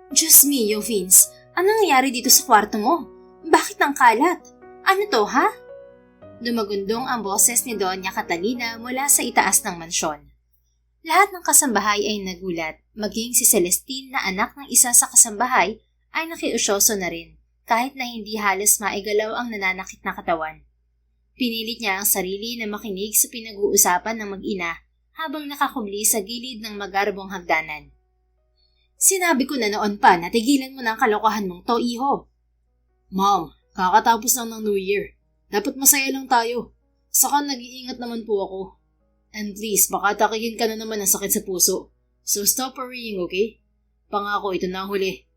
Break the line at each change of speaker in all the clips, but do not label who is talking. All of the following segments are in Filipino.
Diyos mio, Vince. Anong nangyari dito sa kwarto mo? Bakit ang kalat? Ano to, ha? Dumagundong ang boses ni Doña Catalina mula sa itaas ng mansyon. Lahat ng kasambahay ay nagulat, maging si Celestine na anak ng isa sa kasambahay ay nakiusyoso na rin, kahit na hindi halos maigalaw ang nananakit na katawan. Pinilit niya ang sarili na makinig sa pinag-uusapan ng mag-ina habang nakakubli sa gilid ng magarbong hagdanan. Sinabi ko na noon pa na tigilan mo na ang kalokohan mong to, iho. Mom, kakatapos lang ng New Year. Dapat masaya lang tayo. Saka nag-iingat naman po ako. And please, baka takikin ka na naman ng sakit sa puso. So stop worrying, okay? Pangako, ito na ang huli.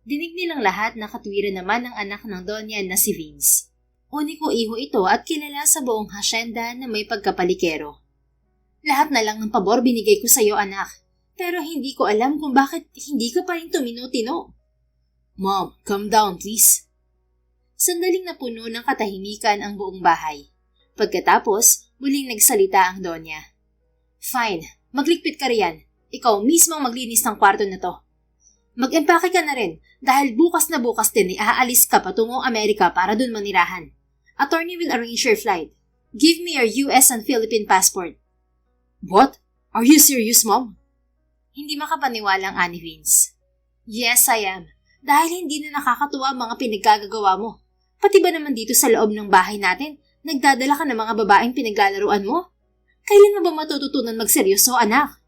Dinig nilang lahat na katwiran naman ng anak ng Donya na si Vince. Uniko iho ito at kilala sa buong hasyenda na may pagkapalikero. Lahat na lang ng pabor binigay ko sa iyo, anak. Pero hindi ko alam kung bakit hindi ka pa rin tumino-tino. Mom, calm down please. Sandaling napuno ng katahimikan ang buong bahay. Pagkatapos, muling nagsalita ang Donya. Fine, maglikpit ka riyan. Ikaw mismo ang maglinis ng kwarto na to. Mag-empake ka na rin dahil bukas na bukas din aalis ka patungong Amerika para dun manirahan. Attorney will arrange your flight. Give me your US and Philippine passport. What? Are you serious, Mom? Hindi makapaniwala ang ani Vince. Yes, I am. Dahil hindi na nakakatuwa ang mga pinaggagawa mo. Pati ba naman dito sa loob ng bahay natin, nagdadala ka ng mga babaeng pinaglalaruan mo? Kailan mo ba matututunan magseryoso, anak?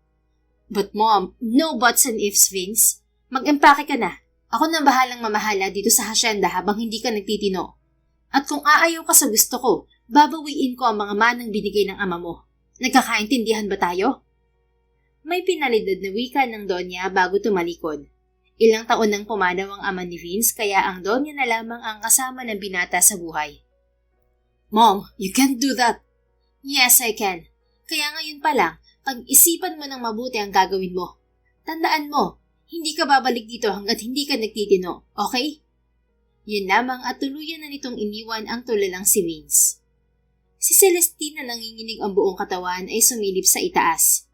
But Mom, no buts and ifs, Vince. Mag-empake ka na. Ako nang bahalang mamahala dito sa hasyenda habang hindi ka nagtitino. At kung aayaw ka sa gusto ko, babawiin ko ang mga manang binigay ng ama mo. Nagkakaintindihan ba tayo? May pinalidad na wika ng Donya bago tumalikod. Ilang taon nang pumanaw ang ama ni Vince kaya ang Donya na lamang ang kasama ng binata sa buhay. Mom, you can't do that. Yes, I can. Kaya ngayon pa lang, pag-isipan mo ng mabuti ang gagawin mo. Tandaan mo, hindi ka babalik dito hanggat hindi ka nagtitino, okay? Yun lamang at tuluyan na nitong iniwan ang tulalang si Vince. Si Celestine na nanginginig ang buong katawan ay sumilip sa itaas.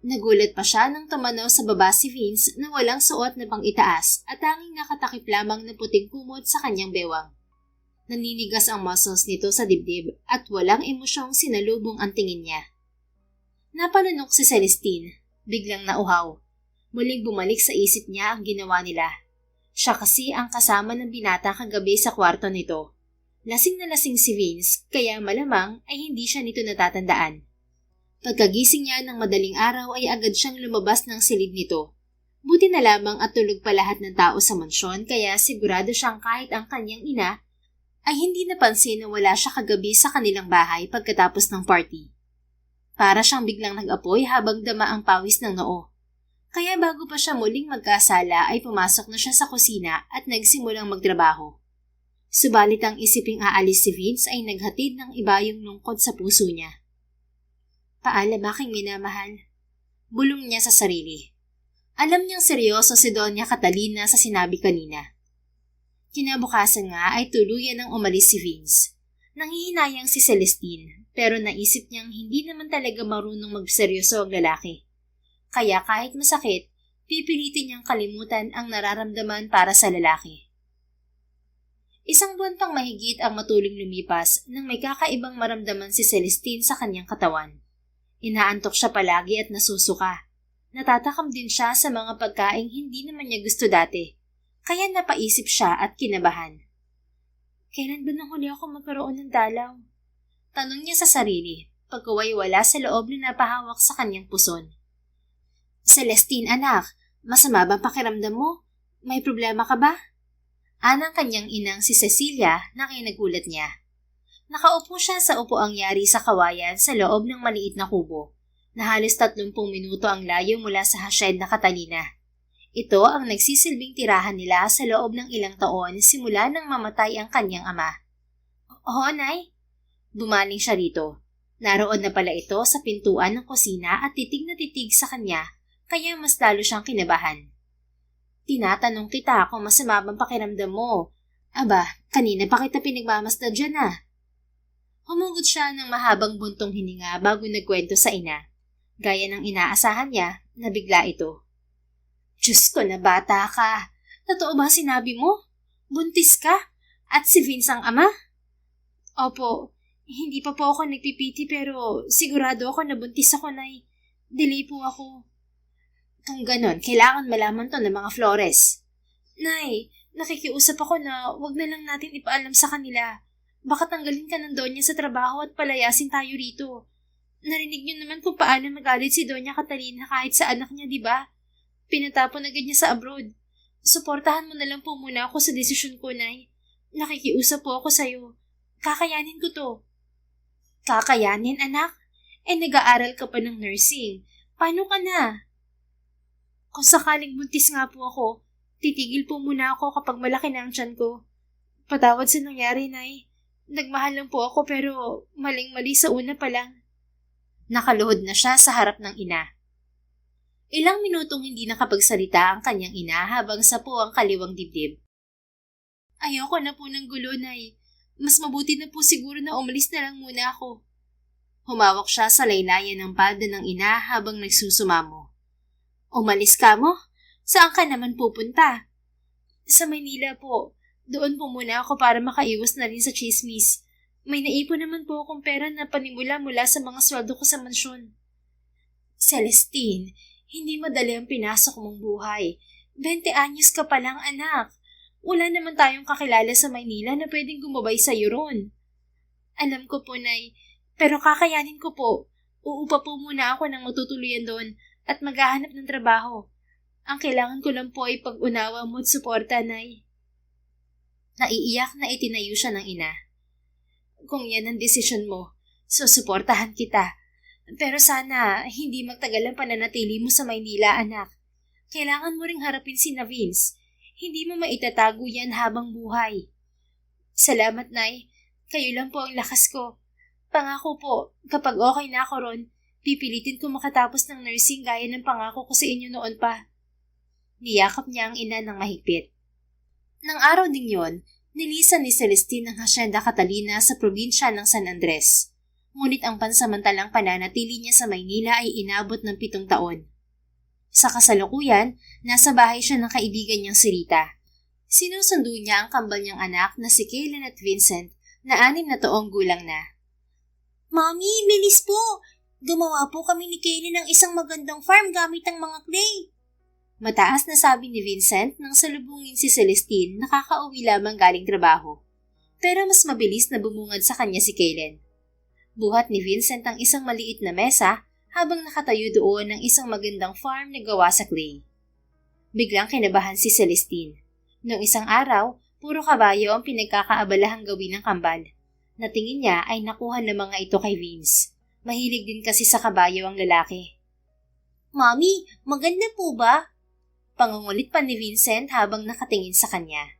Nagulat pa siya nang tumanaw sa baba si Vince na walang suot na pang-itaas at tanging nakatakip lamang na puting kumot sa kanyang bewang. Naninigas ang muscles nito sa dibdib at walang emosyong sinalubong ang tingin niya. Napalunok si Celestine, biglang nauhaw. Muling bumalik sa isip niya ang ginawa nila. Siya kasi ang kasama ng binata kagabi sa kwarto nito. Lasing na lasing si Vince kaya malamang ay hindi siya nito natatandaan. Pagkagising niya ng madaling araw ay agad siyang lumabas ng silid nito. Buti na lamang at tulog pa lahat ng tao sa mansyon kaya sigurado siyang kahit ang kanyang ina ay hindi napansin na wala siya kagabi sa kanilang bahay pagkatapos ng party. Para siyang biglang nag-apoy habang dama ang pawis ng noo. Kaya bago pa siya muling magkasala ay pumasok na siya sa kusina at nagsimulang magtrabaho. Subalit ang isiping aalis si Vince ay naghatid ng iba yung lungkot sa puso niya. Paalam aking minamahal. Bulong niya sa sarili. Alam niyang seryoso si Doña Catalina sa sinabi kanina. Kinabukasan nga ay tuluyan ng umalis si Vince. Nanghihinayang si Celestine pero naisip niyang hindi naman talaga marunong magseryoso ang lalaki. Kaya kahit masakit, pipilitin niyang kalimutan ang nararamdaman para sa lalaki. Isang buwan pang mahigit ang matuling lumipas nang may kakaibang maramdaman si Celestine sa kanyang katawan. Inaantok siya palagi at nasusuka. Natatakam din siya sa mga pagkaing hindi naman niya gusto dati. Kaya napaisip siya at kinabahan. Kailan ba nang huli ako magkaroon ng dalaw? Tanong niya sa sarili, pagkaway wala sa loob na napahawak sa kanyang puson. Celestine anak, masama bang pakiramdam mo? May problema ka ba? Anang kanyang inang si Cecilia na kinagulat niya. Nakaupo siya sa upuang yari sa kawayan sa loob ng maliit na kubo, na halos 30 minuto ang layo mula sa hasyenda Catalina. Ito ang nagsisilbing tirahan nila sa loob ng ilang taon simula nang mamatay ang kanyang ama. Oo, Nay. Bumaling siya rito. Naroon na pala ito sa pintuan ng kusina at titig na titig sa kanya, kaya mas lalo siyang kinabahan. Tinatanong kita kung masama bang pakiramdam mo. Aba, kanina pa kita pinagmamasdan dyan ah. Humugot siya ng mahabang buntong hininga bago nagkwento sa ina. Gaya ng inaasahan niya, nabigla ito. Diyos ko na bata ka. Totoo ba sinabi mo? Buntis ka? At si Vince ang ama? Opo, hindi pa po ako nagpipiti pero sigurado ako na buntis ako, Nay. Delay po ako. Kung ganon, kailangan malaman to ng mga Flores. Nay, nakikiusap ako na wag na lang natin ipaalam sa kanila. Baka tanggalin ka ng Donya sa trabaho at palayasin tayo rito. Narinig niyo naman kung paano magalit si Donya Catalina kahit sa anak niya, di ba? Pinatapon agad niya sa abroad. Suportahan mo na lang po muna ako sa desisyon ko, Nay. Nakikiusap po ako sa'yo. Kakayanin ko to. Kakayanin, anak? Nag-aaral ka pa ng nursing. Paano ka na? Kung sakaling buntis nga po ako, titigil po muna ako kapag malaki na ang tiyan ko. Patawad sa nangyari, Nay. Nagmahal lang po ako pero maling-mali sa una pa lang. Nakaluhod na siya sa harap ng ina. Ilang minutong hindi nakapagsalita ang kanyang ina habang sapo ang kaliwang dibdib. Ayoko na po ng gulo, Nay. Mas mabuti na po siguro na umalis na lang muna ako. Humawak siya sa laylayan ng palda ng ina habang nagsusumamo. Umalis ka mo? Saan ka naman pupunta? Sa Maynila po. Doon po muna ako para makaiwas na rin sa chismis. May naipon naman po akong pera na panimula mula sa mga sweldo ko sa mansyon. Celestine, hindi madali ang pinasok mong buhay. 20 anyos ka pa lang, anak. Wala naman tayong kakilala sa Maynila na pwedeng gumabay sa iyo ron. Alam ko po, Nay, pero kakayanin ko po. Uupa po muna ako ng matutuluyan doon at maghahanap ng trabaho. Ang kailangan ko lang po ay pag-unawa mo at suporta, Nay. Naiiyak na itinayo siya ng ina. Kung yan ang desisyon mo, susuportahan kita. Pero sana hindi magtagal ang pananatili mo sa Maynila, anak. Kailangan mo ring harapin si Vince. Hindi mo maitatago yan habang buhay. Salamat, Nay. Kayo lang po ang lakas ko. Pangako po, kapag okay na ako ron, pipilitin ko makatapos ng nursing gaya ng pangako ko sa inyo noon pa. Niyakap niya ang ina ng mahigpit. Nang araw ding yon, nilisan ni Celestine ang Hacienda Catalina sa probinsya ng San Andres. Ngunit ang pansamantalang pananatili niya sa Maynila ay inabot ng 7 taon. Sa kasalukuyan, nasa bahay siya ng kaibigan niyang si Rita. Sinusundo niya ang kambal niyang anak na si Kaylen at Vincent na 6 na taong gulang na. Mommy, bilis po! Gumawa po kami ni Kaylen ng isang magandang farm gamit ang mga clay. Mataas na sabi ni Vincent nang salubungin si Celestine na kakauwi lamang galing trabaho. Pero mas mabilis na bumungad sa kanya si Kaylen. Buhat ni Vincent ang isang maliit na mesa habang nakatayo doon ng isang magandang farm na gawa sa clay. Biglang kinabahan si Celestine. Noong isang araw, puro kabayo ang pinagkakaabalahang gawin ng kambal. Natingin niya ay nakuha ng mga ito kay Vince. Mahilig din kasi sa kabayo ang lalaki. Mommy, maganda po ba? Pangungulit pa ni Vincent habang nakatingin sa kanya.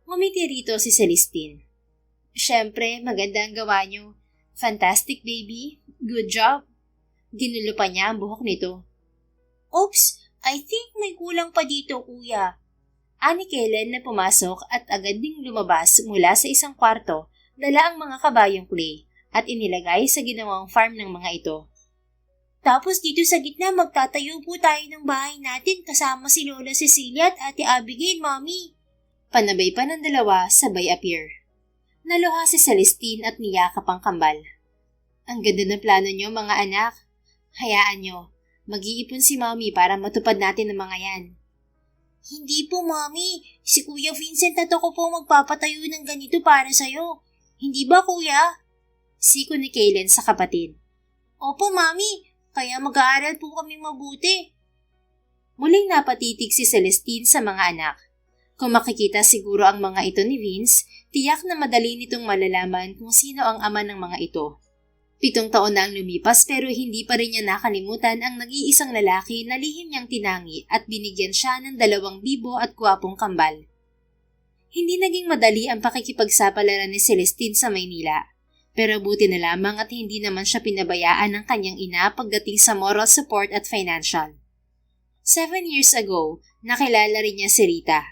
Ngumiti rito si Celestine. Siyempre, maganda ang gawa niyo. Fantastic, baby. Good job. Ginulo pa niya ang buhok nito. Oops, I think may kulang pa dito, kuya. Ani Kaylen na pumasok at agad ding lumabas mula sa isang kwarto, dala ang mga kabayong clay at inilagay sa ginawang farm ng mga ito. Tapos dito sa gitna magtatayo po tayo ng bahay natin kasama si Lola Cecilia at Ate Abigail, Mommy. Panabay pa ng dalawa sabay appear. Naluha si Celestine at niyakap ang kambal. Ang ganda ng plano niyo, mga anak. Hayaan niyo, mag-iipon si Mommy para matupad natin ang mga yan. Hindi po, Mommy. Si Kuya Vincent at ako po magpapatayo ng ganito para sa'yo. Hindi ba, Kuya? Siko ni Kaylen sa kapatid. Opo, Mommy. Kaya mag-aaral po kami mabuti. Muling napatitig si Celestine sa mga anak. Kung makikita siguro ang mga ito ni Vince, tiyak na madali nitong malalaman kung sino ang ama ng mga ito. 7 taon na ang lumipas pero hindi pa rin niya nakalimutan ang nag-iisang lalaki na lihim niyang tinangi at binigyan siya ng 2 bibo at gwapong kambal. Hindi naging madali ang pakikipagsapalaran ni Celestine sa Maynila. Pero buti na lamang at hindi naman siya pinabayaan ng kanyang ina pagdating sa moral support at financial. 7 years ago, nakilala rin niya si Rita.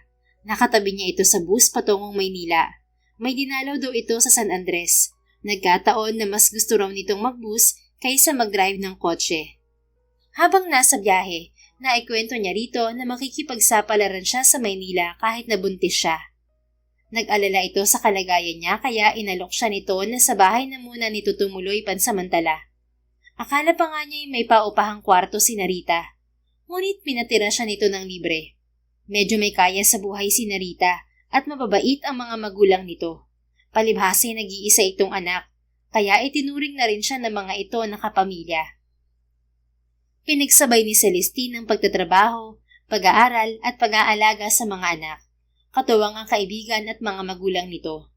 Nakatabi niya ito sa bus patungong Maynila. May dinalaw daw ito sa San Andres. Nagkataon na mas gusto raw nitong magbus kaysa mag-drive ng kotse. Habang nasa biyahe, Naikwento niya rito na makikipagsapalaran siya sa Maynila kahit nabuntis siya. Nag-alala ito sa kalagayan niya kaya inalok siya nito na sa bahay na muna nito tumuloy pansamantala. Akala pa nga niya may paupahang kwarto si Narita. Ngunit pinatira siya nito ng libre. Medyo may kaya sa buhay si Narita at mababait ang mga magulang nito. Palibhasa nag-iisa itong anak, kaya itinuring na rin siya ng mga ito na kapamilya. Pinagsabay ni Celestine ang pagtatrabaho, pag-aaral at pag-aalaga sa mga anak. Katuwang ang kaibigan at mga magulang nito.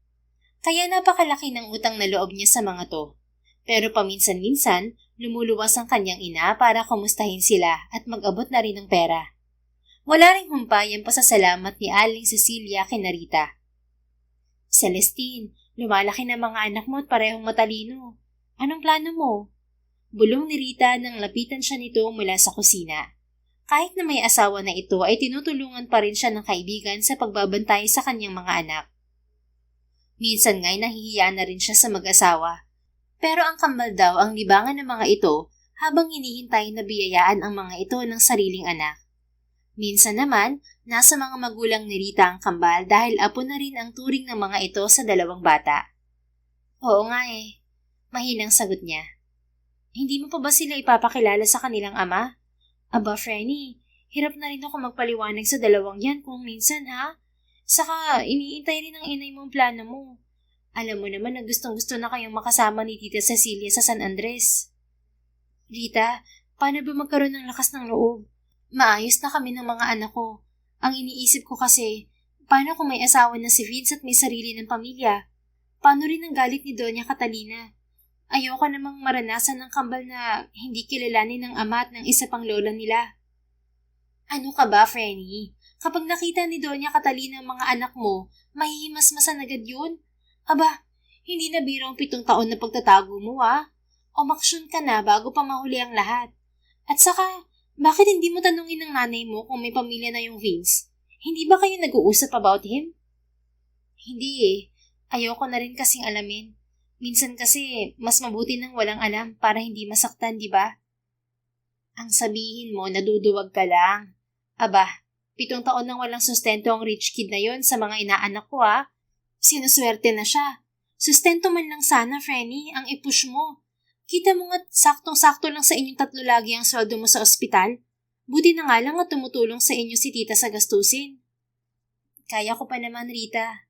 Kaya napakalaki ng utang na loob niya sa mga to. Pero paminsan-minsan, lumuluwas ang kanyang ina para kumustahin sila at mag-abot na rin ng pera. Wala ring humpay ang pasasalamat ni Aling Cecilia kay Narita. Celestine, lumalaki na mga anak mo at parehong matalino. Anong plano mo? Bulong ni Rita nang lapitan siya nito mula sa kusina. Kahit na may asawa na ito ay tinutulungan pa rin siya ng kaibigan sa pagbabantay sa kanyang mga anak. Minsan nga'y nahihiya na rin siya sa mag-asawa. Pero ang kambal daw ang libangan ng mga ito habang hinihintay na biyayaan ang mga ito ng sariling anak. Minsan naman, nasa mga magulang ni Rita ang kambal dahil apo na rin ang turing ng mga ito sa dalawang bata. Oo nga mahinang sagot niya. Hindi mo pa ba sila ipapakilala sa kanilang ama? Aba, Frenny, hirap na rin ako magpaliwanag sa dalawang yan kung minsan, ha? Saka, iniintay rin ng inay mong plano mo. Alam mo naman na gustong-gusto na kayong makasama ni Tita Cecilia sa San Andres. Rita, paano ba magkaroon ng lakas ng loob? Maayos na kami ng mga anak ko. Ang iniisip ko kasi, paano kung may asawa na si Vince at may sarili ng pamilya? Paano rin ang galit ni Doña Catalina? Ayoko namang maranasan ng kambal na hindi kilalanin ng ama at ng isa pang lola nila. Ano ka ba, Frenny? Kapag nakita ni Doña Catalina ang mga anak mo, mahihimasmasan agad yun? Aba, hindi na biro ang 7 taon na pagtatago mo, Umaksyon ka na bago pa mahuli ang lahat. At saka, bakit hindi mo tanungin ng nanay mo kung may pamilya na yung Vince? Hindi ba kayo nag-uusap about him? Hindi Ayoko na rin kasing alamin. Minsan kasi, mas mabuti nang walang alam para hindi masaktan, di ba? Ang sabihin mo, naduduwag ka lang. Aba, 7 taon nang walang sustento ang rich kid na yon sa mga inaanak ko, Sinuswerte na siya. Sustento man lang sana, Frenny, ang i-push mo. Kita mo nga saktong-sakto lang sa inyong 3 lagi ang sweldo mo sa ospital. Buti na nga lang at tumutulong sa inyo si tita sa gastusin. Kaya ko pa naman, Rita.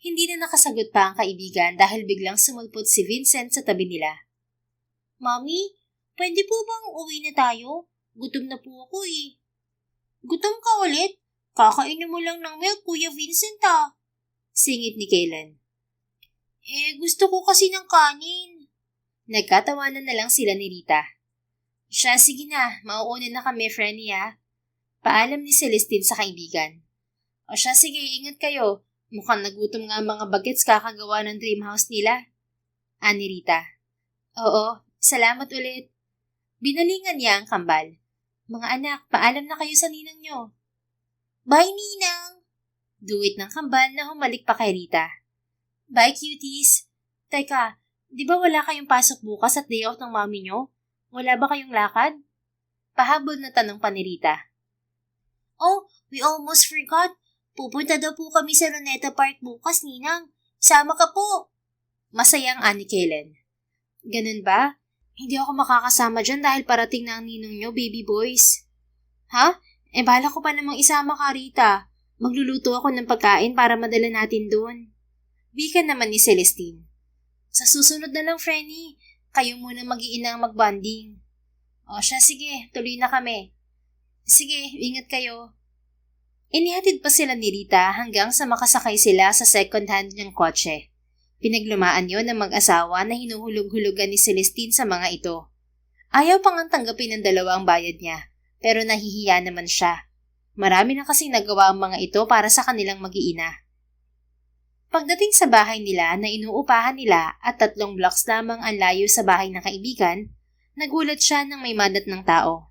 Hindi na nakasagot pa ang kaibigan dahil biglang sumulpot si Vincent sa tabi nila. Mami, pwede po bang uwi na tayo? Gutom na po ako Gutom ka ulit? Kakainin mo lang ng milk, Kuya Vincent Singit ni Kaylan. Gusto ko kasi ng kanin. Nagkatawanan na lang sila ni Rita. Siya, sige na, mauuna na kami, Frenny Paalam ni Celestine sa kaibigan. O siya, sige, ingat kayo. Mukhang nagutom nga ang mga bagets kakagawa ng dream house nila. Ani Rita. Oo, salamat ulit. Binalingan niya ang kambal. Mga anak, paalam na kayo sa ninang nyo. Bye, ninang! Duwit ng kambal na humalik pa kay Rita. Bye, cuties. Teka, di ba wala kayong pasok bukas at day out ng mami nyo? Wala ba kayong lakad? Pahabol na tanong pa ni Rita. Oh, we almost forgot. Pupunta daw po kami sa Luneta Park bukas, ninang. Sama ka po. Masayang ani Kaylan. Ganun ba? Hindi ako makakasama dyan dahil parating na ang ninong nyo, baby boys. Ha? Bala ko pa namang isama ka, Rita. Magluluto ako ng pagkain para madala natin doon. Wika naman ni Celestine. Sa susunod na lang, Frenny. Kayo muna mag-iina ang mag-bonding. O siya, sige. Tuloy na kami. Sige, ingat kayo. Inihatid pa sila ni Rita hanggang sa makasakay sila sa second-hand niyang kotse. Pinaglumaan yon ng mag-asawa na hinuhulog-hulugan ni Celestine sa mga ito. Ayaw pang ang tanggapin ng dalawa ang bayad niya, pero nahihiya naman siya. Marami na kasing nagawa ang mga ito para sa kanilang mag-iina. Pagdating sa bahay nila na inuupahan nila at 3 blocks lamang ang layo sa bahay ng kaibigan, nagulat siya nang may madat ng tao.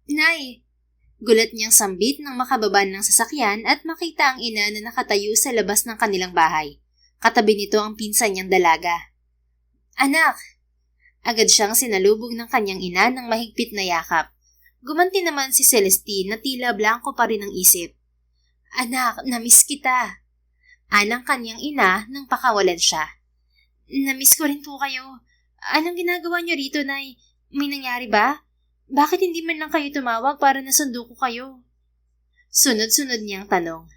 Nay! Gulat niyang sambit nang makababa ng sasakyan at makita ang ina na nakatayo sa labas ng kanilang bahay. Katabi nito ang pinsan niyang dalaga. Anak! Agad siyang sinalubog ng kanyang ina ng mahigpit na yakap. Gumanti naman si Celestine na tila blanco pa rin ang isip. Anak, namiss kita. Anang kanyang ina nang pakawalan siya. Namiss ko rin po kayo. Anong ginagawa niyo rito, Nay? May nangyari ba? Bakit hindi man lang kayo tumawag para nasundo ko kayo? Sunod-sunod niyang tanong.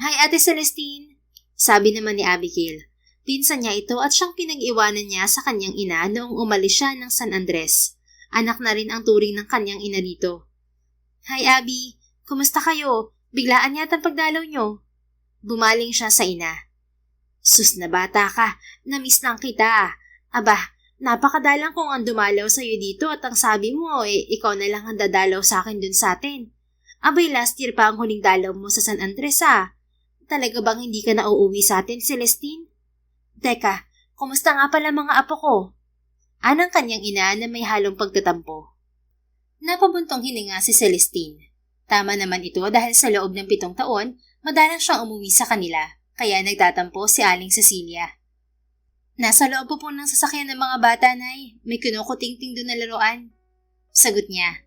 Hi, Ate Celestine. Sabi naman ni Abigail. Pinsan niya ito at siyang pinag-iwanan niya sa kanyang ina noong umalis siya ng San Andres. Anak na rin ang turing ng kanyang ina dito. Hi, Abby. Kumusta kayo? Biglaan yata ang pagdalaw niyo. Bumaling siya sa ina. Sus na bata ka, namiss lang kita. Aba, napakadalang kong ang dumalaw sa'yo dito at ang sabi mo, ikaw na lang ang dadalaw sa akin dun sa atin. Abay, last year pa ang huling dalaw mo sa San Andres Talaga bang hindi ka na uuwi sa atin, Celestine? Teka, kumusta nga pala mga apo ko? Anang kanyang ina na may halong pagtatampo. Napabuntong hininga si Celestine. Tama naman ito dahil sa loob ng 7 taon, madalang siyang umuwi sa kanila. Kaya nagtatampo si Aling Cecilia. Nasa loob po ng sasakyan ng mga bata, Nay. May kinukuting-ting doon na laruan. Sagot niya.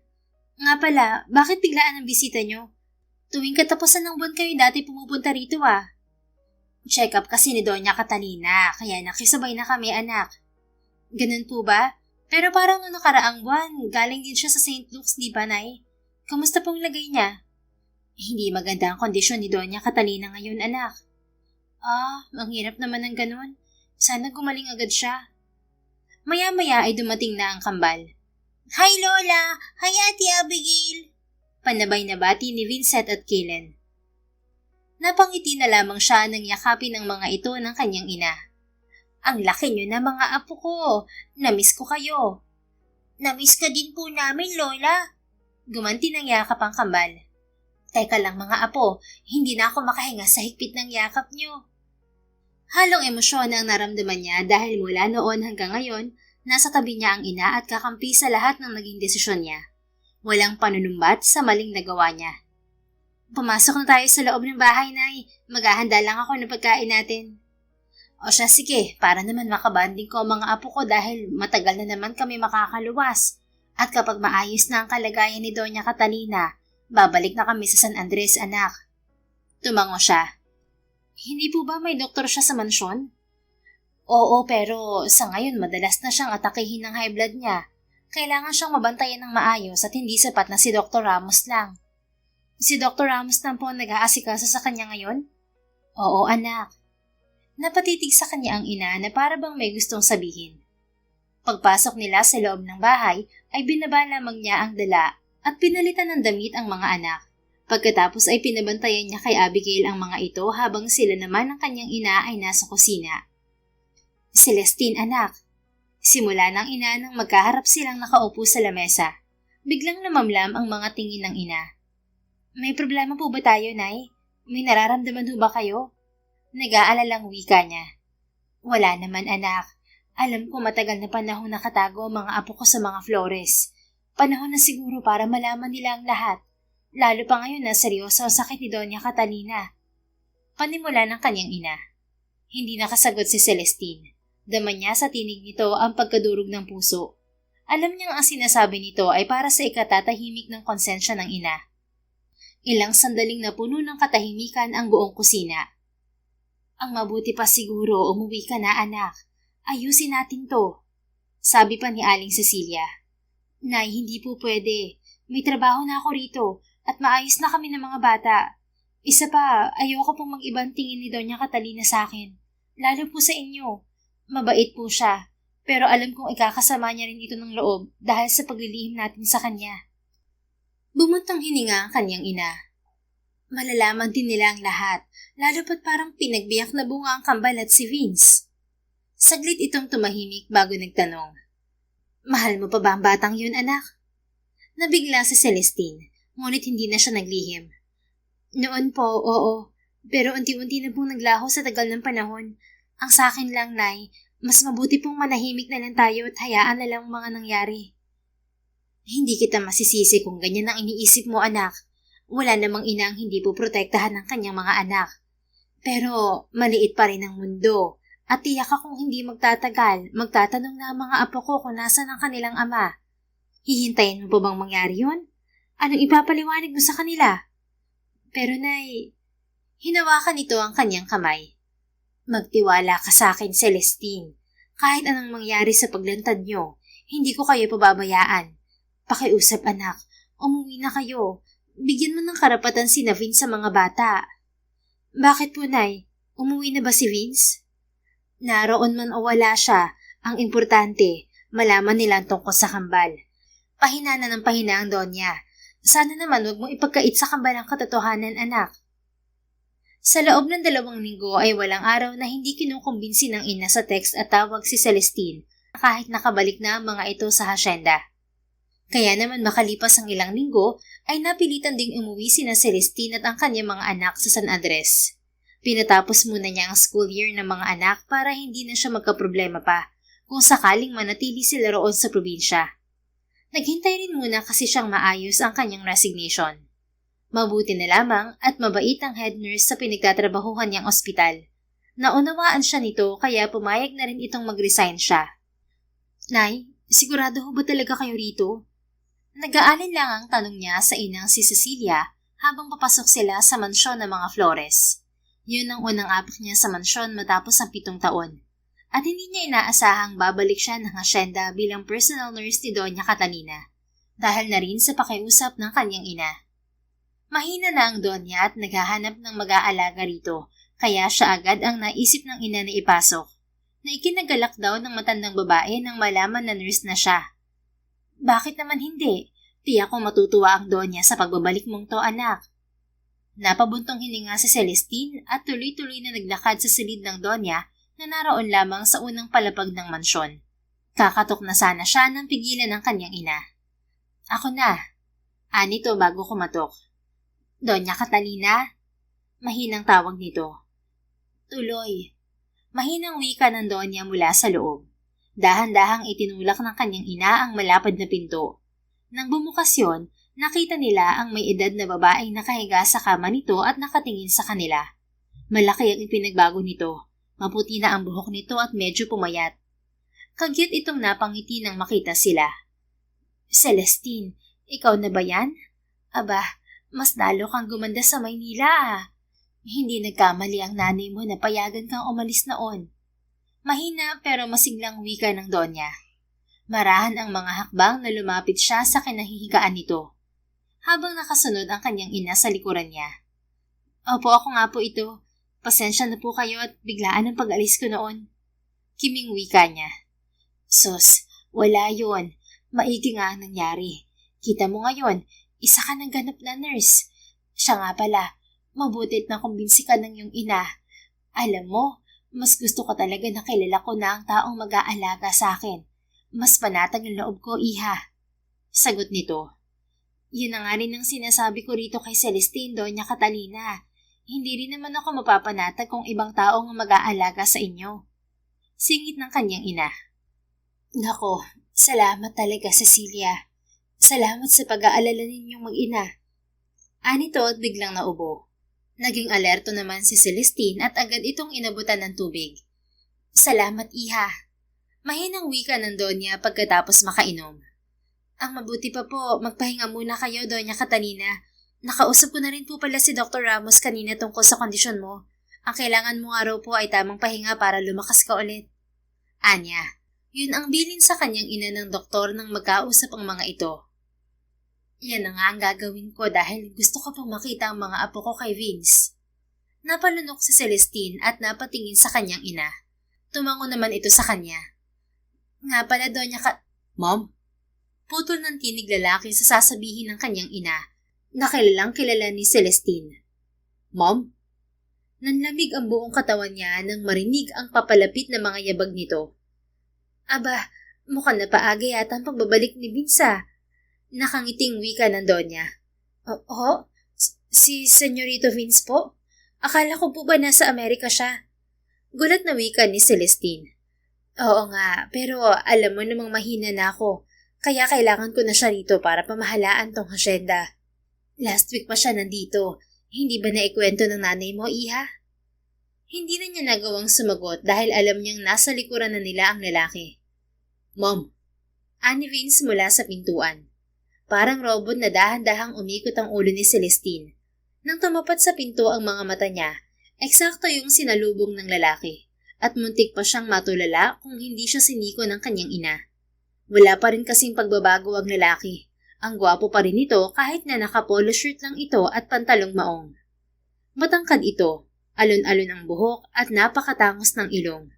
Nga pala, bakit biglaan ang bisita nyo? Tuwing katapusan ng buwan kayo dati pumupunta rito Check up kasi ni Doña Catalina, kaya nakisabay na kami anak. Ganun po ba? Pero parang noong nakaraang buwan, galing din siya sa St. Luke's, di ba, Nay? Kamusta pong lagay niya? Hindi maganda ang kondisyon ni Doña Catalina ngayon, anak. Ang hirap naman ng ganun. Sana gumaling agad siya. Maya-maya ay dumating na ang kambal. Hi Lola! Hi Ate Abigail! Panabay na bati ni Vincent at Kaylen. Napangiti na lamang siya nang yakapin ang mga ito ng kanyang ina. Ang laki niyo na mga apo ko. Namiss ko kayo. Namiss ka din po namin, Lola. Gumanti ng yakap ang kambal. Teka lang mga apo, hindi na ako makahinga sa higpit ng yakap niyo. Halong emosyon ang naramdaman niya dahil mula noon hanggang ngayon, nasa tabi niya ang ina at kakampi sa lahat ng naging desisyon niya. Walang panunumbat sa maling nagawa niya. Pumasok na tayo sa loob ng bahay, Nay. Maghahanda lang ako ng pagkain natin. O siya, sige, para naman makabanding ko ang mga apo ko dahil matagal na naman kami makakaluwas. At kapag maayos na ang kalagayan ni Doña Catalina, babalik na kami sa San Andres, anak. Tumango siya. Hindi po ba may doktor siya sa mansyon? Oo, pero sa ngayon madalas na siyang atakihin ng high blood niya. Kailangan siyang mabantayan ng maayos at hindi sapat na si Dr. Ramos lang. Si Dr. Ramos lang po ang nag-aasikasa sa kanya ngayon? Oo, anak. Napatitig sa kanya ang ina na para bang may gustong sabihin. Pagpasok nila sa loob ng bahay ay binaba lamang niya ang dala at pinalitan ng damit ang mga anak. Pagkatapos ay pinabantayan niya kay Abigail ang mga ito habang sila naman ng kanyang ina ay nasa kusina. Celestine, anak. Simula ng ina nang magkaharap silang nakaupo sa lamesa. Biglang namamlam ang mga tingin ng ina. May problema po ba tayo, Nay? May nararamdaman ho ba kayo? Nag-aalalang wika niya. Wala naman, anak. Alam ko matagal na panahon nakatago ang mga apo ko sa mga Flores. Panahon na siguro para malaman nila ang lahat. Lalo pa ngayon na seryoso ang sakit ni Doña Catalina. Panimula ng kanyang ina. Hindi nakasagot si Celestine. Daman niya sa tinig nito ang pagkadurog ng puso. Alam niyang ang sinasabi nito ay para sa ikatatahimik ng konsensya ng ina. Ilang sandaling napuno ng katahimikan ang buong kusina. Ang mabuti pa siguro umuwi ka na, anak. Ayusin natin to. Sabi pa ni Aling Cecilia. Nay, hindi po pwede. May trabaho na ako rito at maayos na kami ng mga bata. Isa pa, ayoko pong mag-ibang tingin ni Doña Catalina sa akin. Lalo po sa inyo. Mabait po siya, pero alam kong ikakasama niya rin ito ng loob dahil sa paglilihim natin sa kanya. Bumuntang hininga ang kanyang ina. Malalaman din nila ang lahat, lalo pat parang pinagbiyak na bunga ang kambal at si Vince. Saglit itong tumahimik bago nagtanong. Mahal mo pa ba ang batang yun, anak? Nabigla si Celestine, ngunit hindi na siya naglihim. Noon po, oo, pero unti-unti na pong naglaho sa tagal ng panahon. Ang sa akin lang, Nay, mas mabuti pong manahimik na lang tayo at hayaan na lang ang mga nangyari. Hindi kita masisisi kung ganyan ang iniisip mo, anak. Wala namang ina ang hindi po protektahan ng kanyang mga anak. Pero maliit pa rin ang mundo at tiyak akong hindi magtatagal, magtatanong na ang mga apo ko kung nasa ng kanilang ama. Hihintayin mo pa bang mangyari yun? Anong ipapaliwanag mo sa kanila? Pero Nay, hinawakan nito ang kanyang kamay. Magtiwala ka sa akin, Celestine. Kahit anong mangyari sa paglantad nyo, hindi ko kayo pababayaan. Pakiusap anak, umuwi na kayo. Bigyan mo ng karapatan si Vince sa mga bata. Bakit po, Nay? Umuwi na ba si Vince? Naroon man o wala siya, ang importante, malaman nila ang tungkol sa kambal. Pahina na ng pahina ang Donya. Sana naman wag mong ipagkait sa kambal ang katotohanan, anak. Sa loob ng 2 linggo ay walang araw na hindi kinukumbinsi ng ina sa text at tawag si Celestine kahit nakabalik na ang mga ito sa hasyenda. Kaya naman makalipas ang ilang linggo ay napilitan ding umuwi sina Celestine at ang kanyang mga anak sa San Andres. Pinatapos muna niya ang school year ng mga anak para hindi na siya magkaproblema pa kung sakaling manatili sila roon sa probinsya. Naghintay rin muna kasi siyang maayos ang kanyang resignation. Mabuti na lamang at mabait ang head nurse sa pinagtatrabahuhan niyang ospital. Naunawaan siya nito kaya pumayag na rin itong mag-resign siya. Nay, sigurado ho ba talaga kayo rito? Nag-aalin lang ang tanong niya sa inang si Cecilia habang papasok sila sa mansyon ng mga Flores. Yun ang unang apak niya sa mansyon matapos ang 7 taon. At hindi niya inaasahang babalik siya ng hasyenda bilang personal nurse ni Doña Catalina dahil na rin sa pakiusap ng kanyang ina. Mahina na ang Doña at naghahanap ng mag-aalaga rito kaya siya agad ang naisip ng ina na ipasok na ikinagalak daw ng matandang babae nang malaman na nurse na siya. Bakit naman hindi? Tiyak ko matutuwa ang Doña sa pagbabalik mong to, anak. Napabuntong hininga si Celestine at tuloy-tuloy na naglakad sa silid ng Doña na naroon lamang sa unang palapag ng mansyon. Kakatok na sana siya nang pigilan ng kanyang ina. Ako na. Anito bago kumatok. Doña Catalina? Mahinang tawag nito. Tuloy. Mahinang wika ng Doña mula sa loob. Dahan-dahang itinulak ng kanyang ina ang malapad na pinto. Nang bumukas yun, nakita nila ang may edad na babaeng nakahiga sa kama nito at nakatingin sa kanila. Malaki ang ipinagbago nito. Maputi na ang buhok nito at medyo pumayat. Kagyat itong napangiti nang makita sila. Celestine, ikaw na ba yan? Aba, mas lalo kang gumanda sa Maynila ah. Hindi nagkamali ang nanay mo na payagan kang umalis noon. Mahina pero masiglang wika ng Donya. Marahan ang mga hakbang na lumapit siya sa kinahihigaan nito. Habang nakasunod ang kanyang ina sa likuran niya. Opo, ako nga po ito. Pasensya na po kayo at biglaan ang pag-alis ko noon. Kiming wika niya. Sus, wala yun. Maigi nga ang nangyari. Kita mo ngayon, isa ka ng ganap na nurse. Siya nga pala, mabutit na kumbinsi ka ng iyong ina. Alam mo, mas gusto ko talaga na kilala ko na ang taong mag-aalaga sa akin. Mas panatag ang loob ko, iha. Sagot nito. Yun na nga rin ang sinasabi ko rito kay Celestine, Doña Catalina. Hindi rin naman ako mapapanatag kung ibang taong mag-aalaga sa inyo. Singit ng kanyang ina. Nako, salamat talaga, Cecilia. Salamat sa pag-aalala ninyong mag-ina. Anito at biglang naubo. Naging alerto naman si Celestine at agad itong inabutan ng tubig. Salamat, iha. Mahinang wika ng Donya pagkatapos makainom. Ang mabuti pa po, magpahinga muna kayo, Doña Catalina. Nakausap ko na rin po pala si Dr. Ramos kanina tungkol sa kondisyon mo. Ang kailangan mo nga raw po ay tamang pahinga para lumakas ka ulit. Anya, yun ang bilin sa kanyang ina ng doktor nang magkausap ang mga ito. Yan na nga ang gagawin ko dahil gusto ko pang makita ang mga apo ko kay Vince. Napalunok si Celestine at napatingin sa kanyang ina. Tumango naman ito sa kanya. Nga pala, Doña Mom? Putol ng tinig lalaki sa sasabihin ng kanyang ina. Nakilalang kilala ni Celestine. Mom? Nanlamig ang buong katawan niya nang marinig ang papalapit na mga yabag nito. Aba, mukhang napaaga yata ang pagbabalik ni Vince. Nakangiting wika ng Donya. Oo? Si Senyorito Vince po? Akala ko po ba nasa Amerika siya? Gulat na wika ni Celestine. Oo nga, pero alam mo namang mahina na ako. Kaya kailangan ko na siya rito para pamahalaan tong hasyenda. Last week pa siya nandito. Hindi ba naikwento ng nanay mo, iha? Hindi na niya nagawang sumagot dahil alam niyang nasa likuran na nila ang lalaki. Mom, Ani Vince mula sa pintuan. Parang robot na dahan-dahang umikot ang ulo ni Celestine. Nang tumapat sa pinto ang mga mata niya, eksakto yung sinalubong ng lalaki at muntik pa siyang matulala kung hindi siya siniko ng kanyang ina. Wala pa rin kasing pagbabago ang lalaki. Ang gwapo pa rin ito kahit na naka-polo shirt lang ito at pantalong maong. Matangkad ito, alon-alon ang buhok at napakatangos ng ilong.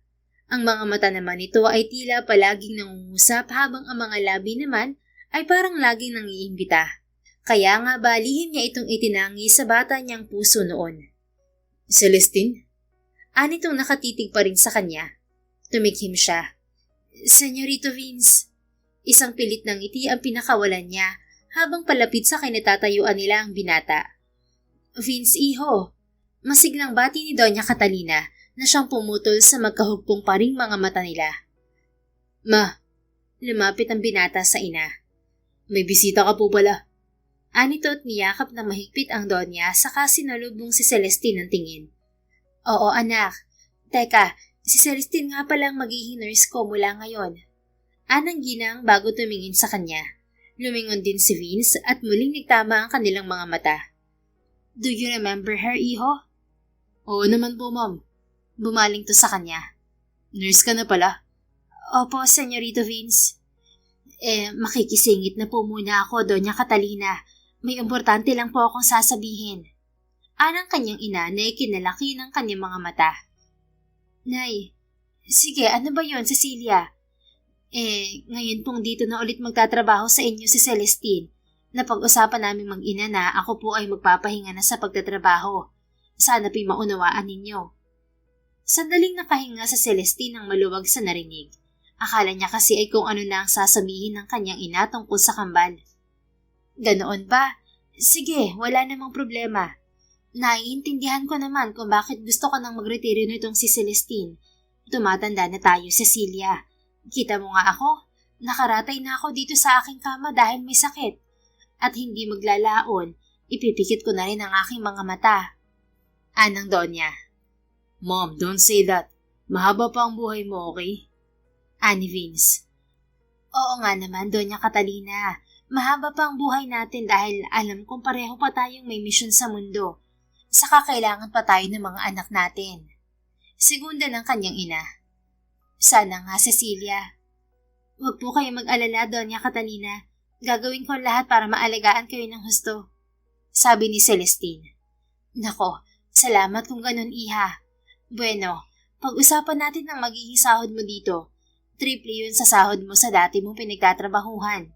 Ang mga mata naman nito ay tila palaging nangungusap habang ang mga labi naman ay parang laging nangiimbita. Kaya nga balihim niya itong itinangi sa bata niyang puso noon. Celestine? Anitong nakatitig pa rin sa kanya. Tumikhim siya. Senyorito Vince. Isang pilit ng ngiti ang pinakawalan niya habang palapit sa kinatatayuan nila ang binata. Vince, iho. Masiglang bati ni Doña Catalina na siyang pumutol sa magkahugpong paring mga mata nila. Ma, lumapit ang binata sa ina. May bisita ka po pala. Anito at niyakap na mahigpit ang Donya saka sinalubong si Celestine ng tingin. Oo anak. Teka, si Celestine nga palang magiging nurse ko mula ngayon. Anang ginang bago tumingin sa kanya. Lumingon din si Vince at muling nagtama ang kanilang mga mata. Do you remember her, iho? Oo naman po, ma'am. Bumaling to sa kanya. Nurse ka na pala? Opo, Senyorito Vince. Makikisingit na po muna ako, Doña Catalina. May importante lang po akong sasabihin. Anang kanyang ina na ikinalaki ng kanyang mga mata. Nay, sige, ano ba yon, Cecilia? Ngayon pong dito na ulit magtatrabaho sa inyo si Celestine. Napag-usapan namin mag-ina na ako po ay magpapahinga na sa pagtatrabaho. Sana po'y maunawaan ninyo. Sandaling nakahinga sa Celestine ang maluwag sa narinig. Akala niya kasi ay kung ano na ang sasabihin ng kanyang ina tungkol sa kambal. Ganoon ba? Sige, wala namang problema. Naiintindihan ko naman kung bakit gusto ka nang magretiro nitong si Celestine. Tumatanda na tayo, Cecilia. Kita mo nga ako, nakaratay na ako dito sa aking kama dahil may sakit. At hindi maglalaon, ipipikit ko na rin ang aking mga mata. Anang Donya. Mom, don't say that. Mahaba pa ang buhay mo, okay? Ani Vince. Oo nga naman, Doña Catalina. Mahaba pa ang buhay natin dahil alam kong pareho pa tayong may misyon sa mundo. Saka kailangan pa tayo ng mga anak natin. Segunda ng kanyang ina. Sana nga, Cecilia. Huwag po kayo mag-alala, Doña Catalina. Gagawin ko lahat para maalagaan kayo ng husto. Sabi ni Celestine. Nako, salamat kung ganun, iha. Bueno, pag-usapan natin ang magiging sahod mo dito. Triple yun sa sahod mo sa dati mong pinagtatrabahuhan.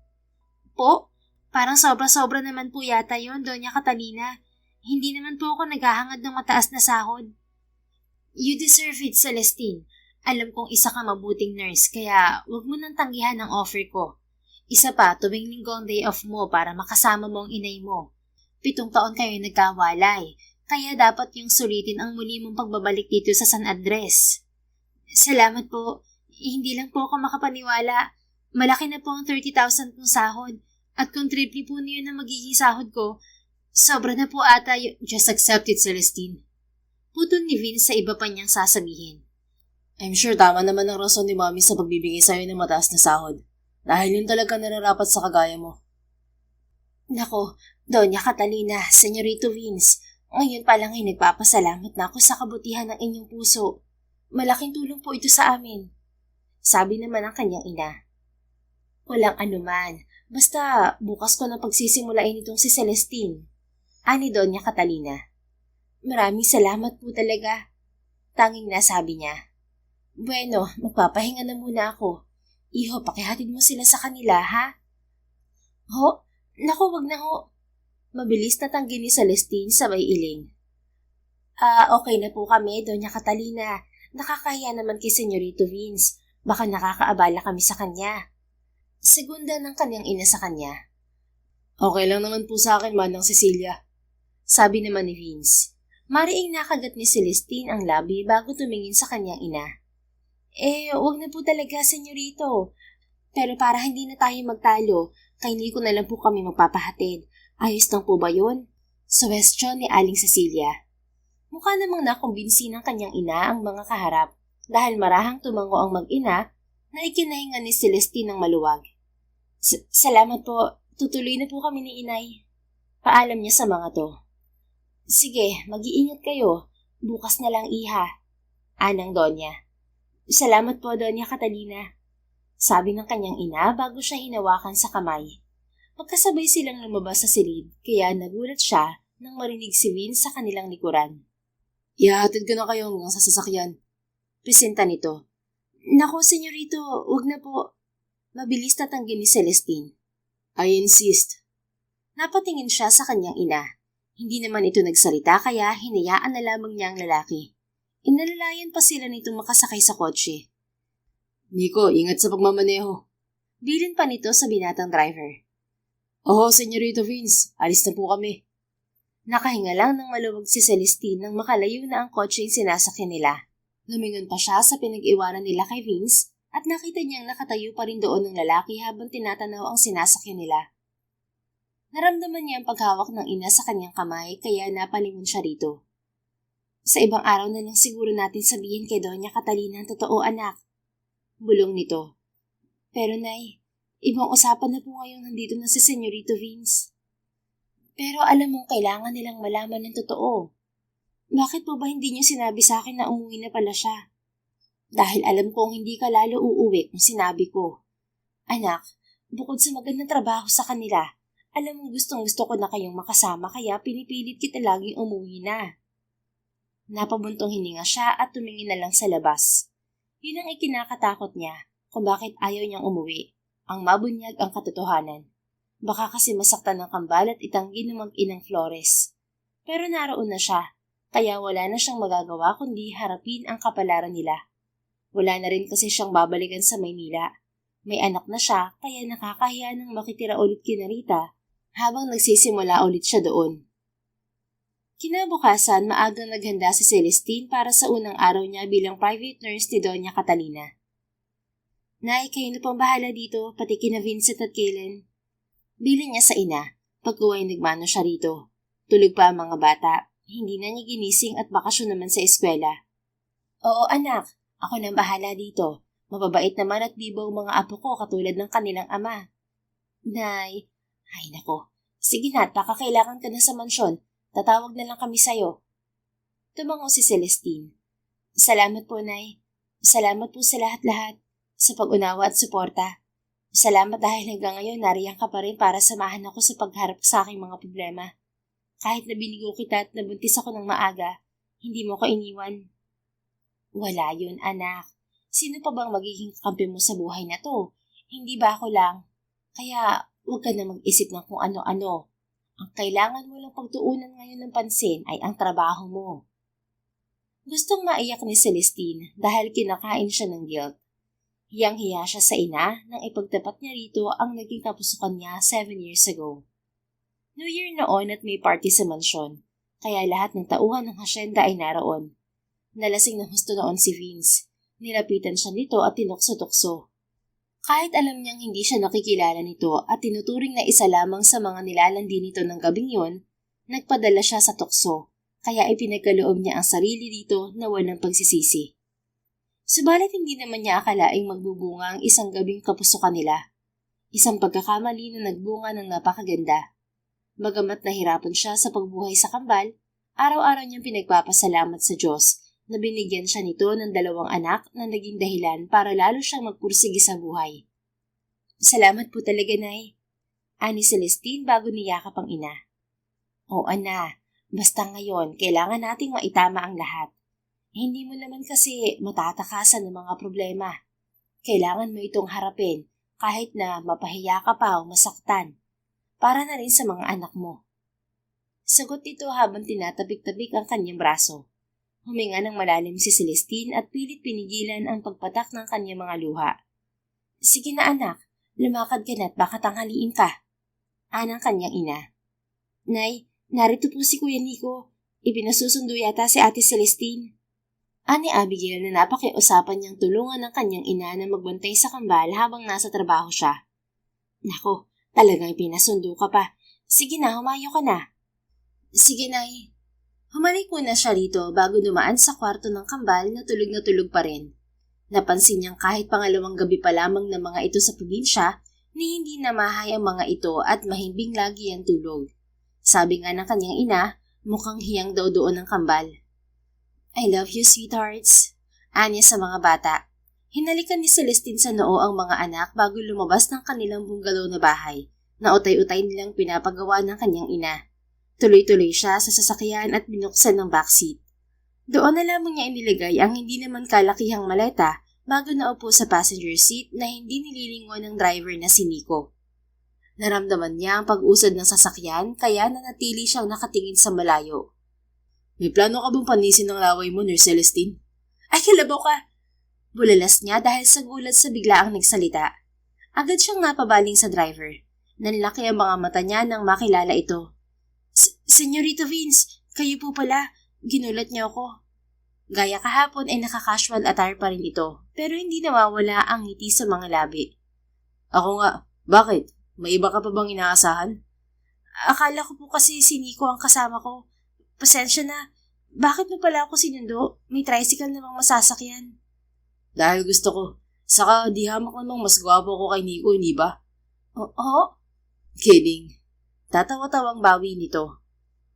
Po? Parang sobra-sobra naman po yata yun, Doña Catalina. Hindi naman po ako naghahangad ng mataas na sahod. You deserve it, Celestine. Alam kong isa ka mabuting nurse, kaya wag mo nang tanggihan ang offer ko. Isa pa, tuwing linggo ang day off mo para makasama mo ang inay mo. 7 taon kayo nagkawalay. Kaya dapat yung sulitin ang muli mong pagbabalik dito sa San Andres. Salamat po. Hindi lang po ako makapaniwala. Malaki na po ang 30,000 kong sahod. At kung triple po niyo na magiging sahod ko, sobra na po ata Just accept it, Celestine. Putol ni Vince sa iba pa niyang sasabihin. I'm sure tama naman ang rason ni Mami sa pagbibigay sa'yo ng mataas na sahod. Dahil yun talaga nararapat sa kagaya mo. Nako, Doña Catalina, Senyorito Vince, ngayon pa lang ay nagpapasalamat na ako sa kabutihan ng inyong puso. Malaking tulong po ito sa amin. Sabi naman ng kanyang ina. Walang anuman, basta bukas ko na pagsisimulain itong si Celestine. Ani Doña Catalina. Maraming salamat po talaga. Tanging nasabi niya. Bueno, magpapahinga na muna ako. Iho, pakihatid mo sila sa kanila, ha? Ho? Naku, wag na ho. Mabilis na tanggi ni Celestine sabay iling. Okay na po kami, Doña Catalina. Nakakahiya naman kay Senyorito Vince. Baka nakakaabala kami sa kanya. Segunda ng kanyang ina sa kanya. Okay lang naman po sa akin, Manang Cecilia. Sabi naman ni Vince. Mariing nakagat ni Celestine ang labi bago tumingin sa kanyang ina. Wag na po talaga, Senyorito. Pero para hindi na tayo magtalo, kaili ko na lang po kami magpapahatid. Ayos lang po ba yun? Suggestion ni Aling Cecilia. Mukha namang nakumbinsi ng kanyang ina ang mga kaharap dahil marahang tumango ang mag-ina na ikinahinga ni Celestine ng maluwag. Salamat po. Tutuloy na po kami ni Inay. Paalam niya sa mga to. Sige, mag-iingat kayo. Bukas na lang, iha. Anang Donya. Salamat po, Donya Catalina. Sabi ng kanyang ina bago siya hinawakan sa kamay. Magkasabay silang lumabas sa silid, kaya nagulat siya nang marinig si Vince sa kanilang likuran. Ihahatid ko na kayo hanggang sa sasakyan. Presenta nito. Nako, senyorito, wag na po. Mabilis tatanggi ni Celestine. I insist. Napatingin siya sa kanyang ina. Hindi naman ito nagsalita kaya hinayaan na lamang niya ang lalaki. Inalalayan pa sila nitong makasakay sa kotse. Nico, ingat sa pagmamaneho. Bilin pa nito sa binatang driver. Oo, senyorito Vince, alis na po kami. Nakahinga lang ng maluwag si Celestine nang makalayo na ang kotse yung sinasakyan nila. Lumingon pa siya sa pinag-iwanan nila kay Vince at nakita niyang nakatayo pa rin doon ng lalaki habang tinatanaw ang sinasakyan nila. Naramdaman niya ang paghawak ng ina sa kanyang kamay kaya napalingon siya rito. Sa ibang araw na lang siguro natin sabihin kay Donya Catalina ang totoo, anak. Bulong nito. Pero Nay, ibang usapan na po ngayon nandito na si Senyorito Vince. Pero alam mo, kailangan nilang malaman ng totoo. Bakit po ba hindi niyo sinabi sa akin na umuwi na pala siya? Dahil alam kong hindi ka lalo uuwi kung sinabi ko. Anak, bukod sa magandang trabaho sa kanila, alam mo gustong-gusto ko na kayong makasama kaya pinipilit kita laging umuwi na. Napabuntong hininga siya at tumingin na lang sa labas. Yun ang ikinakatakot niya kung bakit ayaw niyang umuwi. Ang mabunyag ang katotohanan. Baka kasi masaktan ng kambal at itanggi ng mag-inang Flores. Pero naroon na siya, kaya wala na siyang magagawa kundi harapin ang kapalaran nila. Wala na rin kasi siyang babalikan sa Maynila. May anak na siya kaya nakakahiya nang makitira ulit kina Rita habang nagsisimula ulit siya doon. Kinabukasan, maagang naghanda si Celestine para sa unang araw niya bilang private nurse ni Donya Catalina. Nay, kayo na pang bahala dito, pati kina Vincent at Kaylen. Bilin niya sa ina, pagkuway nagmano siya rito. Tulog pa ang mga bata, hindi na niya ginising at bakasyon naman sa eskwela. Oo anak, ako nang bahala dito. Mababait naman at bibaw mga apo ko katulad ng kanilang ama. Nay, ay nako. Sige na, baka kailangan ka na sa mansyon. Tatawag na lang kami sa'yo. Tumango si Celestine. Salamat po, Nay. Salamat po sa lahat-lahat. Sa pag-unawa at suporta. Salamat dahil hanggang ngayon nariyan ka pa rin para samahan ako sa pagharap sa aking mga problema. Kahit na binigo kita at nabuntis ako ng maaga, hindi mo ko iniwan. Wala yun, anak. Sino pa bang magiging kakampi mo sa buhay na to? Hindi ba ako lang? Kaya huwag ka na mag-isip ng kung ano-ano. Ang kailangan mo lang pagtuunan ngayon ng pansin ay ang trabaho mo. Gustong maiyak ni Celestine dahil kinakain siya ng guilt. Hiyang-hiya siya sa ina nang ipagtapat niya rito ang naging kapusukan niya 7 years ago. New Year noon at may party sa mansyon, kaya lahat ng tauhan ng hasyenda ay naroon. Nalasing ng husto noon si Vince. Nilapitan siya nito at tinukso-tukso. Kahit alam niyang hindi siya nakikilala nito at tinuturing na isa lamang sa mga nilalandi nito ng gabing yon, nagpadala siya sa tukso, kaya ipinagkaloob niya ang sarili dito na walang pagsisisi. Subalit hindi naman niya akalaing magbubunga ang isang gabing kapusukan nila. Isang pagkakamali na nagbunga ng napakaganda. Bagamat nahirapan siya sa pagbuhay sa kambal, araw-araw niyang pinagpapasalamat sa Diyos na binigyan siya nito ng 2 anak na naging dahilan para lalo siyang magpursige sa buhay. Salamat po talaga, Nay. Ani Celestine bago niyakap ang ina. Oo na, basta ngayon kailangan nating maitama ang lahat. Hindi mo naman kasi matatakasan ng mga problema. Kailangan mo itong harapin kahit na mapahiya ka pa o masaktan. Para na rin sa mga anak mo. Sagot ito habang tinatabik-tabik ang kanyang braso. Huminga ng malalim si Celestine at pilit pinigilan ang pagpatak ng kanyang mga luha. Sige na anak, lumakad ka na at baka tanghaliin ka. Anang kanyang ina. Nay, narito po si Kuya Nico. Ipinasusundo yata si Ate Celestine. Ani Abigail na napakiusapan niyang tulungan ng kanyang ina na magbantay sa kambal habang nasa trabaho siya. Nako, talagang pinasundo ka pa. Sige na, humayo ka na. Sige, Nay. Humalik muna siya rito bago dumaan sa kwarto ng kambal na tulog pa rin. Napansin niyang kahit pangalawang gabi pa lamang ng mga ito sa probinsya, ni hindi namahay ang mga ito at mahimbing lagi ang tulog. Sabi nga ng kanyang ina, mukhang hiyang daw doon ang kambal. I love you, sweethearts. Anya sa mga bata. Hinalikan ni Celestine sa noo ang mga anak bago lumabas ng kanilang bungalow na bahay na utay-utay nilang pinapagawa ng kanyang ina. Tuloy-tuloy siya sa sasakyan at binuksan ng backseat. Doon na lamang niya inilagay ang hindi naman kalakihang maleta bago naupo sa passenger seat na hindi nililingon ng driver na si Nico. Naramdaman niya ang pag-usad ng sasakyan kaya nanatili siyang nakatingin sa malayo. May plano ka bang panisin ng laway mo, Nurse Celestine? Ay, kalabaw ka! Bulalas niya dahil sa gulat sa biglaang nagsalita. Agad siyang napabaling sa driver. Nanlaki ang mga mata niya nang makilala ito. Senyorito Vince, kayo po pala. Ginulat niyo ako. Gaya kahapon ay naka-casual attire pa rin ito, pero hindi nawawala ang ngiti sa mga labi. Ako nga, bakit? May iba ka pa bang inaasahan? Akala ko po kasi si Nico ang kasama ko. Pasensya na. Bakit mo pala ako sinundo? May tricycle namang masasakyan. Dahil gusto ko. Saka di hamak namang mas gwapo ko kay Nico, hindi ba? Oo? Kidding. Tatawa-tawang bawi nito.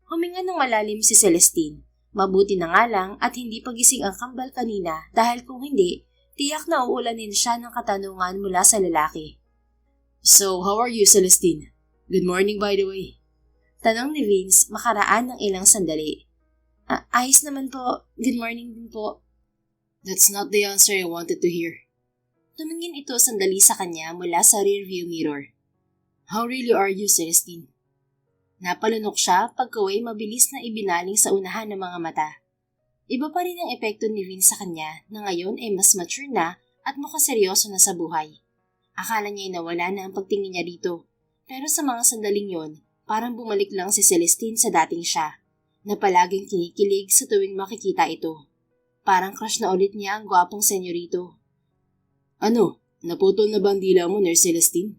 Huminga ng malalim si Celestine. Mabuti na nga lang at hindi pagising ang kambal kanina dahil kung hindi, tiyak na uulanin siya ng katanungan mula sa lalaki. So, how are you, Celestine? Good morning, by the way. Tanong ni Vince makaraan ng ilang sandali. Ayos naman po. Good morning din po. That's not the answer I wanted to hear. Tumingin ito sandali sa kanya mula sa rearview mirror. How really are you, Celestine? Napalunok siya pagkaway mabilis na ibinaling sa unahan ng mga mata. Iba pa rin ang epekto ni Vince sa kanya na ngayon ay mas mature na at mukhang seryoso na sa buhay. Akala niya ay nawala na ang pagtingin niya dito. Pero sa mga sandaling yon, parang bumalik lang si Celestine sa dating siya, na palaging kinikilig sa tuwing makikita ito. Parang crush na ulit niya ang gwapong senyorito. Ano? Naputol na ba ang dila mo, Nurse Celestine?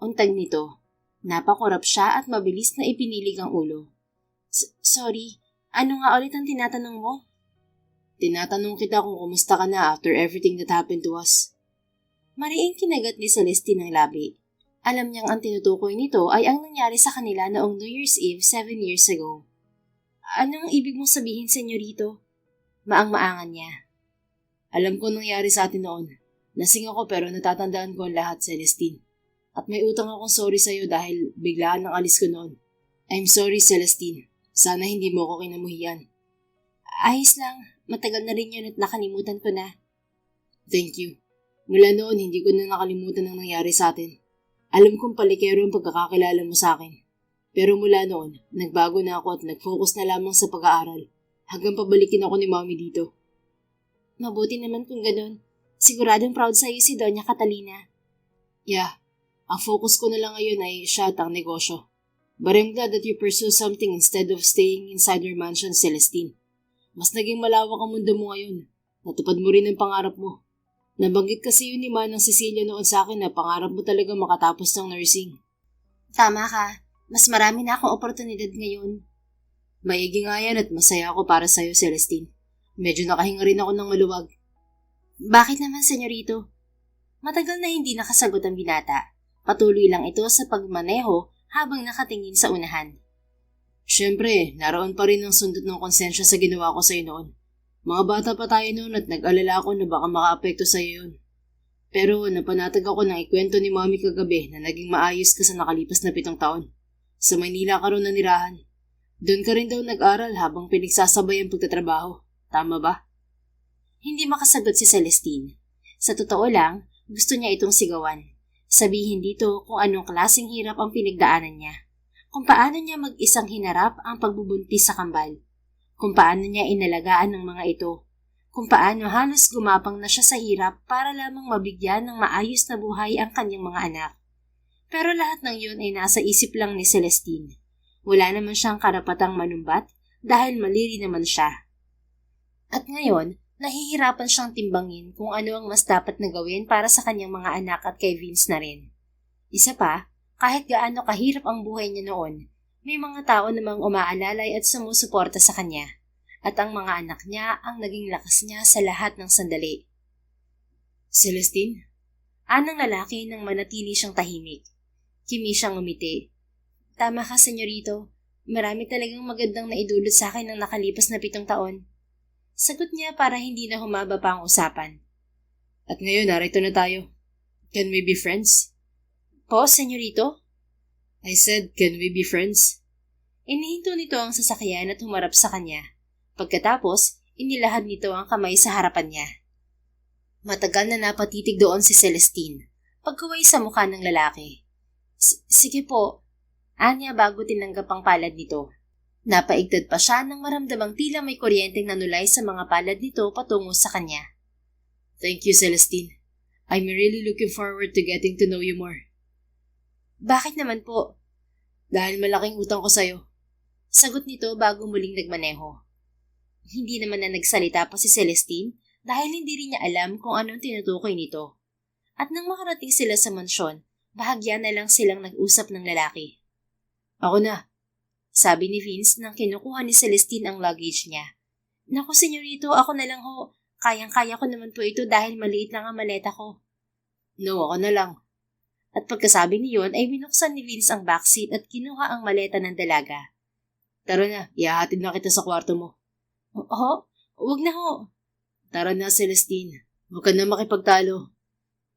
Untag nito. Napakurap siya at mabilis na ipinilig ang ulo. Sorry, ano nga ulit ang tinatanong mo? Tinatanong kita kung kumusta ka na after everything that happened to us. Mariing kinagat ni Celestine ang labi. Alam niyang ang tinutukoy nito ay ang nangyari sa kanila noong New Year's Eve 7 years ago. Anong ibig mong sabihin, senyorito? Maang-maangan niya. Alam ko nangyari sa atin noon. Lasing ako pero natatandaan ko ang lahat, Celestine. At may utang akong sorry sa'yo dahil biglaan ang alis ko noon. I'm sorry, Celestine. Sana hindi mo ako kinamuhian. Ayos lang. Matagal na rin yun at nakalimutan ko na. Thank you. Mula noon, hindi ko na nakalimutan ang nangyari sa atin. Alam kong palikero ang pagkakakilala mo sa akin. Pero mula noon, nagbago na ako at nag-focus na lamang sa pag-aaral. Hanggang pabalikin ako ni Mami dito. Mabuti naman kung ganun. Siguradong proud sa'yo si Doña Catalina. Yeah, ang focus ko na lang ngayon ay siya at ang negosyo. But I'm glad that you pursue something instead of staying inside your mansion, Celestine. Mas naging malawak ang mundo mo ngayon. Natupad mo rin ang pangarap mo. Nabanggit kasi yun ni Manang Cecilia noon sa akin na pangarap mo talaga makatapos ng nursing. Tama ka. Mas marami na akong oportunidad ngayon. Maigi nga yan at masaya ako para sa'yo, Celestine. Medyo nakahinga rin ako ng maluwag. Bakit naman, senyorito? Matagal na hindi nakasagot ang binata. Patuloy lang ito sa pagmaneho habang nakatingin sa unahan. Siyempre, naroon pa rin ang sundot ng konsensya sa ginawa ko sa'yo noon. Mga bata pa tayo noon at nag-alala ako na baka maka-apekto sa'yo yun. Pero napanatag ako ng ikwento ni Mami kagabi na naging maayos ka sa nakalipas na 7 taon. Sa Maynila ka ron nanirahan. Doon ka rin daw nag-aral habang pinagsasabay ang pagtatrabaho. Tama ba? Hindi makasagot si Celestine. Sa totoo lang, gusto niya itong sigawan. Sabihin dito kung anong klaseng hirap ang pinagdaanan niya. Kung paano niya mag-isang hinarap ang pagbubuntis sa kambal. Kung paano niya inalagaan ng mga ito. Kung paano halos gumapang na siya sa hirap para lamang mabigyan ng maayos na buhay ang kanyang mga anak. Pero lahat ng yun ay nasa isip lang ni Celestine. Wala naman siyang karapatang manumbat dahil maliri naman siya. At ngayon, nahihirapan siyang timbangin kung ano ang mas dapat na gawin para sa kanyang mga anak at kay Vince na rin. Isa pa, kahit gaano kahirap ang buhay niya noon, may mga tao namang umaalalay at sumusuporta sa kanya. At ang mga anak niya ang naging lakas niya sa lahat ng sandali. Celestine, Anang lalaki nang manatili siyang tahimik. Kimi siyang umiti. Tama ka, senyorito. Marami talagang magandang naidulot sa akin ng nakalipas na 7 taon. Sagot niya para hindi na humaba pa ang usapan. At ngayon, narito na tayo. Can we be friends? Po, senyorito? I said, can we be friends? Inihinto nito ang sasakyan at humarap sa kanya. Pagkatapos, inilahad nito ang kamay sa harapan niya. Matagal na napatitig doon si Celestine, pagkaway sa mukha ng lalaki. Sige po, anya bago tinanggap ang palad nito. Napaigtad pa siya nang maramdamang tila may kuryenteng nanulay sa mga palad nito patungo sa kanya. Thank you, Celestine. I'm really looking forward to getting to know you more. Bakit naman po? Dahil malaking utang ko sa'yo. Sagot nito bago muling nagmaneho. Hindi naman na nagsalita pa si Celestine dahil hindi rin niya alam kung anong tinutukoy nito. At nang makarating sila sa mansyon, bahagya na lang silang nag-usap ng lalaki. Ako na, sabi ni Vince nang kinukuha ni Celestine ang luggage niya. Naku, senyorito, ako na lang ho. Kayang-kaya ko naman po ito dahil maliit lang ang maleta ko. No, ako na lang. At pagkasabi niyon ay binuksan ni Vince ang backseat at kinuha ang maleta ng dalaga. Tara na, ihahatid na kita sa kwarto mo. Ho? Huwag na ho. Tara na, Celestine. Huwag ka na makipagtalo.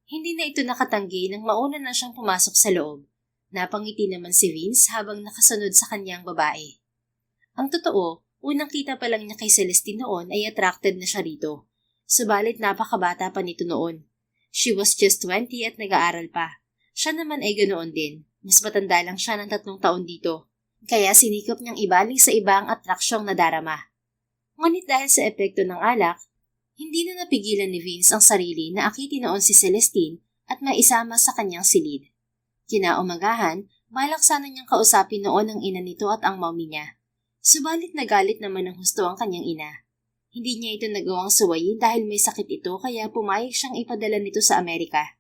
Hindi na ito nakatanggi nang mauna na siyang pumasok sa loob. Napangiti naman si Vince habang nakasunod sa kanyang babae. Ang totoo, unang kita pa lang niya kay Celestine noon ay attracted na siya rito. Subalit napakabata pa nito noon. She was just 20 at nag-aaral pa. Siya naman ay ganoon din. Mas matanda lang siya ng 3 taon dito. Kaya sinikap niyang ibaling sa iba ang atraksyong nadarama. Ngunit dahil sa epekto ng alak, hindi na napigilan ni Vince ang sarili na akitin noon si Celestine at maisama sa kanyang silid. Kinaumagahan, balak sana niyang kausapin noon ang ina nito at ang mommy niya. Subalit nagalit naman ng husto ang kanyang ina. Hindi niya ito nagawang suwayin dahil may sakit ito kaya pumayag siyang ipadala nito sa Amerika.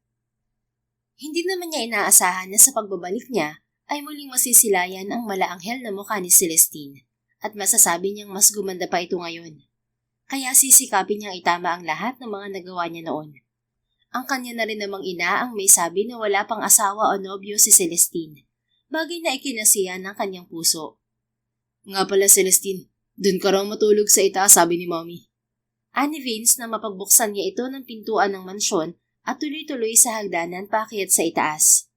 Hindi naman niya inaasahan na sa pagbabalik niya ay muling masisilayan ang malaanghel na mukha ni Celestine at masasabi niyang mas gumanda pa ito ngayon. Kaya sisikapin niyang itama ang lahat ng mga nagawa niya noon. Ang kanya na rin namang ina ang may sabi na wala pang asawa o nobyo si Celestine, bagay na ikinasiya ng kanyang puso. Nga pala, Celestine, dun ka raw matulog sa itaas, sabi ni Mommy. Ani Vince na mapagbuksan niya ito ng pintuan ng mansyon at tuloy-tuloy sa hagdanan paakyat sa itaas.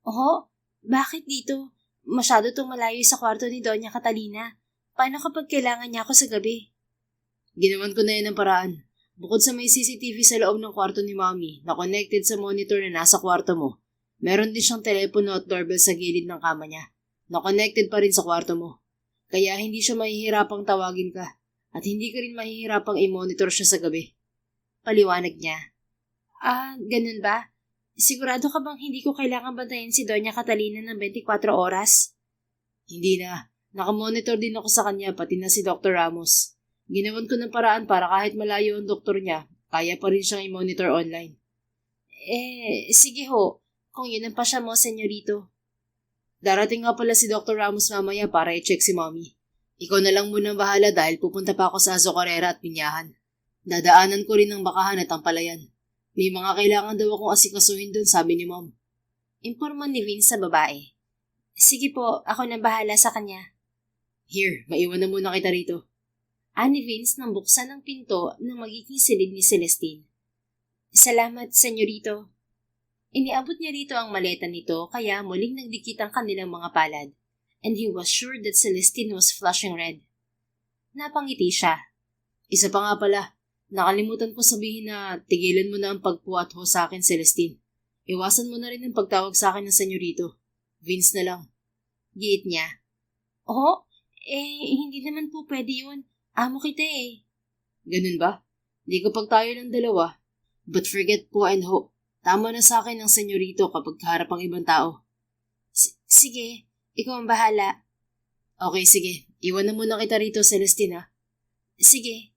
Oho, bakit dito? Masyado itong malayo sa kwarto ni Doña Catalina. Paano kapag kailangan niya ako sa gabi? Ginawan ko na yan ang paraan. Bukod sa may CCTV sa loob ng kwarto ni Mommy na connected sa monitor na nasa kwarto mo, meron din siyang telepono at doorbell sa gilid ng kama niya na connected pa rin sa kwarto mo. Kaya hindi siya mahihirapang tawagin ka at hindi ka rin mahihirapang i-monitor siya sa gabi. Paliwanag niya. Ganun ba? Sigurado ka bang hindi ko kailangan bantayan si Doña Catalina ng 24 oras? Hindi na. Nakamonitor din ako sa kanya pati na si Dr. Ramos. Ginawan ko ng paraan para kahit malayo ang doktor niya, kaya pa rin siyang i-monitor online. Sige ho. Kung yun ang pasya mo, senyorito. Darating nga pala si Dr. Ramos mamaya para i-check si Mommy. Ikaw na lang munang bahala dahil pupunta pa ako sa Azocarera at Pinyahan. Dadaanan ko rin ng Bakahan at Tampalayan. May mga kailangan daw akong asikasuhin doon, sabi ni Mom. Imporma ni Vince sa babae. Sige po, ako na bahala sa kanya. Here, maiwan na muna kita rito. Ani Vince nang buksan ang pinto ng magiging silid ni Celestine. Salamat, senyorito. Iniabot niya rito ang maleta nito kaya muling nagdikit ang kanilang mga palad, and he was sure that Celestine was flushing red. Napangiti siya. Isa pa nga pala, nakalimutan ko sabihin na tigilan mo na ang pagpuat ho sa akin, Celestine. Iwasan mo na rin ang pagtawag sa akin ng senyorito. Vince na lang. Giit niya. Oh, hindi naman po pwede yun. Amo kita eh. Ganun ba? Di kapag tayo ng dalawa. But forget po and ho. Tama na sa akin ang senyorito kapag kaharap ang ibang tao. Sige, ikaw ang bahala. Okay, sige. Iwan na muna kita rito, Celestine, ha? Sige.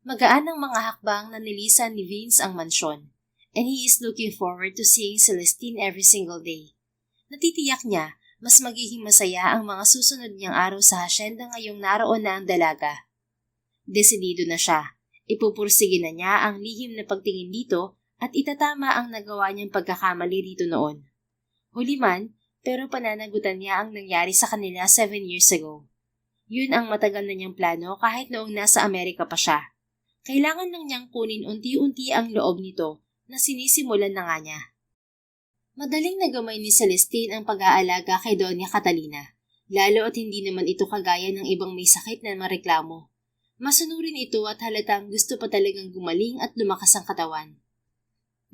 Magaan ang mga hakbang na nilisan ni Vince ang mansyon, and he is looking forward to seeing Celestine every single day. Natitiyak niya, mas magiging masaya ang mga susunod niyang araw sa hasyenda ngayong naroon na ang dalaga. Desidido na siya. Ipupursige na niya ang lihim na pagtingin dito at itatama ang nagawa niyang pagkakamali rito noon. Huli man, pero pananagutan niya ang nangyari sa kanila 7 years ago. Yun ang matagal na niyang plano kahit noong nasa Amerika pa siya. Kailangan lang niyang kunin unti-unti ang loob nito na sinisimulan na nga niya. Madaling nagamay ni Celestine ang pag-aalaga kay Doña Catalina, lalo at hindi naman ito kagaya ng ibang may sakit na mareklamo. Masunurin ito at halatang gusto pa talagang gumaling at lumakas ang katawan.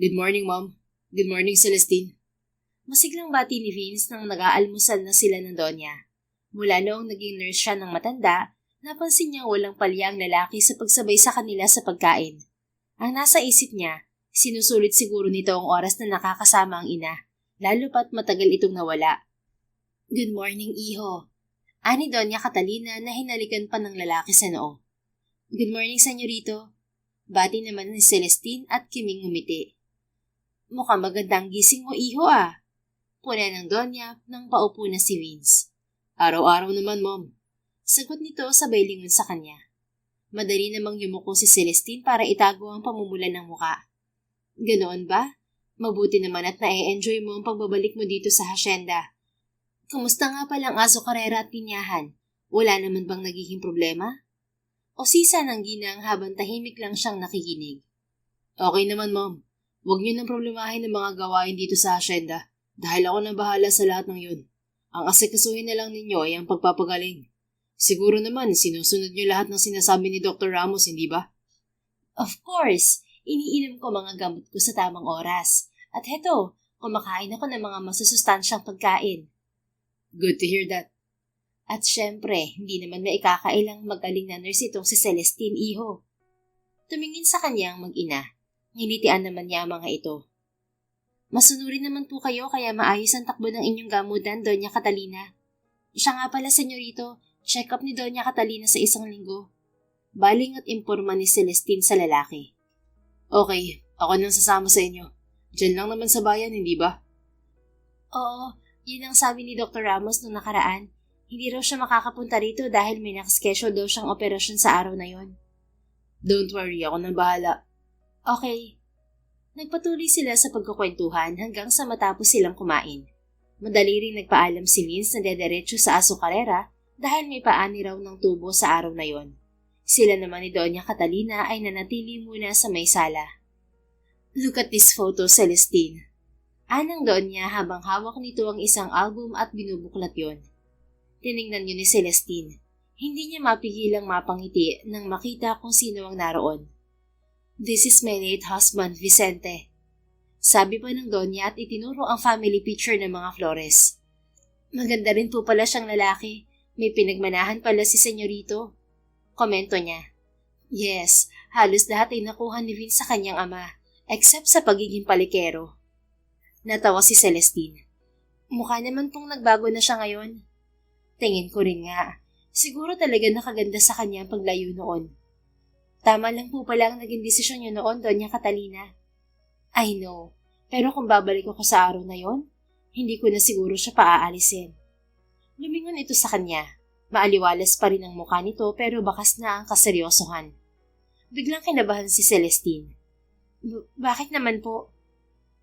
Good morning, Mom. Good morning, Celestine. Masiglang bati ni Vince nang nag-aalmusal na sila ng Donya. Mula noong naging nurse siya ng matanda, napansin niyang walang palya ang lalaki sa pagsabay sa kanila sa pagkain. Ang nasa isip niya, sinusulit siguro nito ang oras na nakakasama ang ina, lalo pat matagal itong nawala. Good morning, iho. Ani Doña Catalina na hinalikan pa ng lalaki sa noo. Good morning, senyorito. Bati naman ni Celestine at kiming ngumiti. Mukhang magandang gising mo, iho ah. Puna ng Donya nang paupo na si Vince. Araw-araw naman, Mom. Sagot nito sabay lingon sa kanya. Madali namang yumuko si Celestine para itago ang pamumula ng muka. Ganoon ba? Mabuti naman at na-enjoy mo ang pagbabalik mo dito sa hasyenda. Kumusta nga palang Aso Carrera at Pinyahan? Wala naman bang nagiging problema? O sisa ng ginang habang tahimik lang siyang nakikinig. Okay naman, Mom. Huwag niyo nang problemahin ang mga gawain dito sa hasyenda dahil ako nang bahala sa lahat ng yun. Ang asikasuhin na lang ninyo ay ang pagpapagaling. Siguro naman sinusunod niyo lahat ng sinasabi ni Dr. Ramos, hindi ba? Of course. Iniinom ko mga gamot ko sa tamang oras. At heto, kumakain ako ng mga masusustansyang pagkain. Good to hear that. At syempre, hindi naman maikakailang magaling na nurse itong si Celestine, iho. Tumingin sa kanyang mag-ina. Ngilitian naman niya ang mga ito. Masunurin naman po kayo kaya maayos ang takbo ng inyong gamutan, Doña Catalina. Siya nga pala, senyorito, check up ni Doña Catalina sa 1 linggo. Baling at imporma ni Celestine sa lalaki. Okay, ako nang sasama sa inyo. Diyan lang naman sa bayan, hindi ba? Oo, yun ang sabi ni Dr. Ramos nung nakaraan. Hindi raw siya makakapunta rito dahil may nakaschedule daw siyang operasyon sa araw na yon. Don't worry, ako nang bahala. Okay. Nagpatuloy sila sa pagkukwentuhan hanggang sa matapos silang kumain. Madali rin nagpaalam si Vince na dederecho sa Aso Carrera dahil may paani raw ng tubo sa araw na yon. Sila naman ni Doña Catalina ay nanatili muna sa may sala. Look at this photo, Celestine. Anang Doña habang hawak nito ang isang album at binubuklat yon. Tiningnan yun ni Celestine. Hindi niya mapigilang mapangiti nang makita kung sino ang naroon. This is my late husband, Vicente. Sabi pa ng Donya at itinuro ang family picture ng mga Flores. Maganda rin po pala siyang lalaki. May pinagmanahan pala si senyorito. Komento niya. Yes, halos lahat ay nakuha ni Vince sa kanyang ama, except sa pagiging palikero. Natawa si Celestine. Mukha naman pong nagbago na siya ngayon. Tingin ko rin nga. Siguro talaga nakaganda sa kanya ang paglayo noon. Tama lang po pala ang naging desisyon niyo noon, Doña Catalina. I know, pero kung babalik ako sa araw na yon, hindi ko na siguro siya paaalisin. Lumingon ito sa kanya. Maaliwalas pa rin ang mukha nito pero bakas na ang kaseryosohan. Biglang kinabahan si Celestine. Bakit naman po?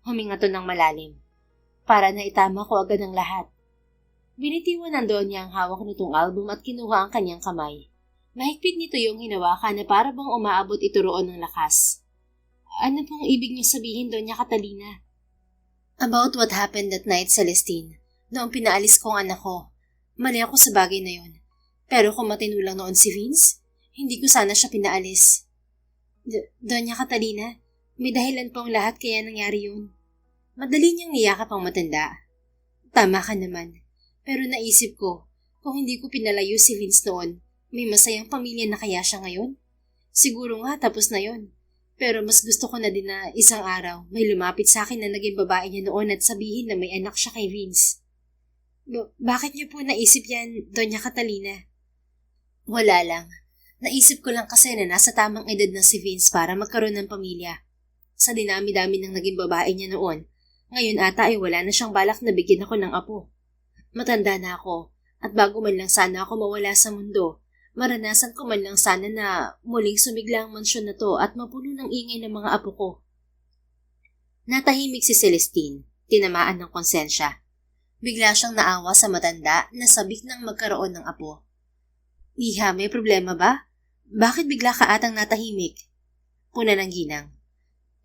Huminga to ng malalim. Para na itama ko agad ang lahat. Binitiwan ng Donya ang hawak nitong album at kinuha ang kanyang kamay. Mahigpit nito yung hinawakan na para bang umaabot ito roon ng lakas. Ano pong ibig niyo sabihin, Doña Catalina? About what happened that night, Celestine. Noong pinaalis ko ang anak ko. Mali ako sa bagay na yon. Pero kung matino lang noon si Vince, hindi ko sana siya pinaalis. Doña Catalina, may dahilan po ang lahat kaya nangyari yun. Madali niyang niyakap ang matanda. Tama ka naman. Pero naisip ko, kung hindi ko pinalayo si Vince noon, may masayang pamilya na kaya siya ngayon? Siguro nga tapos na yon. Pero mas gusto ko na din na isang araw may lumapit sa akin na naging babae niya noon at sabihin na may anak siya kay Vince. Bakit niyo po naisip yan, Doña Catalina? Wala lang. Naisip ko lang kasi na nasa tamang edad na si Vince para magkaroon ng pamilya. Sa dinami-dami ng naging babae niya noon, ngayon ata ay wala na siyang balak na bigyan ako ng apo. Matanda na ako at bago man lang sana ako mawala sa mundo, maranasan ko man lang sana na muling sumigla ang mansyon na to at mapuno ng ingay ng mga apo ko. Natahimik si Celestine, tinamaan ng konsensya. Bigla siyang naawa sa matanda na sabik ng magkaroon ng apo. Iha, may problema ba? Bakit bigla ka atang natahimik? Puna ng ginang.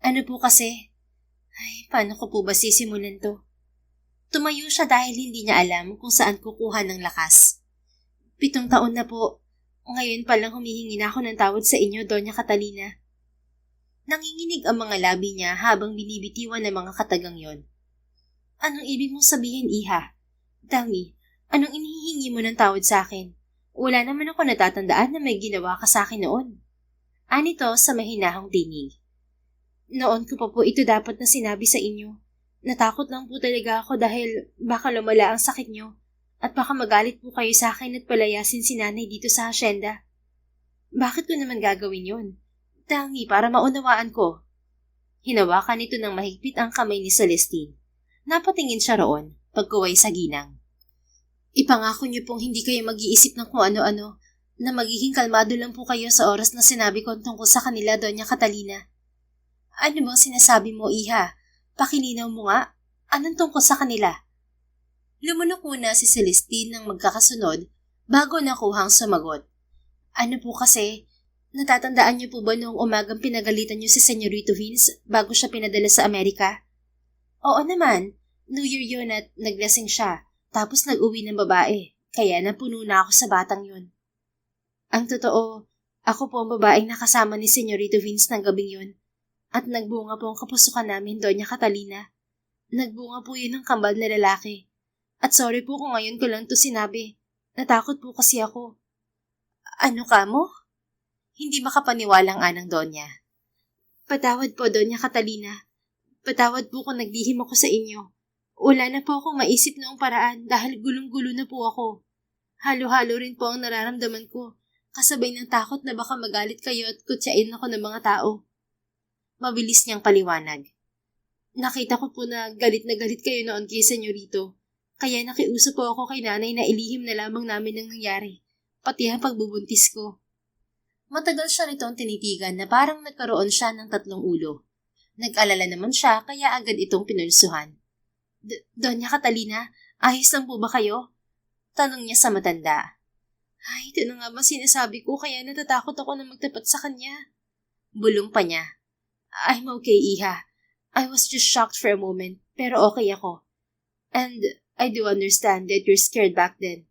Ano po kasi? Ay, paano ko po ba sisimulan to? Tumayo siya dahil hindi niya alam kung saan kukuha ng lakas. 7 taon na po. Ngayon pa lang humihingi na ako ng tawad sa inyo, Doña Catalina. Nanginginig ang mga labi niya habang binibitiwan ng mga katagang yon. Anong ibig mong sabihin, Iha? Tell me, anong inihihingi mo ng tawad sa akin? Wala naman ako natatandaan na may ginawa ka sa akin noon. Anito sa mahinahong tinig. Noon ko pa po ito dapat na sinabi sa inyo. Natakot lang po talaga ako dahil baka lumala ang sakit nyo at baka magalit po kayo sa akin at palayasin si nanay dito sa hasyenda. Bakit ko naman gagawin yon? Tell me para maunawaan ko. Hinawakan nito ng mahigpit ang kamay ni Celestine. Napatingin siya roon, pagkuway sa ginang. Ipangako niyo pong hindi kayo mag-iisip ng kung ano-ano, na magiging kalmado lang po kayo sa oras na sinabi ko tungkol sa kanila, Doña Catalina. Ano bang sinasabi mo, Iha? Pakilinaw mo nga. Anong tungkol sa kanila? Lumunok muna si Celestine ng magkakasunod bago nakuhang sumagot. Ano po kasi, natatandaan niyo po ba noong umagang pinagalitan niyo si Señorito Vince bago siya pinadala sa Amerika? Oo naman, New Year yun at naglasing siya, tapos nag-uwi ng babae, kaya napuno na ako sa batang yun. Ang totoo, ako po ang babaeng nakasama ni Señorito Vince ng gabing yun. At nagbunga po ang kapusukan namin, Doña Catalina. Nagbunga po yun ng kambal na lalaki. At sorry po kung ngayon ko lang to sinabi. Natakot po kasi ako. Ano ka mo? Hindi makapaniwalang anang Donya. Patawad po, Doña Catalina. Patawad po kung naglihim ako sa inyo. Wala na po akong maisip noong paraan dahil gulong-gulo na po ako. Halo-halo rin po ang nararamdaman ko. Kasabay ng takot na baka magalit kayo at kutsain ako ng mga tao. Mabilis niyang paliwanag. Nakita ko po na galit kayo noon kay Senyorito. Kaya nakiusap po ako kay nanay na ilihim na lamang namin ang nangyari. Pati ang pagbubuntis ko. Matagal siya nitong tinitigan na parang nagkaroon siya ng 3 ulo. Nag-alala naman siya kaya agad itong pinulsuhan. Doña Catalina, ayos lang po ba kayo? Tanong niya sa matanda. Ay, ito na nga ba sinasabi ko kaya natatakot ako na magtapat sa kanya. Bulong pa niya. I'm okay, Iha. I was just shocked for a moment, pero okay ako. And I do understand that you're scared back then.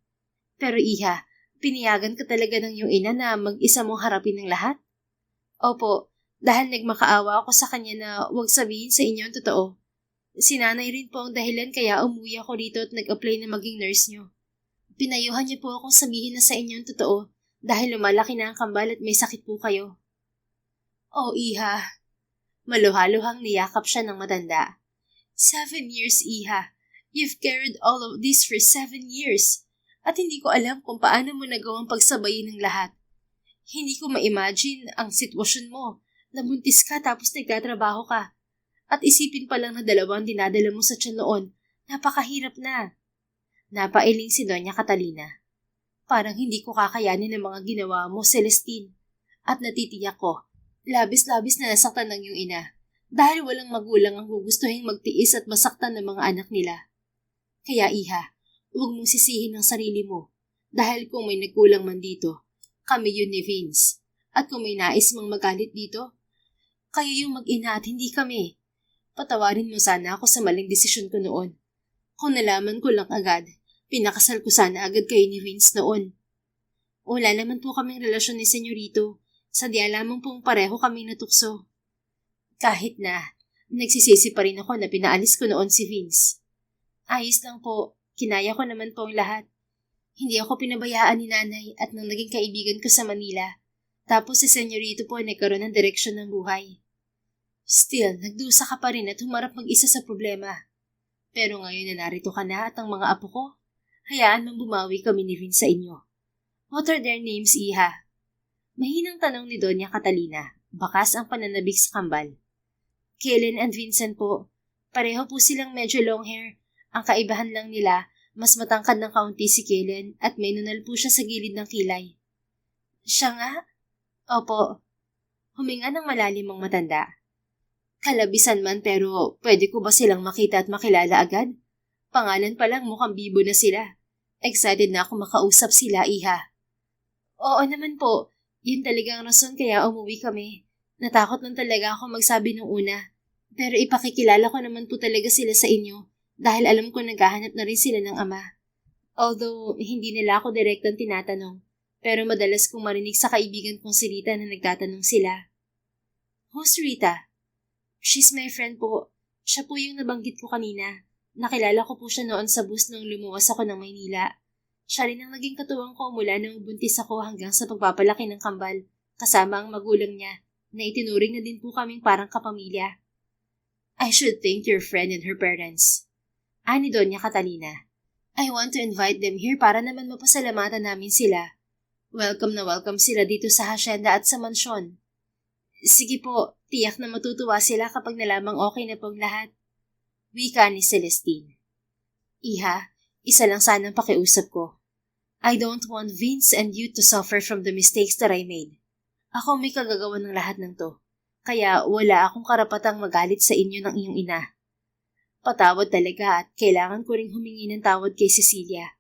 Pero Iha, pinayagan ka talaga ng iyong ina na mag-isa mong harapin ng lahat? Opo, dahil nagmakaawa ako sa kanya na huwag sabihin sa inyo ang totoo. Si nanay rin po ang dahilan kaya umuwi ako dito at nag-apply na maging nurse niyo. Pinayuhan niyo po akong sabihin na sa inyo ang totoo dahil lumalaki na ang kambal at may sakit po kayo. Oh, Iha. Maluhaluhang niyakap siya ng matanda. 7 years, Iha. You've carried all of this for 7 years. At hindi ko alam kung paano mo nagawang pagsabayin ng lahat. Hindi ko ma-imagine ang sitwasyon mo. Nabuntis ka tapos nagtatrabaho ka. At isipin pa lang na 2 dinadala mo sa tiyan noon. Napakahirap na. Napailing si Doña Catalina. Parang hindi ko kakayanin ang mga ginawa mo, Celestine. At natitiyak ko, labis-labis na nasaktan ng iyong ina dahil walang magulang ang gugustuhin magtiis at masaktan ng mga anak nila. Kaya Iha, huwag mong sisihin ang sarili mo dahil kung may nagkulang man dito, kami yun ni Vince. At kung may nais mong magalit dito, kayo yung mag-ina at hindi kami. Patawarin mo sana ako sa maling desisyon ko noon. Kung nalaman ko lang agad, pinakasal ko sana agad kayo ni Vince noon. Wala naman po kaming relasyon ni Senyorito. Sadya lamang pong pareho kaming natukso. Kahit na, nagsisisi pa rin ako na pinaalis ko noon si Vince. Ayos lang po, kinaya ko naman po ang lahat. Hindi ako pinabayaan ni nanay at nang naging kaibigan ko sa Manila. Tapos si Senyorito po nagkaroon ng direksyon ng buhay. Still, nagdusa ka pa rin at humarap mag-isa sa problema. Pero ngayon na narito ka na at ang mga apo ko, hayaan mong bumawi kami ni Vince sa inyo. What are their names, Iha? Mahinang tanong ni Doña Catalina, bakas ang pananabik sa kambal. Kellen and Vincent po. Pareho po silang medyo long hair. Ang kaibahan lang nila, mas matangkad ng kaunti si Kellen at may nunal po siya sa gilid ng kilay. Siya nga? Opo. Huminga ng malalim ang matanda. Kalabisan man pero pwede ko ba silang makita at makilala agad? Pangalan pa lang mukhang bibo na sila. Excited na ako makausap sila, Iha. Oo naman po. Yun talagang rason kaya umuwi kami. Natakot lang talaga ako magsabi nung una. Pero ipakikilala ko naman po talaga sila sa inyo dahil alam ko naghahanap na rin sila ng ama. Although hindi nila ako direktang tinatanong, pero madalas kong marinig sa kaibigan kong si Rita na nagtatanong sila. Who's Rita? She's my friend po. Siya po yung nabanggit ko kanina. Nakilala ko po siya noon sa bus nung lumuwas ako ng Maynila. Siya rin ang naging katuwang ko mula nung buntis ako hanggang sa pagpapalaki ng kambal, kasama ang magulang niya, na itinuring na din po kaming parang kapamilya. I should thank your friend and her parents. Ani Doña Catalina. I want to invite them here para naman mapasalamatan namin sila. Welcome na welcome sila dito sa hacienda at sa mansyon. Sige po, tiyak na matutuwa sila kapag nalamang okay na pong lahat. Wika ni Celestine. Iha, isa lang sanang pakiusap ko. I don't want Vince and you to suffer from the mistakes that I made. Ako may kagagawa ng lahat ng to. Kaya wala akong karapatang magalit sa inyo ng iyong ina. Patawad talaga at kailangan ko ring humingi ng tawad kay Cecilia.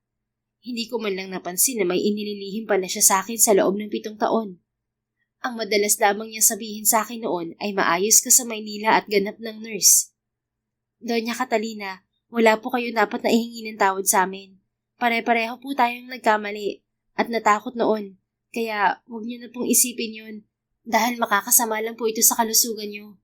Hindi ko man lang napansin na may inililihim pala siya sa akin sa loob ng 7 taon. Ang madalas lamang niya sabihin sa akin noon ay maayos ka sa Maynila at ganap ng nurse. Doña Catalina, wala po kayo dapat na ihingi ng tawad sa amin. Pare-pareho po tayong nagkamali at natakot noon. Kaya huwag niyo na pong isipin yun dahil makakasama lang po ito sa kalusugan niyo.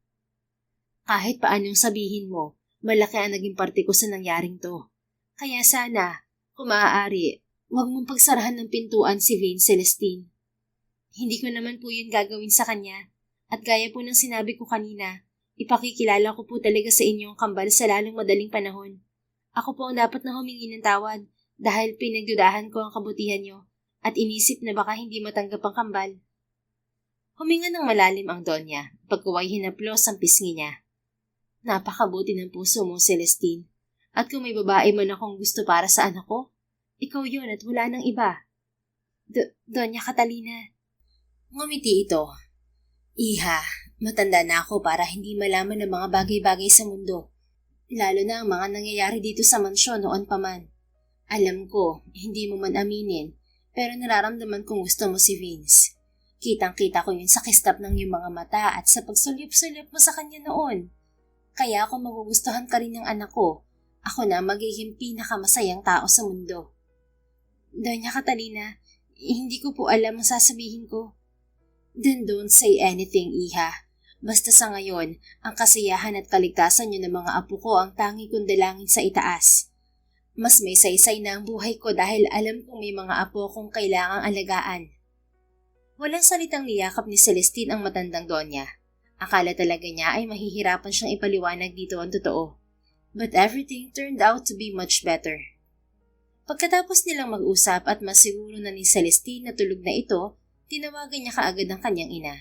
Kahit paanong sabihin mo, malaki ang naging parte ko sa nangyaring to. Kaya sana, kung maaari, huwag mong pagsarahan ng pintuan si Vince Celestine. Hindi ko naman po yun gagawin sa kanya. At gaya po ng sinabi ko kanina, ipakikilala ko po talaga sa inyo ang kambal sa lalong madaling panahon. Ako po ang dapat na humingi ng tawad dahil pinagdudahan ko ang kabutihan niyo at inisip na baka hindi matanggap ang kambal. Huminga ng malalim ang Donya, pagkuway hinaplos ang pisngi niya. Napakabuti ng puso mo, Celestine. At kung may babae man akong gusto para sa anak ko, ikaw yun at wala nang iba. Doña Catalina. Ngumiti ito. Iha, matanda na ako para hindi malaman ng mga bagay-bagay sa mundo. Lalo na ang mga nangyayari dito sa mansyon noon pa man. Alam ko, hindi mo man aminin, pero nararamdaman kong gusto mo si Vince. Kitang-kita ko yun sa kislap ng iyong mga mata at sa pagsulyap-sulyap mo sa kanya noon. Kaya kung magugustuhan ka rin ng anak ko, ako na magiging pinakamasayang tao sa mundo. Doña Catalina, hindi ko po alam ang sasabihin ko. Then don't say anything, Iha. Basta sa ngayon, ang kasiyahan at kaligtasan niyo ng mga apo ko ang tangi kong dalangin sa itaas. Mas may saysay na ang buhay ko dahil alam kong may mga apo kong kailangang alagaan. Walang salitang niyakap ni Celestine ang matandang Donya. Akala talaga niya ay mahihirapan siyang ipaliwanag dito ang totoo. But everything turned out to be much better. Pagkatapos nilang mag-usap at masiguro na ni Celestine na tulog na ito, tinawagan niya kaagad ang kanyang ina.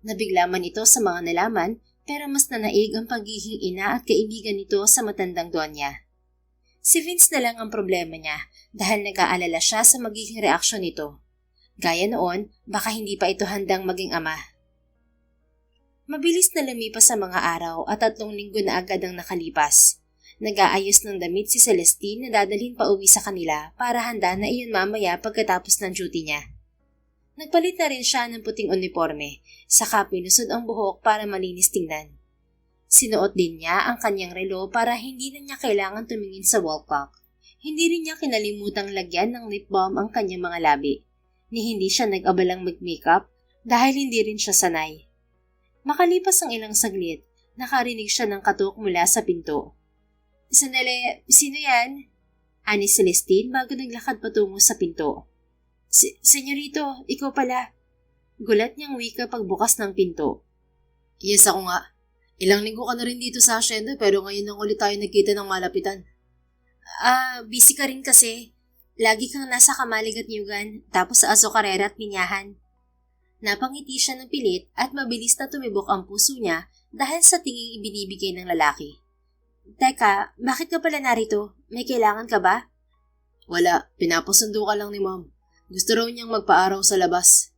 Nabigla man ito sa mga nalaman, pero mas nanaig ang pagiging ina at kaibigan nito sa matandang Donya. Si Vince na lang ang problema niya dahil nag-aalala siya sa magiging reaksyon nito. Gaya noon, baka hindi pa ito handang maging ama. Mabilis na lumipas sa mga araw at 3 linggo na agad ang nakalipas. Nag-aayos ng damit si Celestine na dadalhin pa uwi sa kanila para handa na iyon mamaya pagkatapos ng duty niya. Nagpalit na rin siya ng puting uniforme, saka pinusod ang buhok para malinis tingnan. Sinuot din niya ang kanyang relo para hindi na niya kailangan tumingin sa wall clock. Hindi rin niya kinalimutang lagyan ng lip balm ang kanyang mga labi. Ni hindi siya nag-abalang mag-makeup dahil hindi rin siya sanay. Makalipas ang ilang saglit, nakarinig siya ng katok mula sa pinto. Sandali, sino yan? Ani Celestine bago naglakad patungo sa pinto. Senyorito, ikaw pala. Gulat niyang wika pagbukas ng pinto. Yes, ako nga. Ilang linggo ka na rin dito sa hacienda pero ngayon lang ulit tayo nagkita ng malapitan. Busy ka rin kasi. Lagi kang nasa Kamalig at Nyugan, tapos sa Azocarera at Minyahan. Napangiti siya ng pilit at mabilis na tumibok ang puso niya dahil sa tinging ibinibigay ng lalaki. Teka, bakit ka pala narito? May kailangan ka ba? Wala, pinapasundo ka lang ni Mom. Gusto raw niyang magpaaraw sa labas.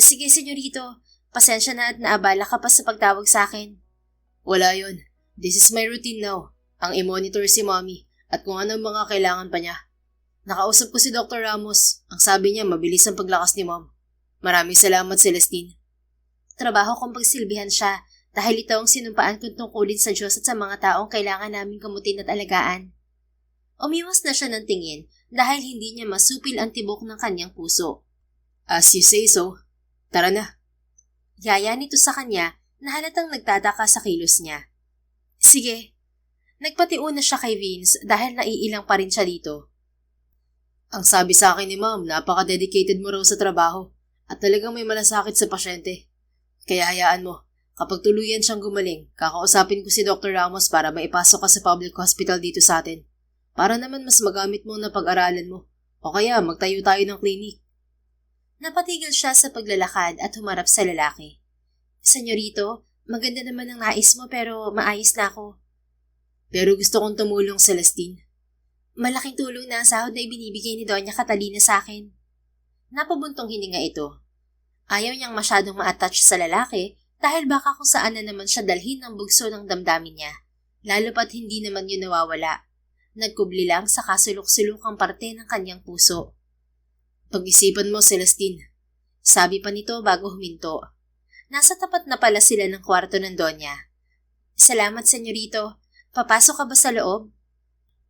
Sige senyorito. Pasensya na at naabala ka pa sa pagtawag sa akin.
Wala yon. This is my routine now. Ang i-monitor si Mommy at kung ano mga kailangan pa niya. Nakausap ko si Dr. Ramos. Ang sabi niya mabilis ang paglakas ni Mom. Maraming salamat, Celestine.
Trabaho kong pagsilbihan siya dahil ito ang sinumpaan kong tungkulin sa Diyos at sa mga taong kailangan naming gamutin at alagaan. Umiwas na siya ng tingin dahil hindi niya masupil ang tibok ng kanyang puso.
As you say so. Tara na.
Yaya nito sa kanya na halatang nagtataka sa kilos niya. Sige. Nagpatiuna siya kay Vince dahil naiilang pa rin siya dito.
Ang sabi sa akin ni Ma'am, napaka-dedicated mo raw sa trabaho at talagang may malasakit sa pasyente. Kaya hayaan mo, kapag tuluyan siyang gumaling, kakausapin ko si Dr. Ramos para maipasok ka sa public hospital dito sa atin. Para naman mas magamit mo na pag-aralan mo. O kaya magtayo tayo ng klinik.
Napatigil siya sa paglalakad at humarap sa lalaki. Senyorito, maganda naman ang nais mo pero maayos na ako.
Pero gusto kong tumulong, Celestine.
Malaking tulong na ang sahod na ibinibigay ni Doña Catalina sa akin. Napabuntong hininga ito. Ayaw niyang masyadong ma-attach sa lalaki dahil baka kung saan na naman siya dalhin ng bugso ng damdamin niya, lalo pat hindi naman yun nawawala. Nagkubli lang sa kasulok-sulukang parte ng kanyang puso.
Pag-isipan mo, Celestine.
Sabi pa nito bago huminto. Nasa tapat na pala sila ng kwarto ng Donya. Salamat, senyorito. Papasok ka ba sa loob?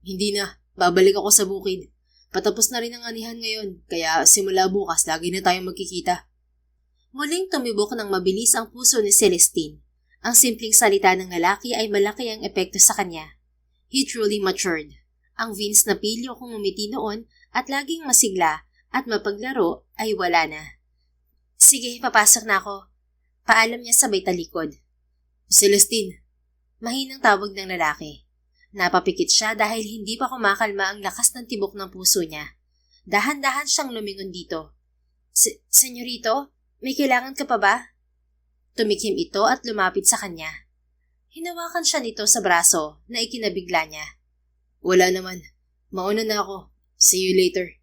Hindi na. Babalik ako sa bukid. Patapos na rin ang anihan ngayon, kaya simula bukas lagi na tayong magkikita.
Muling tumibok ng mabilis ang puso ni Celestine. Ang simpleng salita ng lalaki ay malaki ang epekto sa kanya. He truly matured. Ang Vince na pilyo kung umiti noon at laging masigla at mapaglaro ay wala na. Sige, papasok na ako. Paalam niya sabay talikod.
Celestine.
Mahinang tawag ng lalaki. Napapikit siya dahil hindi pa kumakalma ang lakas ng tibok ng puso niya. Dahan-dahan siyang lumingon dito. Senyorito, may kailangan ka pa ba? Tumikim ito at lumapit sa kanya. Hinawakan siya nito sa braso na ikinabigla niya.
Wala naman. Mauna na ako. See you later.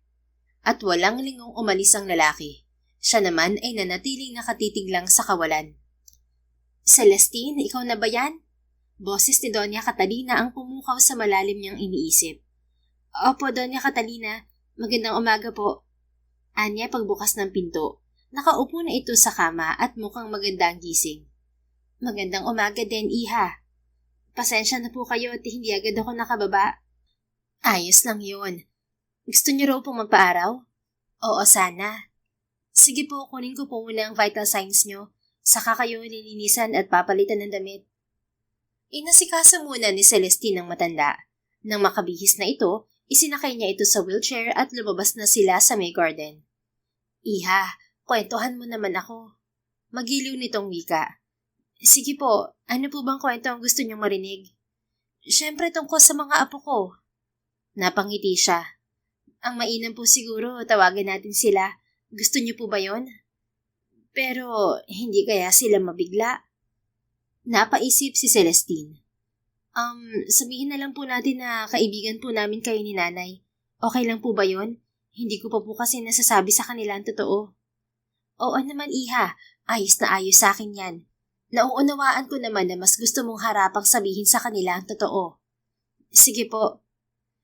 At walang lingong umalis ang lalaki. Siya naman ay nanatiling nakatitig lang sa kawalan. Celestine, ikaw na ba yan? Boses ni Doña Catalina ang pumukaw sa malalim niyang iniisip. Opo, Doña Catalina. Magandang umaga po. Anya pagbukas ng pinto. Nakaupo na ito sa kama at mukhang maganda ang gising. Magandang umaga din, Iha. Pasensya na po kayo at hindi agad ako nakababa. Ayos lang yun. Gusto niyo raw pong magpaaraw? Oo, sana. Sige po, kunin ko po muna ang vital signs niyo. Saka kayo lilinisan at papalitan ng damit. Inasikasa muna ni Celestine ang matanda. Nang makabihis na ito, isinakay niya ito sa wheelchair at lumabas na sila sa may garden. Iha, kwentuhan mo naman ako. Magiliw nitong wika. Sige po, ano po bang kwento ang gusto niyong marinig? Siyempre tungkol sa mga apo ko. Napangiti siya. Ang mainam po siguro, tawagan natin sila. Gusto niyo po ba yon? Pero hindi kaya sila mabigla? Napaisip si Celestine. Sabihin na lang po natin na kaibigan po namin kayo ni nanay. Okay lang po ba yon? Hindi ko pa po kasi nasasabi sa kanila ang totoo. Oo naman, Iha. Ayos na ayos sa akin yan. Nauunawaan ko naman na mas gusto mong harapang sabihin sa kanila ang totoo. Sige po.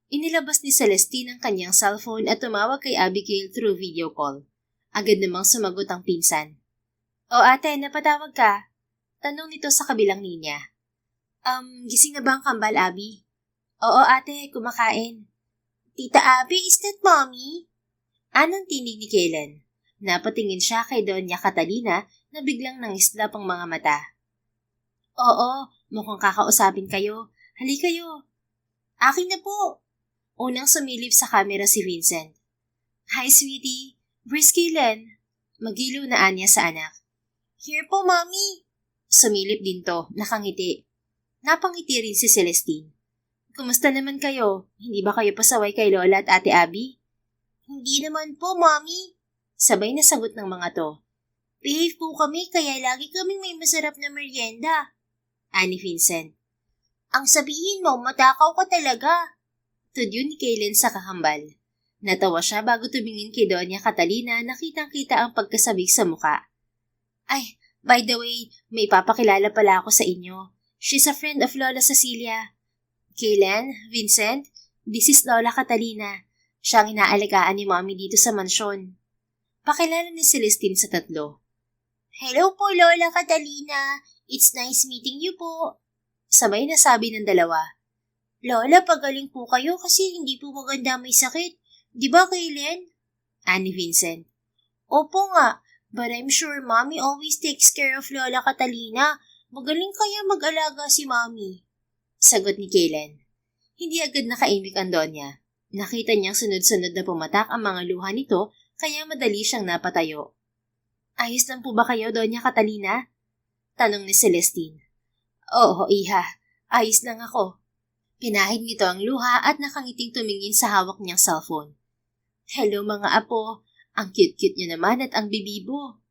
Inilabas ni Celestine ang kanyang cellphone at tumawag kay Abigail through video call. Agad namang sumagot ang pinsan. O ate, napatawag ka? Tanong nito sa kabilang linya. Gising na ba ang kambal, Abby? Oo ate, kumakain. Tita Abby, is that mommy? Anong tinig ni Kaylen? Napatingin siya kay Doña Catalina na biglang nangislap ang mga mata. Oo, mukhang kakausapin kayo. Hali kayo. Akin na po. Unang sumilip sa camera si Vincent. Hi, sweetie. Where's Kaylen? Magiliw na anya sa anak. Here po, mommy. Sumilip din to, nakangiti. Napangiti rin si Celestine. Kumusta naman kayo? Hindi ba kayo pasaway kay Lola at Ate Abby? Hindi naman po, mommy. Sabay na sagot ng mga to. Behave po kami kaya lagi kaming may masarap na merienda. Ani Vincent. Ang sabihin mo, matakaw ka talaga. Tudyo ni Kaylen sa kakambal. Natawa siya bago tumingin kay Doña Catalina na kitang-kita ang pagkasabik sa muka. Ay, by the way, may papakilala pala ako sa inyo. She's a friend of Lola Cecilia. Kaylen, Vincent, this is Lola Catalina. Siya ang inaalagaan ni Mommy dito sa mansyon. Pakilala ni Celestine sa tatlo. Hello po, Lola Catalina. It's nice meeting you po. Sabay na sabi ng dalawa. Lola, pagaling po kayo kasi hindi po maganda may sakit. Di ba, Kaylen? Ani Vincent. Opo nga, but I'm sure Mommy always takes care of Lola Catalina. Magaling kaya mag-alaga si Mommy. Sagot ni Kaylen. Hindi agad nakaimik ang Donya. Nakita niyang sunod-sunod na pumatak ang mga luha nito kaya madali siyang napatayo. Ayos lang po ba kayo, Donya Catalina? Tanong ni Celestine. Oo, iha. Ayos lang ako. Pinahid nito ang luha at nakangiting tumingin sa hawak niyang cellphone. Hello mga apo, ang cute-cute niyo naman at ang bibibo.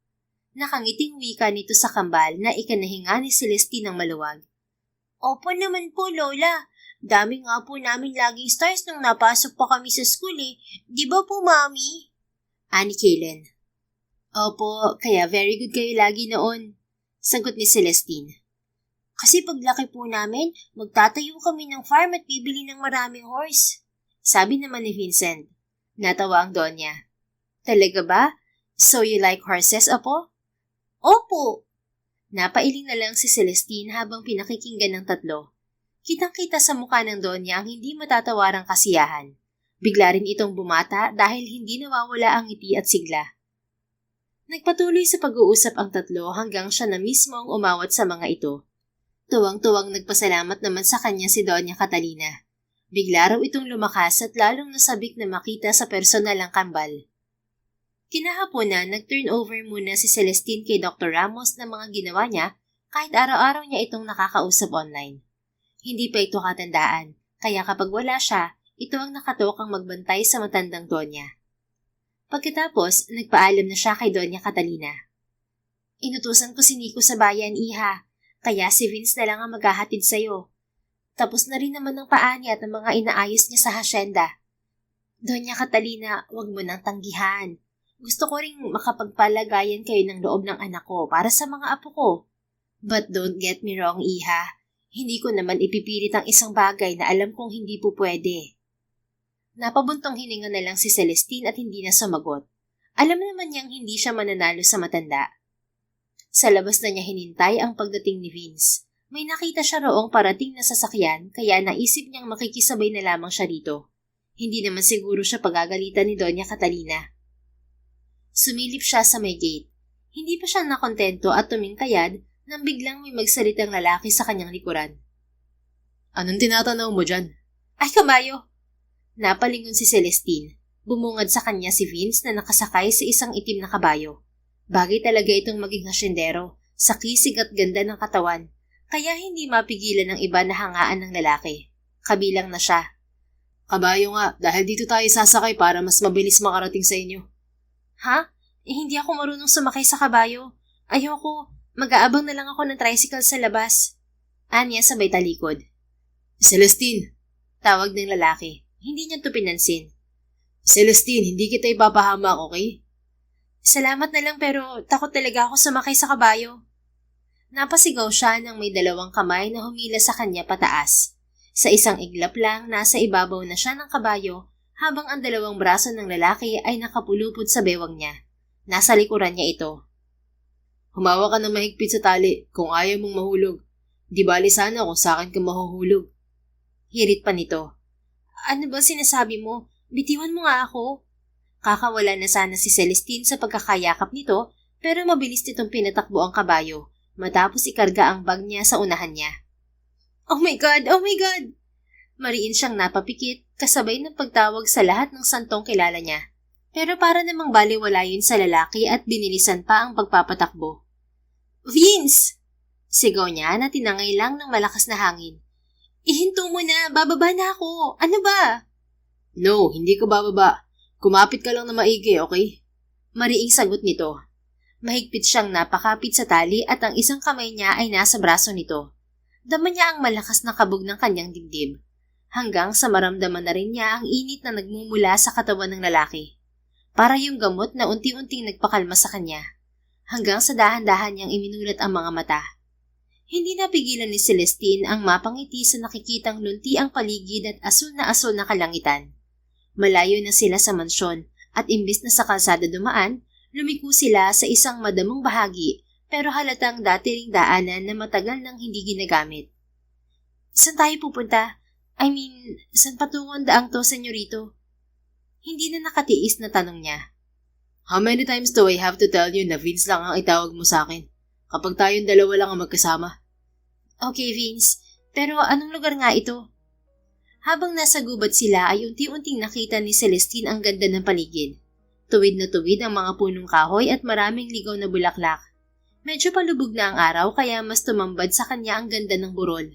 Nakangiting wika nito sa kambal na ikanahinga ni Celestine ng maluwag. Opo naman po, Lola. Dami nga po namin laging stars nung napasok pa kami sa school eh. Di ba po, Mami? Ani Kaylen. Opo, kaya very good kayo lagi noon. Sagot ni Celestine. Kasi paglaki po namin, magtatayo kami ng farm at bibili ng maraming horse. Sabi naman ni Vincent. Natawa ang Donya. Talaga ba? So you like horses, apo? Opo. Napailing na lang si Celestine habang pinakikinggan ng tatlo. Kitang-kita sa mukha ng Donya ang hindi matatawarang kasiyahan. Bigla rin itong bumata dahil hindi nawawala ang ngiti at sigla. Nagpatuloy sa pag-uusap ang tatlo hanggang siya na mismo ang umawat sa mga ito. Tuwang-tuwang nagpasalamat naman sa kanya si Donya Catalina. Bigla raw itong lumakas at lalong nasabik na makita sa personal ang kambal. Kinahaponan, nag-turn over muna si Celestine kay Dr. Ramos ng mga ginawa niya kahit araw-araw niya itong nakakausap online. Hindi pa ito katandaan, kaya kapag wala siya, ito ang nakatok ang magbantay sa matandang Donya. Pagkatapos, nagpaalam na siya kay Donya Catalina. Inutusan ko si Nico sa bayan, iha, kaya si Vince na lang ang maghahatid sa'yo. Tapos na rin naman ang paa niya at ang mga inaayos niya sa hasyenda. Donya Catalina, wag mo nang tanggihan. Gusto ko ring makapagpalagayan kayo ng loob ng anak ko para sa mga apo ko. But don't get me wrong, iha. Hindi ko naman ipipilit ang isang bagay na alam kong hindi po pwede. Napabuntong hininga na lang si Celestine at hindi na sumagot. Alam naman niyang hindi siya mananalo sa matanda. Sa labas na niya hinintay ang pagdating ni Vince. May nakita siya roong parating na sasakyan kaya naisip niyang makikisabay na lamang siya dito. Hindi naman siguro siya pagagalitan ni Donya Catalina. Sumilip siya sa may gate. Hindi pa siya nakontento at tumingkayad nang biglang may magsalitang lalaki sa kanyang likuran. Anong tinatanaw mo dyan? Ay, kabayo! Napalingon si Celestine. Bumungad sa kanya si Vince na nakasakay sa isang itim na kabayo. Bagay talaga itong maging hasyendero, sa kisig at ganda ng katawan, kaya hindi mapigilan ng iba na hangaan ng lalaki. Kabilang na siya. Kabayo nga, dahil dito tayo sasakay para mas mabilis makarating sa inyo. Ha? Hindi ako marunong sumakay sa kabayo. Ayoko, mag-aabang na lang ako ng tricycle sa labas. Anya sabay talikod. Celestine! Tawag ng lalaki. Hindi niya ito pinansin. Celestine, hindi kita ipapahamak, okay? Salamat na lang pero takot talaga ako sumakay sa kabayo. Napasigaw siya nang may dalawang kamay na humila sa kanya pataas. Sa isang iglap lang, nasa ibabaw na siya ng kabayo habang ang dalawang braso ng lalaki ay nakapulupot sa bewang niya. Nasa likuran niya ito. Humawa ka ng mahigpit sa tali kung ayaw mong mahulog. Di bali sana kung sa akin ka mahuhulog. Hirit pa nito. Ano ba sinasabi mo? Bitiwan mo nga ako. Kakawala na sana si Celestine sa pagkakayakap nito pero mabilis nitong pinatakbo ang kabayo matapos ikarga ang bag niya sa unahan niya. Oh my God! Oh my God! Mariin siyang napapikit kasabay ng pagtawag sa lahat ng santong kilala niya. Pero para namang baliwala yun sa lalaki at binilisan pa ang pagpapatakbo. Vince! Sigaw niya na tinangay lang ng malakas na hangin. Ihinto mo na! Bababa na ako! Ano ba? No, hindi ka bababa. Kumapit ka lang na maigi, okay? Mariing sagot nito. Mahigpit siyang napakapit sa tali at ang isang kamay niya ay nasa braso nito. Dama niya ang malakas na kabog ng kanyang dibdib. Hanggang sa maramdaman na rin niya ang init na nagmumula sa katawan ng lalaki. Para yung gamot na unti-unting nagpakalma sa kanya. Hanggang sa dahan-dahan niyang iminulat ang mga mata. Hindi napigilan ni Celestine ang mapangiti sa nakikitang lunti ang paligid at asul na kalangitan. Malayo na sila sa mansyon at imbis na sa kalsada dumaan, lumiko sila sa isang madamong bahagi pero halatang dati ring daanan na matagal nang hindi ginagamit. Saan tayo pupunta? Saan patungo ang daang to, senyorito? Hindi na nakatiis na tanong niya.
How many times do I have to tell you na Vince lang ang itawag mo sa akin? Kapag tayong dalawa lang ang magkasama.
Okay, Vince. Pero anong lugar nga ito? Habang nasa gubat sila ay unti-unting nakita ni Celestine ang ganda ng paligid. Tuwid na tuwid ang mga punong kahoy at maraming ligaw na bulaklak. Medyo palubog na ang araw kaya mas tumambad sa kanya ang ganda ng burol.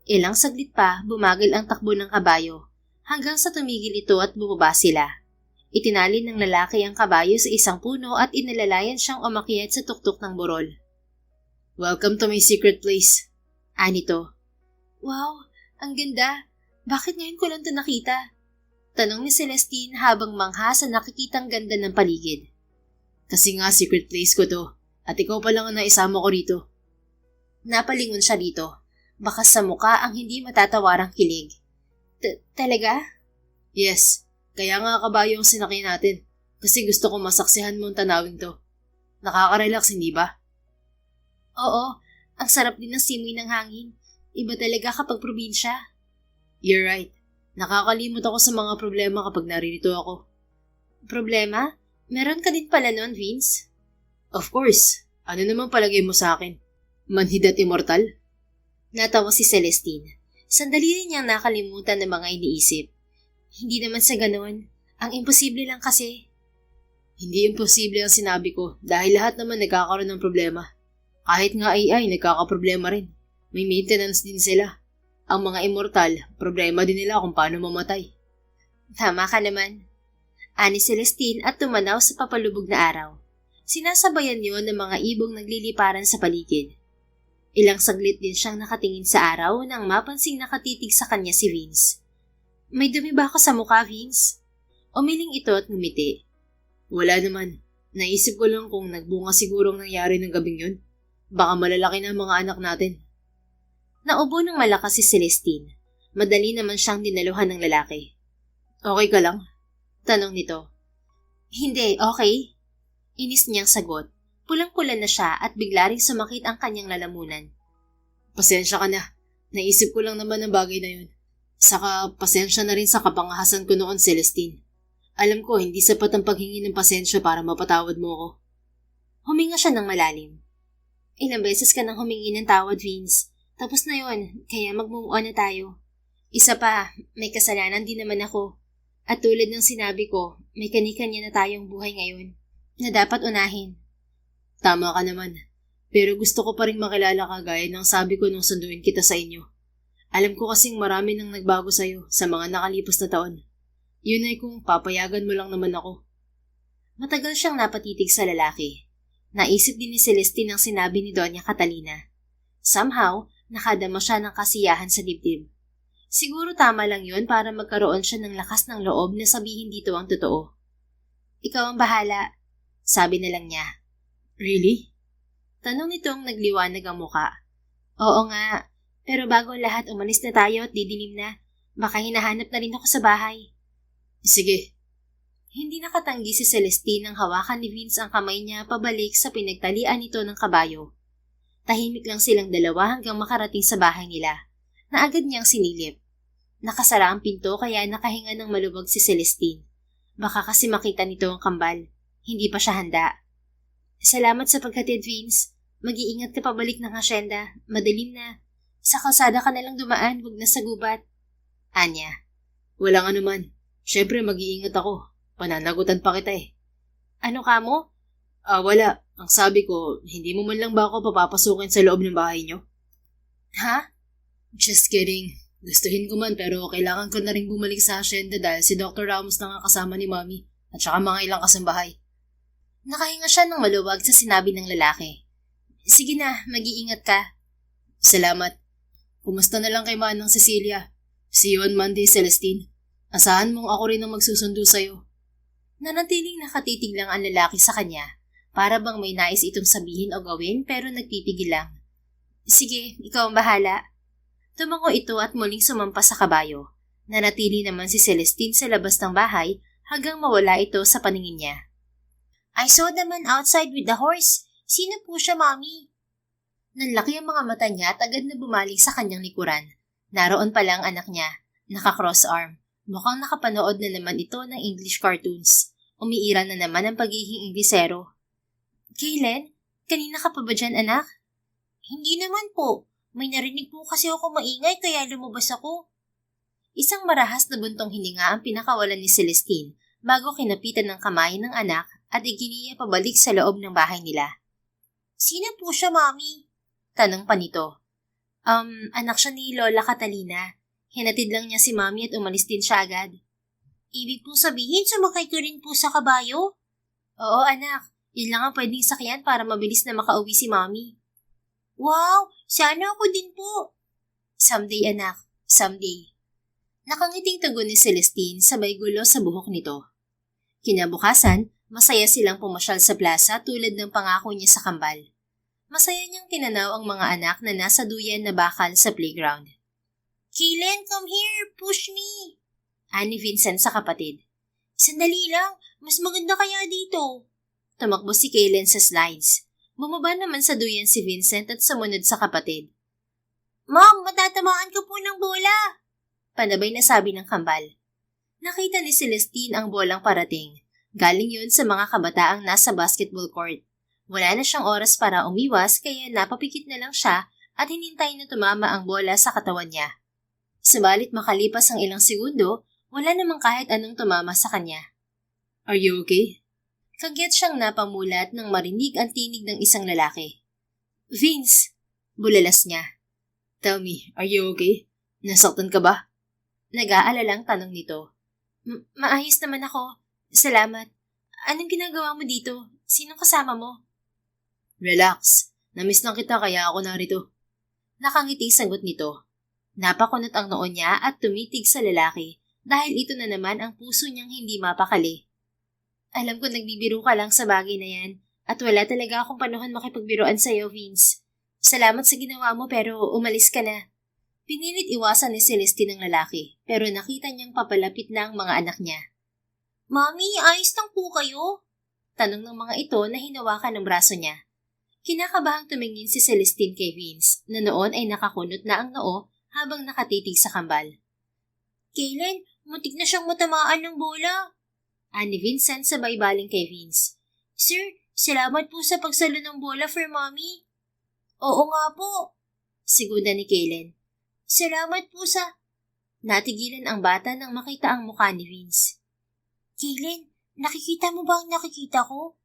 Ilang saglit pa, bumagal ang takbo ng kabayo, hanggang sa tumigil ito at bumaba sila. Itinali ng lalaki ang kabayo sa isang puno at inalalayan siyang umakyat sa tuktok ng burol.
Welcome to my secret place.
Anito. Wow, ang ganda. Bakit ngayon ko lang ito nakita? Tanong ni Celestine habang mangha sa nakikitang ganda ng paligid.
Kasi nga secret place ko to, at ikaw pa lang ang naisama ko rito.
Napalingon siya dito. Bakas sa muka ang hindi matatawarang kilig. Talaga?
Yes. Kaya nga kabayo ang sinakay natin. Kasi gusto ko masaksihan mo ang tanawin to. Nakaka-relax, hindi ba?
Oo. Ang sarap din ng simoy ng hangin. Iba talaga kapag probinsya.
You're right. Nakakalimot ako sa mga problema kapag naririto ako.
Problema? Meron ka din pala nun, Vince?
Of course. Ano naman palagay mo sa akin? Manhid at immortal?
Natawa si Celestine. Sandali rin niyang nakalimutan ng mga iniisip. Hindi naman sa ganoon. Ang imposible lang kasi.
Hindi imposible ang sinabi ko dahil lahat naman nagkakaroon ng problema. Kahit nga AI, nagkakaproblema rin. May maintenance din sila. Ang mga immortal, problema din nila kung paano mamatay.
Tama ka naman. Ani Celestine at tumanaw sa papalubog na araw. Sinasabayan yon ng mga ibong nagliliparan sa paligid. Ilang saglit din siyang nakatingin sa araw nang mapansing nakatitig sa kanya si Vince. May dumi ba ako sa mukha, Vince? Umiling ito at ngumiti.
Wala naman. Naisip ko lang kung nagbunga sigurong nangyari ng gabing yun. Baka malalaki na ang mga anak natin.
Naubo ng malakas si Celestine. Madali naman siyang dinaluhan ng lalaki.
Okay ka lang?
Tanong nito. Hindi, okay. Inis niyang sagot. Pulang-pula na siya at bigla ring sumakit ang kanyang lalamunan.
Pasensya ka na. Naisip ko lang naman ang bagay na yun. Saka pasensya na rin sa kapangahasan ko noon, Celestine. Alam ko, hindi sapat ang paghingi ng pasensya para mapatawad mo ako.
Huminga siya ng malalim. Ilang beses ka nang humingi ng tawad, Vince. Tapos na yon, kaya mag-move on na tayo. Isa pa, may kasalanan din naman ako. At tulad ng sinabi ko, may kani-kanya na tayong buhay ngayon na dapat unahin.
Tama ka naman. Pero gusto ko pa rin makilala ka gaya ng sabi ko nung sunduin kita sa inyo. Alam ko kasing marami nang nagbago sa'yo sa mga nakalipas na taon. Yun ay kung papayagan mo lang naman ako.
Matagal siyang napatitig sa lalaki. Naisip din ni Celestine ang sinabi ni Doña Catalina. Somehow, nakadama siya ng kasiyahan sa dibdib. Siguro tama lang yun para magkaroon siya ng lakas ng loob na sabihin dito ang totoo. Ikaw ang bahala, sabi na lang niya.
Really?
Tanong nitong nagliwanag ang muka. Oo nga, pero bago lahat umalis na tayo at didilim na. Baka hinahanap na rin ako sa bahay.
Sige.
Hindi nakatanggi si Celestine nang hawakan ni Vince ang kamay niya pabalik sa pinagtalian nito ng kabayo. Tahimik lang silang dalawa hanggang makarating sa bahay nila, na agad niyang sinilip. Nakasara ang pinto kaya nakahinga ng malubog si Celestine. Baka kasi makita nito ang kambal. Hindi pa siya handa. Salamat sa paghatid, Vince. Mag-iingat ka pabalik ng asyenda. Madilim na. Sa kalsada ka nalang dumaan, huwag na sa gubat. Anya.
Walang anuman. Siyempre mag-iingat ako. Pananagutan pa kita eh.
Ano ka mo?
Wala. Ang sabi ko, hindi mo man lang ba ako papapasukin sa loob ng bahay niyo?
Ha?
Just kidding. Gustuhin ko man pero kailangan ko na rin bumalik sa asyenda dahil si Dr. Ramos na nga kasama ni Mami at saka mga ilang kasambahay.
Nakahinga siya ng maluwag sa sinabi ng lalaki. Sige na, mag-iingat ka.
Salamat. Kumusta na lang kay Manang Cecilia? See you on Monday, Celestine. Asahan mong ako rin ang magsusundo sa'yo.
Nanatiling nakatitig lang ang lalaki sa kanya, para bang may nais itong sabihin o gawin pero nagpipigil lang. Sige, ikaw ang bahala. Tumango ito at muling sumampa sa kabayo. Nanatili naman si Celestine sa labas ng bahay hanggang mawala ito sa paningin niya. I saw the man outside with the horse. Sino po siya, Mommy? Nanlaki ang mga mata niya at agad na bumalik sa kanyang likuran. Naroon pala ang anak niya, naka-cross-arm. Mukhang nakapanood na naman ito ng English cartoons. Umiiral na naman ang pagiging Inglesero. Kaylen, kanina ka pa ba dyan, anak? Hindi naman po. May narinig po kasi ako maingay kaya lumabas ako. Isang marahas na buntong hininga ang pinakawalan ni Celestine bago kinapitan ng kamay ng anak at iginiya pabalik sa loob ng bahay nila. Sino po siya, Mommy? Tanong pa nito. Anak siya ni Lola Catalina. Hinatid lang niya si Mommy at umalis din siya agad. Ibig pong sabihin, sumakay ka rin po sa kabayo? Oo, anak. Yun lang ang pwedeng sakyan para mabilis na makauwi si Mommy. Wow! Sana ako din po. Someday, anak. Someday. Nakangiting tugon ni Celestine sabay gulo sa buhok nito. Kinabukasan, masaya silang pumasyal sa plaza tulad ng pangako niya sa kambal. Masaya niyang tinanaw ang mga anak na nasa duyan na bakal sa playground. Kaylen, come here! Push me! Ani Vincent sa kapatid. Sandali lang, mas maganda kaya dito. Tumakbo si Kaylen sa slides. Bumaba naman sa duyan si Vincent at sumunod sa kapatid. Mom, matatamaan ka po ng bola! Panabay na sabi ng kambal. Nakita ni Celestine ang bolang parating. Galing yun sa mga kabataang nasa basketball court. Wala na siyang oras para umiwas kaya napapikit na lang siya at hinintay na tumama ang bola sa katawan niya. Subalit makalipas ang ilang segundo, wala namang kahit anong tumama sa kanya. Are you okay? Kagyat siyang napamulat nang marinig ang tinig ng isang lalaki. Vince! Bulalas niya. Tell me, are you okay? Nasaktan ka ba? Nag-aalalang tanong nito. Maayos naman ako. Salamat. Anong ginagawa mo dito? Sinong kasama mo? Relax. Namiss lang kita kaya ako narito. Nakangiti sagot nito. Napakunot ang noo niya at tumitig sa lalaki dahil ito na naman ang puso niyang hindi mapakali. Alam ko nagbibiro ka lang sa bagay na yan at wala talaga akong panahon makipagbiroan sa'yo, Vince. Salamat sa ginawa mo pero umalis ka na. Pinilit iwasan ni Celestine ang lalaki pero nakita niyang papalapit na ang mga anak niya. Mommy, ayos lang po kayo? Tanong ng mga ito na hinawakan ng braso niya. Kinakabahang tumingin si Celestine kay Vince na noon ay nakakunot na ang noo habang nakatitig sa kambal. Kaylen, muntik na siyang matamaan ng bola. Ani Vincent sabay baling kay Vince. Sir, salamat po sa pagsalo ng bola for Mommy. Oo nga po. Segunda ni Kaylen. Salamat po sa... Natigilan ang bata nang makita ang mukha ni Vince. Kaylen, nakikita mo ba ang nakikita ko?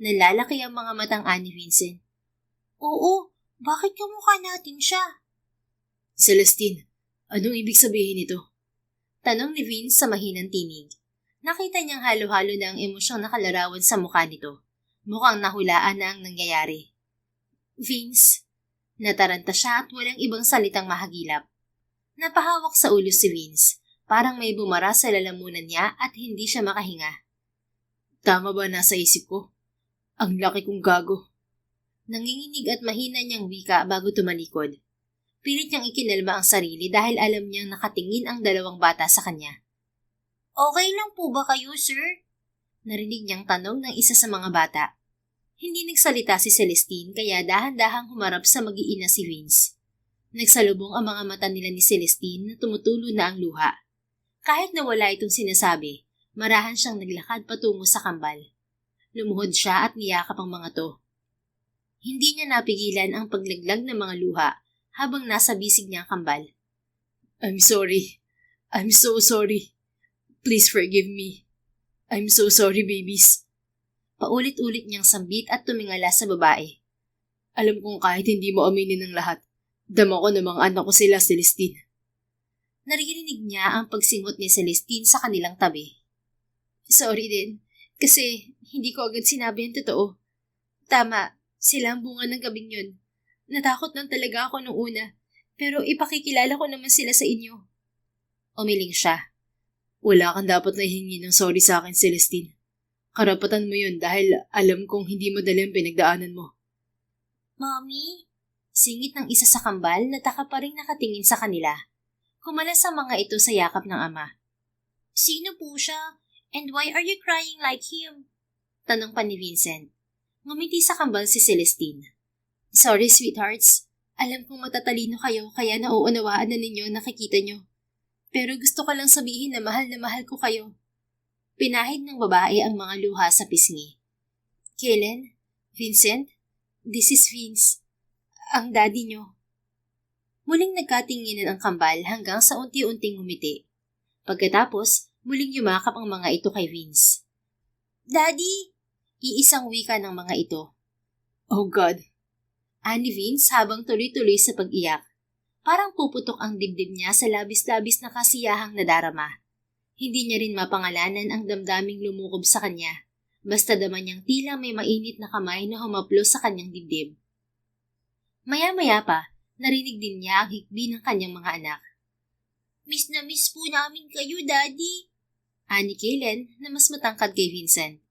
Nalalaki ang mga matang ani Vincent. Oo, bakit kamukha natin siya? Celestine, anong ibig sabihin nito? Tanong ni Vince sa mahinang tinig. Nakita niyang halo-halo na ang emosyong nakalarawan sa mukha nito. Mukhang nahulaan na ang nangyayari. Vince, nataranta siya at walang ibang salitang mahagilap. Napahawak sa ulo si Vince, parang may bumara sa lalamunan niya at hindi siya makahinga. Tama ba nasa isip ko? Ang laki kong gago. Nanginginig at mahina niyang wika bago tumalikod. Pilit niyang ikinalma ang sarili dahil alam niyang nakatingin ang dalawang bata sa kanya. Okay lang po ba kayo, sir? Narinig niyang tanong ng isa sa mga bata. Hindi nagsalita si Celestine kaya dahan-dahang humarap sa mag-iina si Vince. Nagsalubong ang mga mata nila ni Celestine na tumutulo na ang luha. Kahit na wala itong sinasabi, marahan siyang naglakad patungo sa kambal. Lumuhod siya at niyakap ang mga to. Hindi niya napigilan ang paglaglag ng mga luha habang nasa bisig niya ang kambal. I'm sorry. I'm so sorry. Please forgive me. I'm so sorry, babies. Paulit-ulit niyang sambit at tumingala sa babae. Alam kong kahit hindi mo aminin ng lahat, dama ko namang anak ko sila, Celestine. Naririnig niya ang pagsingot ni Celestine sa kanilang tabi. Sorry din. Kasi hindi ko agad sinabi ang totoo. Tama, sila ang bunga ng gabing yun. Natakot lang talaga ako nung una, pero ipakikilala ko naman sila sa inyo. Umiling siya. Wala kang dapat na hihingi ng sorry sa akin, Celestine. Karapatan mo yun dahil alam kong hindi madali ang pinagdaanan mo. Mommy? Singit ng isa sa kambal na taka pa rin nakatingin sa kanila. Kumalas sa mga ito sa yakap ng ama. Sino po siya? And why are you crying like him? Tanong pa ni Vincent. Ngumiti sa kambal si Celestine. Sorry, sweethearts. Alam kong matatalino kayo kaya nauunawaan na ninyo nakikita nyo. Pero gusto ko lang sabihin na mahal ko kayo. Pinahid ng babae ang mga luha sa pisngi. Kellen? Vincent? This is Vince. Ang daddy nyo. Muling nagkatinginan ang kambal hanggang sa unti-unting ngumiti. Pagkatapos, muling yumakap ang mga ito kay Vince. Daddy! Iisang wika ng mga ito. Oh God! Ani Vince habang tuloy-tuloy sa pag-iyak. Parang puputok ang dibdib niya sa labis-labis na kasiyahang nadarama. Hindi niya rin mapangalanan ang damdaming lumukob sa kanya. Basta dama niyang tila may mainit na kamay na humaplos sa kanyang dibdib. Maya-maya pa, narinig din niya ang hikbi ng kanyang mga anak. Miss na miss po namin kayo, Daddy. Ani Kellen na mas matangkad kay Vincent.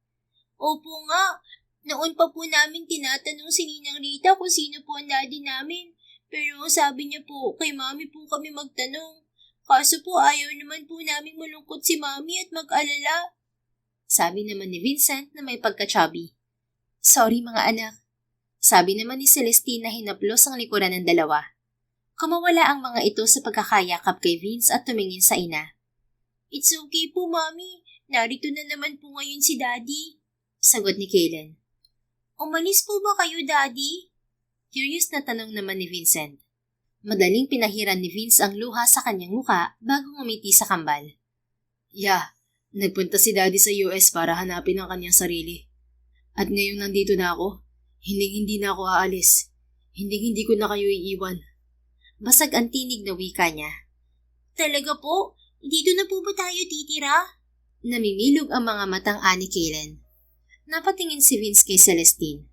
Opo nga, noon pa po namin tinatanong si Ninang Rita kung sino po ang daddy namin. Pero sabi niya po, kay Mami po kami magtanong. Kaso po ayaw naman po namin malungkot si Mami at mag-alala. Sabi naman ni Vincent na may pagka-chubby. Sorry mga anak. Sabi naman ni Celestine na hinaplos ang likuran ng dalawa. Kumawala ang mga ito sa pagkakayakap kay Vince at tumingin sa ina. It's okay po, Mami. Narito na naman po ngayon si Daddy. Sagot ni Kellen. Umalis po ba kayo, Daddy? Curious na tanong naman ni Vincent. Madaling pinahiran ni Vince ang luha sa kanyang muka bago ngumiti sa kambal. Yeah, nagpunta si Daddy sa US para hanapin ang kanyang sarili. At ngayong nandito na ako, hindi na ako aalis. Hindi ko na kayo iiwan. Basag ang tinig na wika niya. Talaga po? Dito na po ba tayo titira? Namimilog ang mga matang ani Kellen. Napatingin si Vince kay Celestine.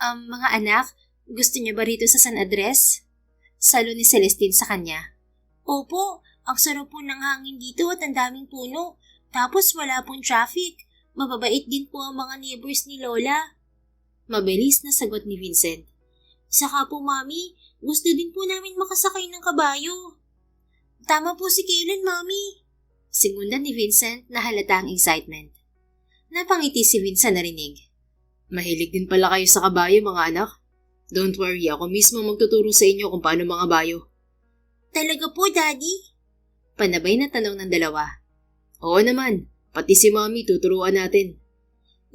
Mga anak, gusto niyo ba rito sa San Andres? Salo ni Celestine sa kanya. Opo, ang sarap po ng hangin dito at ang daming puno. Tapos wala pong traffic. Mababait din po ang mga neighbors ni Lola. Mabilis na sagot ni Vincent. Saka po, Mami, gusto din po namin makasakay ng kabayo. Tama po si Kellen, Mami. Sigundan ni Vincent na halata ang excitement. Napangiti si Vincent na rinig. Mahilig din pala kayo sa kabayo, mga anak. Don't worry, ako mismo magtuturo sa inyo kung paano mga bayo. Talaga po, Daddy? Panabay na tanong ng dalawa. Oo naman, pati si Mami tuturuan natin.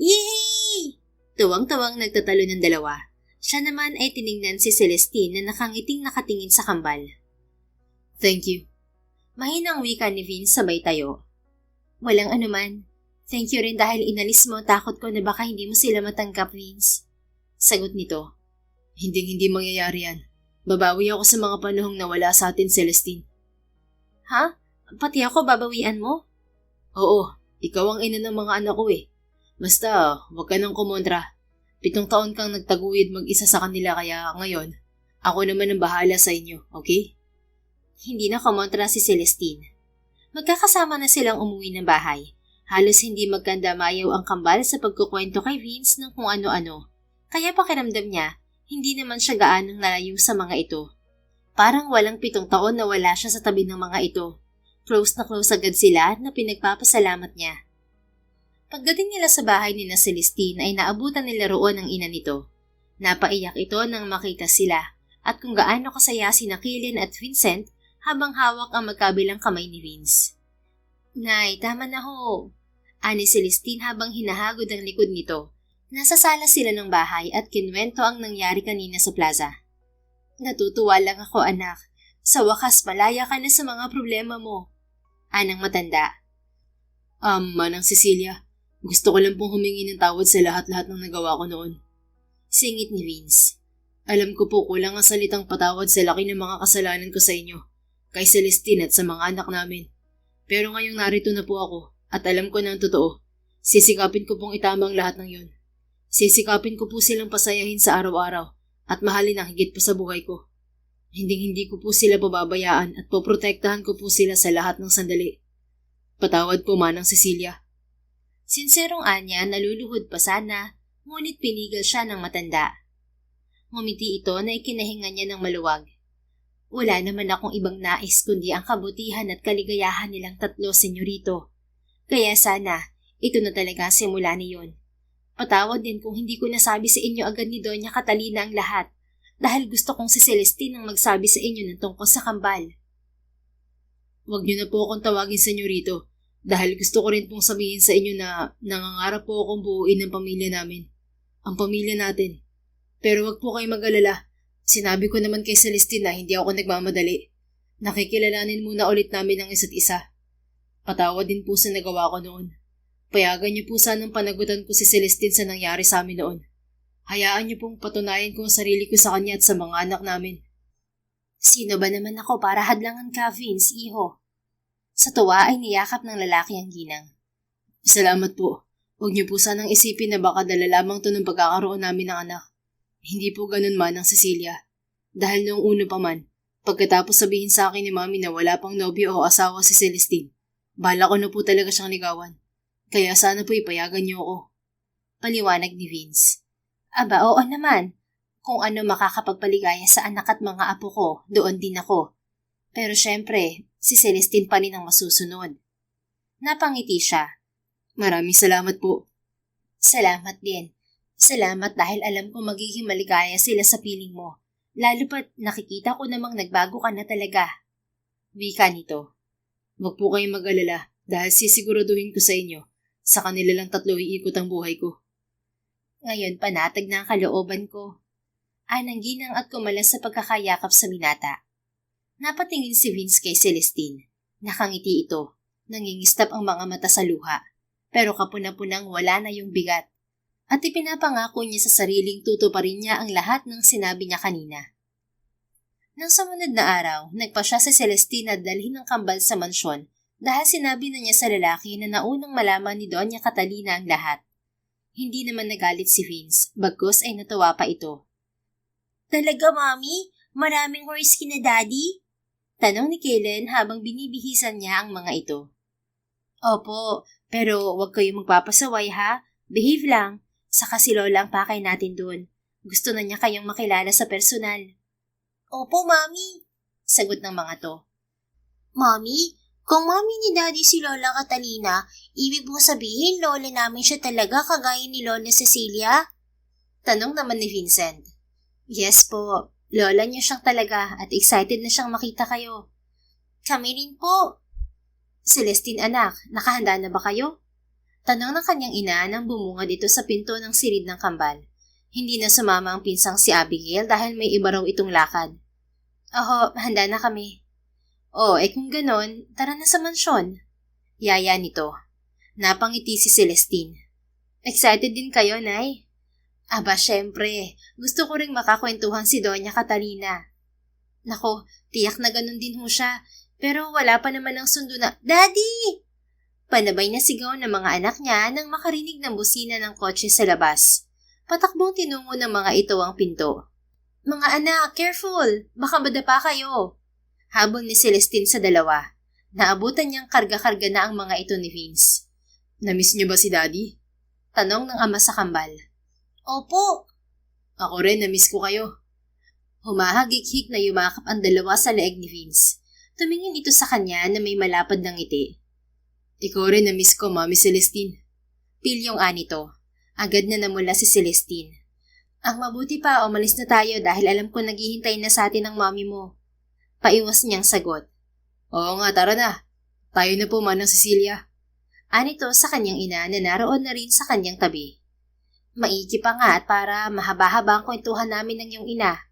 Yay! Tuwang-tuwang nagtatalo ng dalawa. Siya naman ay tiningnan si Celestine na nakangiting nakatingin sa kambal. Thank you. Mahinang wika ni Vince sabay tayo. Walang anuman. Thank you rin dahil inalis mo, takot ko na baka hindi mo sila matanggap, Vince. Sagot nito. Hindi mangyayari yan. Babawi ako sa mga panahong nawala sa atin, Celestine. Ha? Pati ako babawian mo? Oo, ikaw ang ina ng mga anak ko eh. Basta, huwag ka nang kumontra. 7 taon kang nagtaguyod mag-isa sa kanila kaya ngayon, ako naman ang bahala sa inyo, okay? Hindi na kumontra si Celestine. Magkakasama na silang umuwi ng bahay. Halos hindi magkandamayaw ang kambal sa pagkukwento kay Vince ng kung ano-ano. Kaya pakiramdam niya, hindi naman siya gaanong nalayo sa mga ito. Parang walang 7 taon na wala siya sa tabi ng mga ito. Close na close agad sila na pinagpapasalamat niya. Pagdating nila sa bahay ni na Celestine ay naabutan nila roon ang ina nito. Napaiyak ito nang makita sila at kung gaano kasaya sina Kellen at Vincent habang hawak ang magkabilang kamay ni Vince. Nay, tama na ho. Ani Celestine habang hinahagod ang likod nito. Nasa sala sila ng bahay at kinwento ang nangyari kanina sa plaza. Natutuwa lang ako, anak. Sa wakas malaya ka na sa mga problema mo. Anang matanda. Manang Cecilia, gusto ko lang pong humingi ng tawad sa lahat-lahat ng nagawa ko noon. Singit ni Vince. Alam ko po kulang ang salitang patawad sa laki ng mga kasalanan ko sa inyo, kay Celestine at sa mga anak namin. Pero ngayong narito na po ako at alam ko na ang totoo, sisikapin ko pong itama ang lahat ng yun. Sisikapin ko po silang pasayahin sa araw-araw at mahalin ang higit pa sa buhay ko. Hindi ko po sila pababayaan at poprotektahan ko po sila sa lahat ng sandali. Patawad po, Manang Cecilia. Sinserong anya, naluluhod pa sana, ngunit pinigil siya ng matanda. Ngumiti ito na ikinahinga niya ng maluwag. Wala naman akong ibang nais kundi ang kabutihan at kaligayahan nilang tatlo, senyorito. Kaya sana, ito na talaga ang simula niyon. Patawad din kung hindi ko nasabi sa inyo agad ni Doña Catalina ang lahat dahil gusto kong si Celestine ang magsabi sa inyo ng tungkol sa kambal.
Huwag niyo na po akong tawagin senyorito dahil gusto ko rin pong sabihin sa inyo na nangangarap po akong buuin ang pamilya namin. Ang pamilya natin. Pero wag po kayong mag-alala. Sinabi ko naman kay Celestine na hindi ako nagmamadali. Nakikilalanin muna ulit namin ang isa't isa. Patawad din po sa nagawa ko noon. Payagan niyo po sanang panagutan ko si Celestine sa nangyari sa amin noon. Hayaan niyo pong patunayan ko ang sarili ko sa kanya at sa mga anak namin.
Sino ba naman ako para hadlangan ka, Vince, iho? Sa tuwa ay niyakap ng lalaki ang ginang.
Salamat po. Huwag niyo po sanang isipin na baka dala lamang to ng pagkakaroon namin ng anak. Hindi po ganun man ang Cecilia. Dahil noong uno pa man, pagkatapos sabihin sa akin ni Mami na wala pang nobyo o asawa si Celestine, bala ko na po talaga siyang ligawan. Kaya sana po ipayagan niyo ako.
Paliwanag ni Vince. Aba, oo naman. Kung ano makakapagpaligaya sa anak at mga apo ko, doon din ako. Pero syempre, si Celestine pa rin ang masusunod. Napangiti siya.
Maraming salamat po.
Salamat din. Salamat dahil alam ko magiging maligaya sila sa piling mo. Lalo pat nakikita ko namang nagbago ka na talaga. Wika nito.
Huwag po kayong mag-alala dahil sisiguraduhin ko sa inyo. Sa kanila lang tatlo iikot ang buhay ko.
Ngayon panatag na ang kalooban ko. Anang ginang at kumalas sa pagkakayakap sa binata. Napatingin si Vince kay Celestine. Nakangiti ito. Nangingistap ang mga mata sa luha. Pero kapuna-punang wala na yung bigat. At ipinapangako niya sa sariling tutuparin niya ang lahat ng sinabi niya kanina. Nang sumunod na araw, nagpa siya si Celestine na dalhin ng kambal sa mansyon dahil sinabi na niya sa lalaki na naunang malaman ni Doña Catalina ang lahat. Hindi naman nagalit si Vince, bagkus ay natawa pa ito. Talaga, Mami? Maraming horse kina Daddy? Tanong ni Kaylen habang binibihisan niya ang mga ito. Opo, pero huwag kayong magpapasaway ha. Behave lang. Saka si Lola ang pakay natin doon. Gusto na niya kayong makilala sa personal. Opo, Mami. Sagot ng mga to. Mami, kung Mami ni Daddy si Lola Catalina, ibig mong sabihin Lola namin siya talaga kagaya ni Lola Cecilia? Tanong naman ni Vincent. Yes po, Lola niyo siyang talaga at excited na siyang makita kayo. Kami rin po. Celestine anak, nakahanda na ba kayo? Tanong ng kanyang ina nang bumungad ito sa pinto ng silid ng kambal. Hindi na sumama ang pinsang si Abigail dahil may iba raw itong lakad. Oho, handa na kami. Kung ganon, tara na sa mansyon. Yaya nito. Napangiti si Celestine. Excited din kayo, Nay? Aba, syempre. Gusto ko ring makakwentuhan si Doña Catalina. Nako, tiyak na ganon din ho siya. Pero wala pa naman ang sundo na, Daddy! Panabay na sigaw ng mga anak niya nang makarinig ng busina ng kotse sa labas. Patakbong tinungo ng mga ito ang pinto. Mga anak, careful! Baka madapa kayo! Habol ni Celestine sa dalawa. Naabutan niyang karga-karga na ang mga ito ni Vince.
Namiss niyo ba si Daddy?
Tanong ng ama sa kambal. Opo!
Ako rin, namiss ko kayo.
Humahagik-hik na yumakap ang dalawa sa leeg ni Vince. Tumingin ito sa kanya na may malapad ng ngiti.
Ikaw rin na-miss ko, Mami Celestine.
Pilyong anito. Agad na namula si Celestine. Ang mabuti pa, umalis na tayo dahil alam ko naghihintay na sa atin ang mami mo. Paiwas niyang sagot.
Oo nga, tara na. Tayo na po, Manang Cecilia.
Anito sa kanyang ina na naroon na rin sa kanyang tabi. Maigi pa nga at para mahaba-haba ang kwentuhan namin ng iyong ina.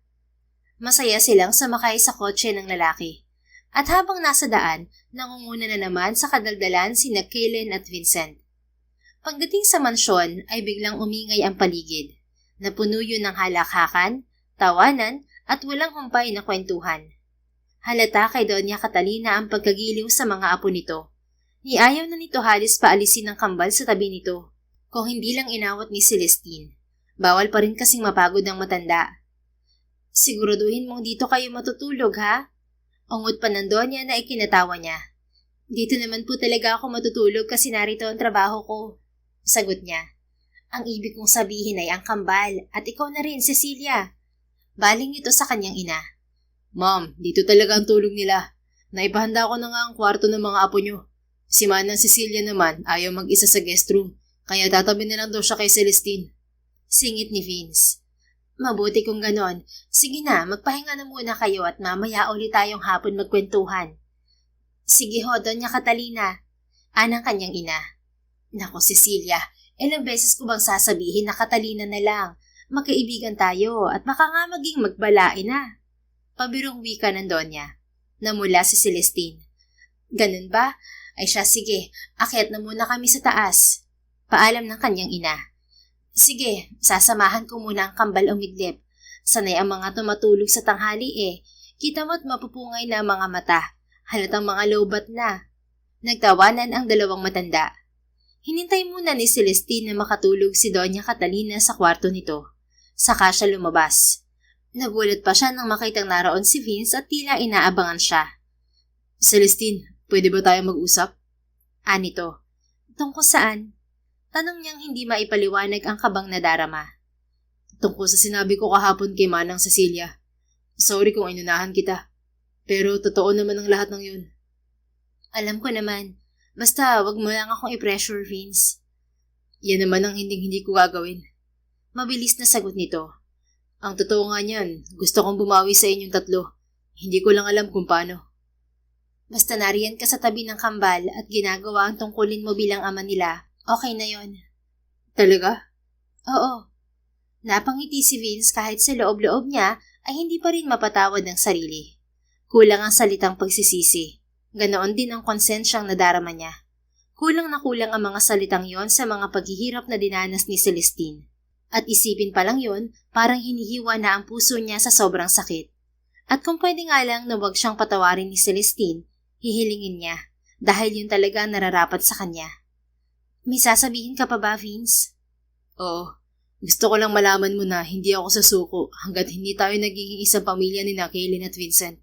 Masaya silang sumakay sa kotse ng lalaki. At habang nasa daan, nangunguna na naman sa kadaldalan sina Kaylen at Vincent. Pagdating sa mansyon ay biglang umingay ang paligid. Napuno yun ng halakhakan, tawanan at walang humpay na kwentuhan. Halata kay Doña Catalina ang pagkagiliw sa mga apo nito. Iayaw na nito halos paalisin ng kambal sa tabi nito. Kung hindi lang inawat ni Celestine. Bawal pa rin kasing mapagod ang matanda. Siguraduhin mong dito kayo matutulog ha? Ungot pa ng Donya na ikinatawa niya. Dito naman po talaga ako matutulog kasi narito ang trabaho ko. Sagot niya. Ang ibig kong sabihin ay ang kambal at ikaw na rin, Cecilia. Baling nito sa kanyang ina.
Ma'am, dito talaga ang tulog nila. Naipahanda ko na nga ang kwarto ng mga apo nyo. Si Manang Cecilia naman ayaw mag-isa sa guest room, kaya tatabi na lang daw siya kay Celestine.
Singit ni Vince. Mabuti kung ganon. Sige na, magpahinga na muna kayo at mamaya ulit tayong hapon magkwentuhan. Sige ho, Doña Catalina. Anang kanyang ina. Nako Cecilia, ilang beses ko bang sasabihin na Catalina na lang. Magkaibigan tayo at baka nga maging magbalain na. Pabirong wika ng Donya. Namula si Celestine. Ganun ba? Ay siya, sige, akyat na muna kami sa taas. Paalam ng kanyang ina. Sige, sasamahan ko muna ang kambal umidlip. Sanay ang mga tumatulog sa tanghali Kita mo't mapupungay na ang mga mata. Halatang mga lowbat na. Nagtawanan ang dalawang matanda. Hinintay muna ni Celestine na makatulog si Doña Catalina sa kwarto nito. Saka siya lumabas. Nagulat pa siya nang makitang naroon si Vince at tila inaabangan siya.
Celestine, pwede ba tayo mag-usap?
Anito. Tungkol saan? Tanong niyang hindi maipaliwanag ang kabang nadarama.
Tungkol sa sinabi ko kahapon kay Manang Cecilia. Sorry kung inunahan kita. Pero totoo naman ang lahat ng yun.
Alam ko naman. Basta wag mo lang akong i-pressure, Vince.
Yan naman ang hindi ko gagawin.
Mabilis na sagot nito.
Ang totoo nga niyan, gusto kong bumawi sa inyong tatlo. Hindi ko lang alam kung paano.
Basta nariyan ka sa tabi ng kambal at ginagawa ang tungkulin mo bilang ama nila, okay na yon.
Talaga?
Oo. Napangiti si Vince kahit sa loob-loob niya ay hindi pa rin mapatawad ng sarili. Kulang ang salitang pagsisisi. Ganoon din ang konsensyang nadarama niya. Kulang na kulang ang mga salitang yon sa mga paghihirap na dinanas ni Celestine. At isipin pa lang yon, parang hinihiwa na ang puso niya sa sobrang sakit. At kung pwede nga lang na huwag siyang patawarin ni Celestine, hihilingin niya, dahil yun talaga ang nararapat sa kanya. May sasabihin ka pa ba, Vince?
Oo. Gusto ko lang malaman mo na hindi ako sasuko hanggat hindi tayo nagiging isang pamilya ni Kaylin at Vincent.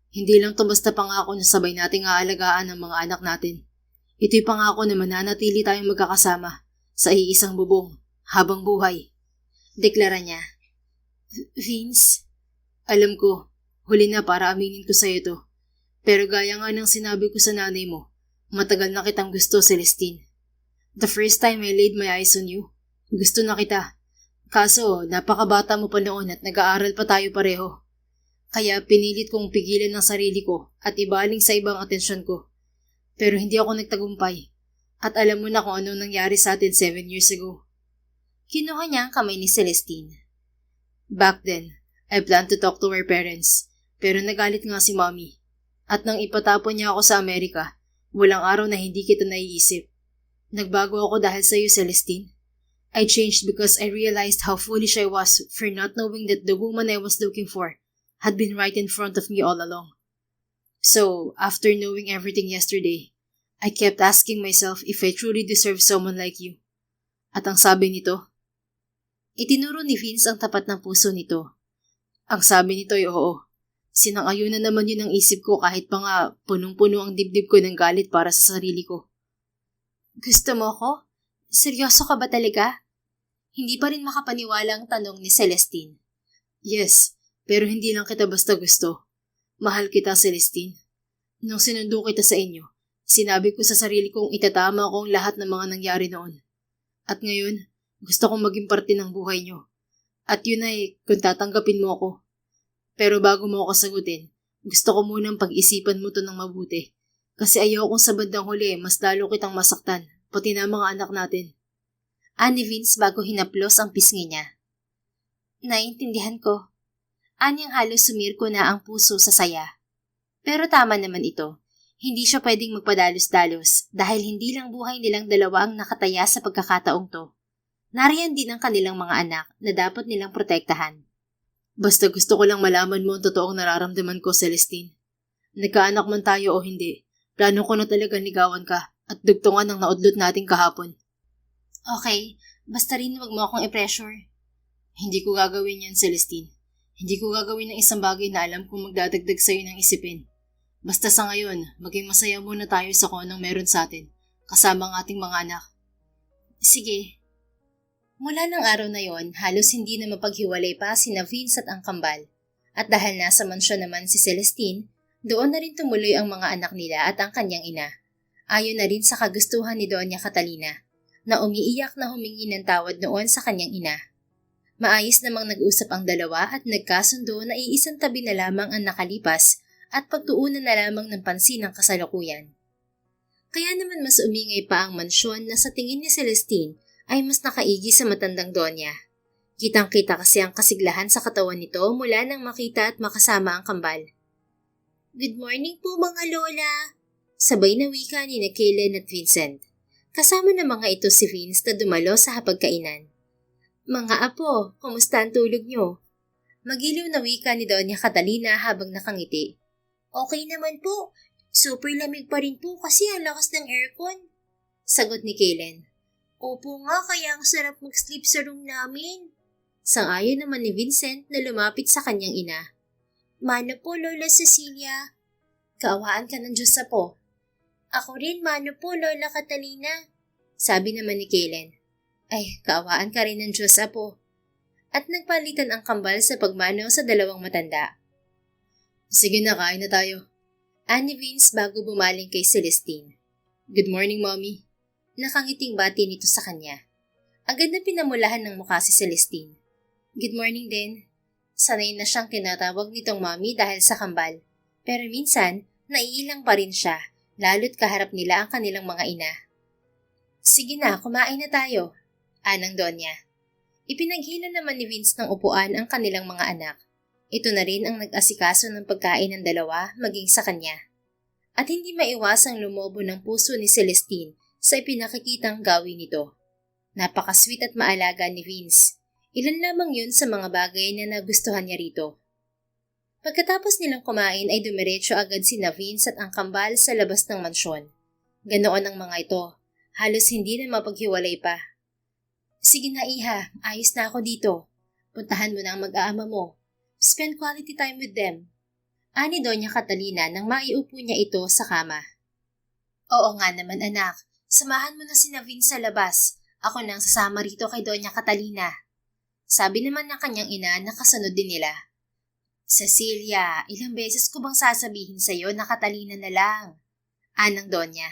Hindi lang to basta pangako na sabay nating aalagaan ang mga anak natin. Ito'y pangako na mananatili tayong magkakasama sa iisang bubong. Habang buhay. Deklara niya.
Vince?
Alam ko, huli na para aminin ko sa'yo to. Pero gaya nga ng sinabi ko sa nanay mo, matagal na kitang gusto, Celestine. The first time I laid my eyes on you, gusto na kita. Kaso, napakabata mo pa noon at nag-aaral pa tayo pareho. Kaya pinilit kong pigilan ng sarili ko at ibaling sa ibang atensyon ko. Pero hindi ako nagtagumpay. At alam mo na kung ano nangyari sa atin 7 years ago.
Kinuha niya ang kamay ni Celestine.
Back then, I planned to talk to her parents, pero nagalit nga si Mommy. At nang ipatapon niya ako sa Amerika, walang araw na hindi kita naiisip. Nagbago ako dahil sa iyo, Celestine. I changed because I realized how foolish I was for not knowing that the woman I was looking for had been right in front of me all along. So, after knowing everything yesterday, I kept asking myself if I truly deserve someone like you. At ang sabi nito, itinuro ni Vince ang tapat ng puso nito. Ang sabi nito ay oo. Sinang-ayunan naman yun ang isip ko kahit pa nga punong-puno ang dibdib ko ng galit para sa sarili ko.
Gusto mo ko? Seryoso ka ba talaga? Hindi pa rin makapaniwala ang tanong ni Celestine.
Yes, pero hindi lang kita basta gusto. Mahal kita, Celestine. Nung sinundo kita sa inyo, sinabi ko sa sarili kong itatama ko ang lahat ng mga nangyari noon. At ngayon, gusto kong maging parte ng buhay nyo. At yun ay kung tatanggapin mo ako. Pero bago mo ako sagutin, gusto ko munang pag-isipan mo to ng mabuti. Kasi ayaw kong sa bandang huli mas lalo kitang masaktan, pati na mga anak natin.
Ani Vince bago hinaplos ang pisngi niya. Naiintindihan ko. Anyang halos sumirko na ang puso sa saya. Pero tama naman ito. Hindi siya pwedeng magpadalos-dalos dahil hindi lang buhay nilang dalawa ang nakataya sa pagkakataong to. Nariyan din ang kanilang mga anak na dapat nilang protektahan.
Basta gusto ko lang malaman mo ang totoong nararamdaman ko, Celestine. Nagkaanak man tayo o hindi, plano ko na talaga ligawan ka at dugtungan ang naudlot nating kahapon.
Okay, basta rin wag mo akong i-pressure.
Hindi ko gagawin yan, Celestine. Hindi ko gagawin ng isang bagay na alam kong magdadagdag sa'yo ng isipin. Basta sa ngayon, maging masaya muna tayo sa kung anong meron sa atin, kasama ang ating mga anak.
Sige. Mula ng araw na yon, halos hindi na mapaghiwalay pa sina Vince at ang kambal. At dahil nasa mansyon naman si Celestine, doon na rin tumuloy ang mga anak nila at ang kanyang ina. Ayon na rin sa kagustuhan ni Doña Catalina, na umiiyak na humingi ng tawad noon sa kanyang ina. Maayos namang nag-usap ang dalawa at nagkasundo na iisang tabi na lamang ang nakalipas at pagtuunan na lamang ng pansin ang kasalukuyan. Kaya naman mas umingay pa ang mansyon na sa tingin ni Celestine ay mas nakaigi sa matandang Donya. Kitang-kita kasi ang kasiglahan sa katawan nito mula nang makita at makasama ang kambal. "Good morning po mga lola," sabay na wika ni Kaylen at Vincent. Kasama na mga ito si Vince na dumalo sa hapagkainan. "Mga apo, kumusta ang tulog nyo?" Magiliw na wika ni Doña Catalina habang nakangiti. "Okay naman po. Super lamig pa rin po kasi ang lakas ng aircon," sagot ni Kaylen. "Opo nga, kaya ang sarap mag-sleep sa room namin." Sang-ayon naman ni Vincent na lumapit sa kanyang ina. "Mano po, Lola Cecilia." "Kaawaan ka ng Diyos po." "Ako rin, mano po, Lola Catalina." Sabi naman ni Kaylen. "Ay, kaawaan ka rin ng Diyos po." At nagpalitan ang kambal sa pagmano sa dalawang matanda.
Sige na, kain na tayo.
Ani Vince bago bumaling kay Celestine.
Good morning, Mommy.
Nakangiting bati nito sa kanya. Agad na pinamulahan ng mukha si Celestine. Good morning din. Sanay na siyang tinatawag nitong Mommy dahil sa kambal. Pero minsan, naiilang pa rin siya, lalo't kaharap nila ang kanilang mga ina. Sige na, kumain na tayo, anang Donya. Ipinaghila naman ni Vince ng upuan ang kanilang mga anak. Ito na rin ang nag-asikaso ng pagkain ng dalawa maging sa kanya. At hindi maiwasang lumobo ng puso ni Celestine sa ipinakikitang gawin nito. Napaka-sweet at maalaga ni Vince. Ilan lamang yun sa mga bagay na nagustuhan niya rito. Pagkatapos nilang kumain ay dumiretso agad sina Vince at ang kambal sa labas ng mansyon. Ganoon ang mga ito. Halos hindi na mapaghiwalay pa. Sige na iha, ayos na ako dito. Puntahan mo na ang mag-aama mo. Spend quality time with them. Ani Doña Catalina nang maiupo niya ito sa kama. Oo nga naman anak, samahan mo na sina Vince sa labas. Ako nang sasama rito kay Doña Catalina. Sabi naman ng kanyang ina na kasunod din nila. Cecilia, ilang beses ko bang sasabihin sa'yo na Catalina na lang? Anang Donya.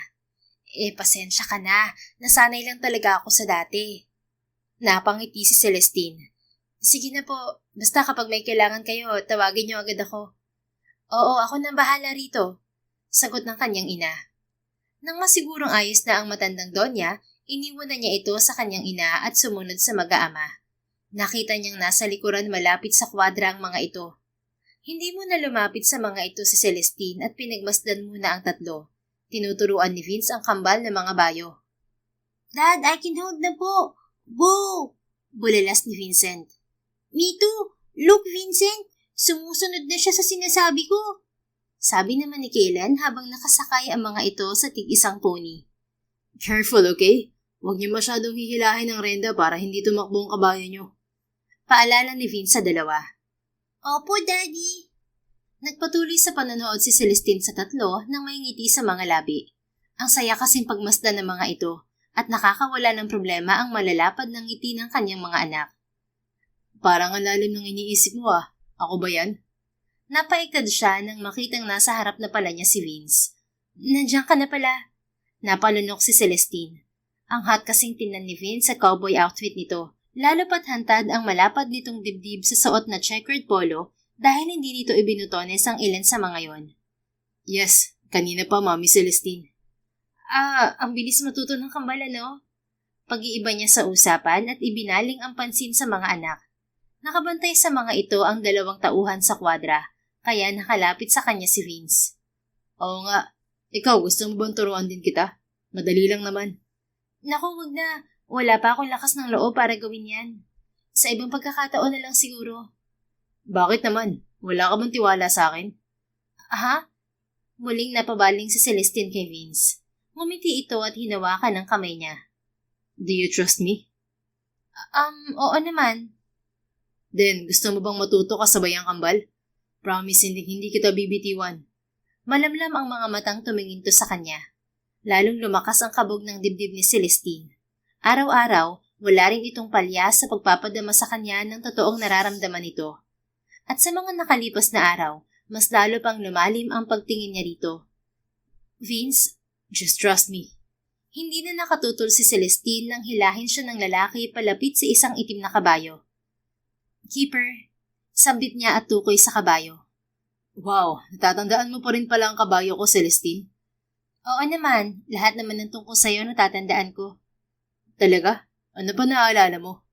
Pasensya ka na. Nasanay lang talaga ako sa dati. Napangiti si Celestine. Sige na po. Basta kapag may kailangan kayo, tawagin niyo agad ako. Oo, ako nang bahala rito. Sagot ng kanyang ina. Nang masigurong ayos na ang matandang Donya, iniwan na niya ito sa kanyang ina at sumunod sa mag-aama. Nakita niyang nasa likuran malapit sa kwadra ang mga ito. Hindi mo na lumapit sa mga ito si Celestine at pinagmasdan muna ang tatlo. Tinuturuan ni Vince ang kambal ng mga bayo. Dad, I can hold na po. Whoa! Bulalas ni Vincent. Me too. Look, Vincent. Sumusunod na siya sa sinasabi ko. Sabi naman ni Kaylen habang nakasakay ang mga ito sa tig-isang pony.
Careful, okay? Huwag niyo masyadong hihilahin ang renda para hindi tumakbo ang kabayo niyo.
Paalala ni Vince sa dalawa. Opo, Daddy. Nagpatuloy sa panonood si Celestine sa tatlo nang may ngiti sa mga labi. Ang saya kasing pagmasdan ng mga ito at nakakawala ng problema ang malalapad ng ngiti ng kanyang mga anak.
Parang ang lalim ng iniisip mo ah. Ako ba yan?
Napaikad siya nang makitang nasa harap na pala niya si Vince. Nandiyan ka na pala. Napalunok si Celestine. Ang hot kasing tingnan ni Vince sa cowboy outfit nito. Lalo pat hantad ang malapad nitong dibdib sa suot na checkered polo dahil hindi nito ibinutones ang ilan sa mga yon.
Yes, kanina pa Mami Celestine.
Ang bilis matuto ng kambal no? Pag-iiba niya sa usapan at ibinaling ang pansin sa mga anak. Nakabantay sa mga ito ang dalawang tauhan sa kwadra, kaya nakalapit sa kanya si Vince.
Oo nga, ikaw gusto mo bang turuan din kita? Madali lang naman.
Naku, wag na. Wala pa akong lakas ng loob para gawin yan. Sa ibang pagkakataon na lang siguro.
Bakit naman? Wala ka bang tiwala sa akin?
Aha? Muling napabaling si Celestine kay Vince. Ngumiti ito at hinawakan ang kamay niya.
Do you trust me?
Oo naman.
Then, gusto mo bang matuto kasabay ang kambal? Promise hindi kita bibitiwan.
Malamlam ang mga matang tumingin to sa kanya. Lalong lumakas ang kabog ng dibdib ni Celestine. Araw-araw, Wala rin itong palya sa pagpapadama sa kanya ng totoong nararamdaman nito. At sa mga nakalipas na araw, mas lalo pang lumalim ang pagtingin niya rito. Vince, just trust me. Hindi na nakatutol si Celestine nang hilahin siya ng lalaki palapit sa isang itim na kabayo. Keeper, sambit niya at tukoy sa kabayo. Wow, natatandaan mo pa rin pala ang kabayo ko, Celestine. Oo naman, lahat naman ng tungkol sa'yo natatandaan ko. Talaga? Ano pa naaalala mo?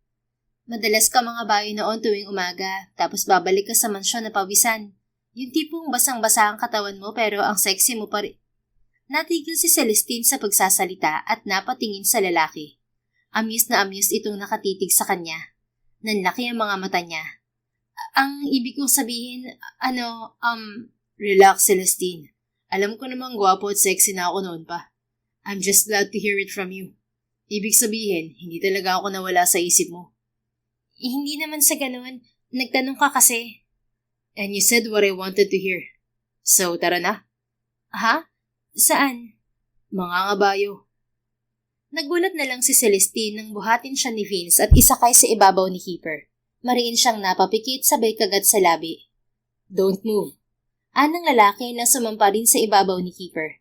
Madalas ka mga bayo noon tuwing umaga, tapos babalik ka sa mansyon na pawisan. Yung tipong basang-basa ang katawan mo pero ang sexy mo pa rin. Natigil si Celestine sa pagsasalita at napatingin sa lalaki. Amused na amused itong nakatitig sa kanya. Nanlaki ang mga mata niya. Ang ibig kong sabihin, relax Celestine. Alam ko namang gwapo at sexy na ako noon pa. I'm just glad to hear it from you. Ibig sabihin, hindi talaga ako nawala sa isip mo. Hindi naman sa ganun. Nagtanong ka kasi. And you said what I wanted to hear. So, tara na. Ha? Saan? Mga ngabayo. Nagulat na lang si Celestine nang buhatin siya ni Vince at isakay sa ibabaw ni Keeper. Mariin siyang napapikit sabay kagat sa labi. Don't move. Anang lalaki na sumampa rin sa ibabaw ni Keeper.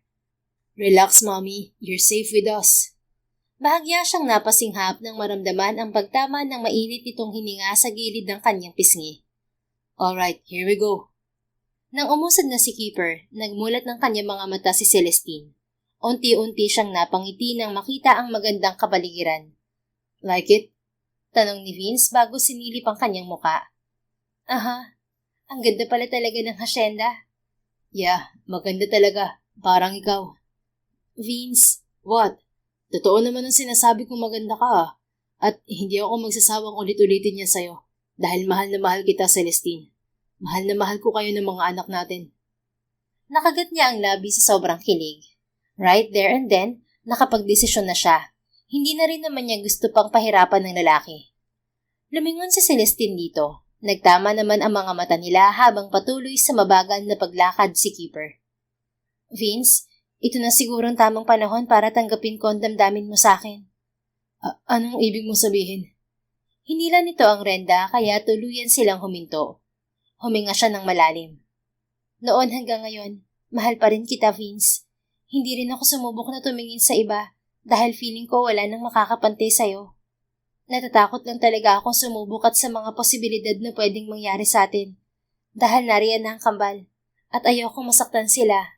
Relax, mommy. You're safe with us. Bahagya siyang napasinghap nang maramdaman ang pagtama ng mainit nitong hininga sa gilid ng kanyang pisngi. Alright, here we go. Nang umusad na si Keeper, nagmulat ng kanyang mga mata si Celestine. Unti-unti siyang napangiti nang makita ang magandang kapaligiran. Like it? Tanong ni Vince bago sinilip ang kanyang muka. Aha, ang ganda pala talaga ng hasyenda. Yeah, maganda talaga. Parang ikaw. Vince, what? Totoo naman ang sinasabi kong maganda ka at hindi ako magsasawang ulit-ulitin niya sa'yo dahil mahal na mahal kita, Celestine. Mahal na mahal ko kayo ng mga anak natin. Nakagat niya ang labi sa sobrang kilig. Right there and then, nakapagdesisyon na siya. Hindi na rin naman niya gusto pang pahirapan ng lalaki. Lumingon si Celestine dito. Nagtama naman ang mga mata nila habang patuloy sa mabagal na paglakad si Keeper. Vince, ito na sigurong tamang panahon para tanggapin ko ang damdamin mo sa akin. Anong ibig mong sabihin? Hinila nito ang renda kaya tuluyan silang huminto. Huminga siya ng malalim. Noon hanggang ngayon, mahal pa rin kita, Vince. Hindi rin ako sumubok na tumingin sa iba dahil feeling ko wala nang makakapante sa'yo. Natatakot lang talaga akong sumubok at sa mga posibilidad na pwedeng mangyari sa atin dahil nariyan na ang kambal at ayokong masaktan sila.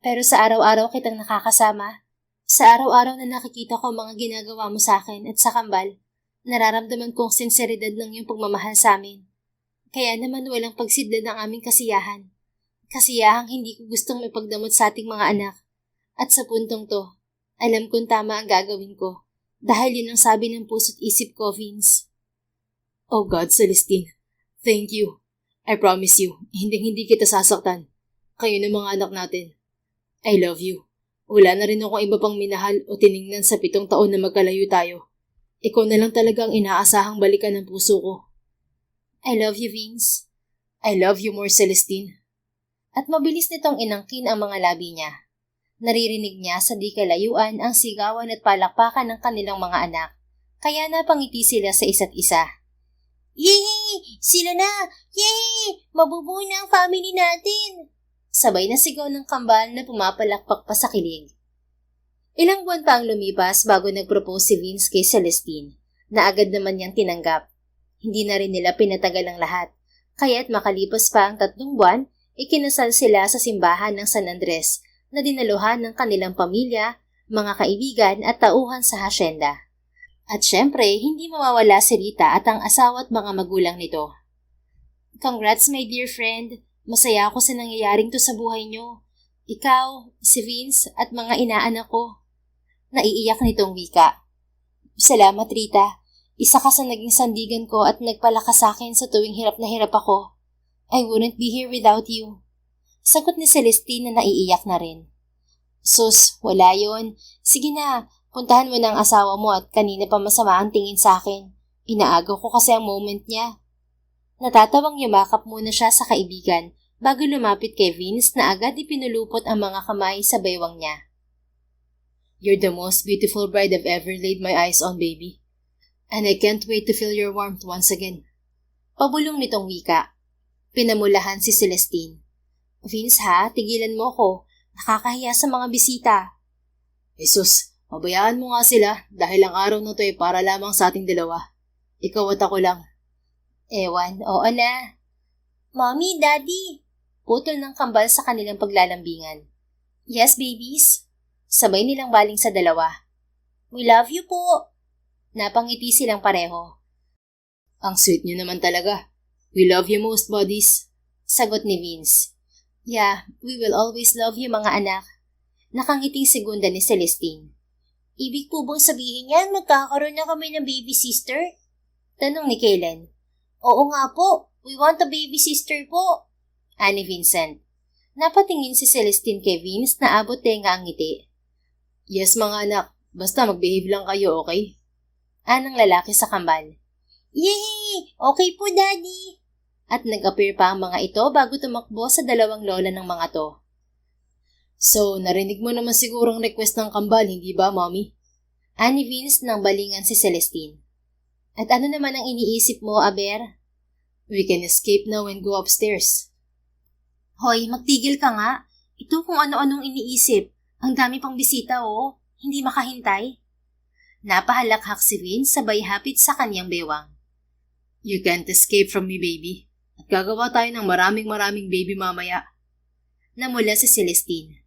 Pero sa araw-araw kitang nakakasama, sa araw-araw na nakikita ko mga ginagawa mo sa akin at sa kambal, nararamdaman kong sinseridad ng iyong pagmamahal sa amin. Kaya naman walang pagsidlad ng aming kasiyahan. Kasiyahang hindi ko gustong ipagdamot sa ating mga anak. At sa puntong to, alam kong tama ang gagawin ko dahil yun ang sabi ng puso't isip ko, Vince. Oh God, Celestine, thank you. I promise you, hindi kita sasaktan. Kayo ng mga anak natin. I love you. Wala na rin akong iba pang minahal o tiningnan sa 7 taon na magkalayo tayo. Ikaw na lang talaga ang inaasahang balikan ng puso ko. I love you, Vince. I love you more, Celestine. At mabilis nitong inangkin ang mga labi niya. Naririnig niya sa di kalayuan ang sigawan at palakpakan ng kanilang mga anak, kaya napangiti sila sa isa't isa. Yay! Sila na! Yay! Mabubuo na ang family natin! Sabay na sigaw ng kambal na pumapalakpak pa sa kilig. Ilang buwan pa ang lumipas bago nag-propose si Vince kay Celestine, na agad naman niyang tinanggap. Hindi na rin nila pinatagal ang lahat, kaya't makalipas pa ang 3 buwan, ikinasal sila sa simbahan ng San Andres na dinaluhan ng kanilang pamilya, mga kaibigan at tauhan sa hasyenda. At syempre, hindi mawawala si Rita at ang asawa at mga magulang nito. Congrats my dear friend, masaya ako sa nangyayaring to sa buhay niyo. Ikaw, si Vince at mga inaanak ko. Naiiyak nitong wika. Salamat Rita, isa ka sa naging sandigan ko at nagpalakas sa akin sa tuwing hirap na hirap ako. I wouldn't be here without you. Sagot ni Celestine na naiiyak na rin. Sus, wala yon. Sige na, puntahan mo na ang asawa mo at kanina pa masama ang tingin sa akin. Inaagaw ko kasi ang moment niya. Natatawang yumakap muna siya sa kaibigan bago lumapit kay Vince na agad ipinulupot ang mga kamay sa baywang niya. You're the most beautiful bride I've ever laid my eyes on, baby.
And I can't wait to feel your warmth once again.
Pabulong nitong wika. Pinamulahan si Celestine. Vince ha, tigilan mo ko. Nakakahiya sa mga bisita.
Jesus, pabayaan mo nga sila dahil ang araw na to ay para lamang sa ating dalawa. Ikaw at ako lang.
Ewan, oo na. Mommy, Daddy. Putol ng kambal sa kanilang paglalambingan. Yes, babies. Sabay nilang baling sa dalawa. We love you po. Napangiti silang pareho.
Ang sweet niyo naman talaga. We love you most, buddies.
Sagot ni Vince. Yeah, we will always love you mga anak. Nakangiting segunda ni Celestine. Ibig po bang sabihin yan, magkakaroon na kami ng baby sister? Tanong ni Kaylen. Oo nga po, we want a baby sister po. Ani Vincent. Napatingin si Celestine kay Vince na abot tenga ang ngiti.
Yes mga anak, basta mag-behave lang kayo, okay?
Anang lalaki sa kambal. Yay! Okay po, Daddy! At nag-appear pa ang mga ito bago tumakbo sa dalawang lola ng mga to.
So, narinig mo naman sigurong request ng kambal, hindi ba, Mommy?
Ani Vince nang balingan si Celestine. At ano naman ang iniisip mo, Aber?
We can escape now and go upstairs.
Hoy, magtigil ka nga. Ito kung ano-anong iniisip. Ang dami pang bisita, oh. Hindi makahintay. Napahalakhak si Vince sabay hapit sa kanyang bewang.
You can't escape from me, baby. At gagawa tayo ng maraming baby mamaya.
Namula si Celestine.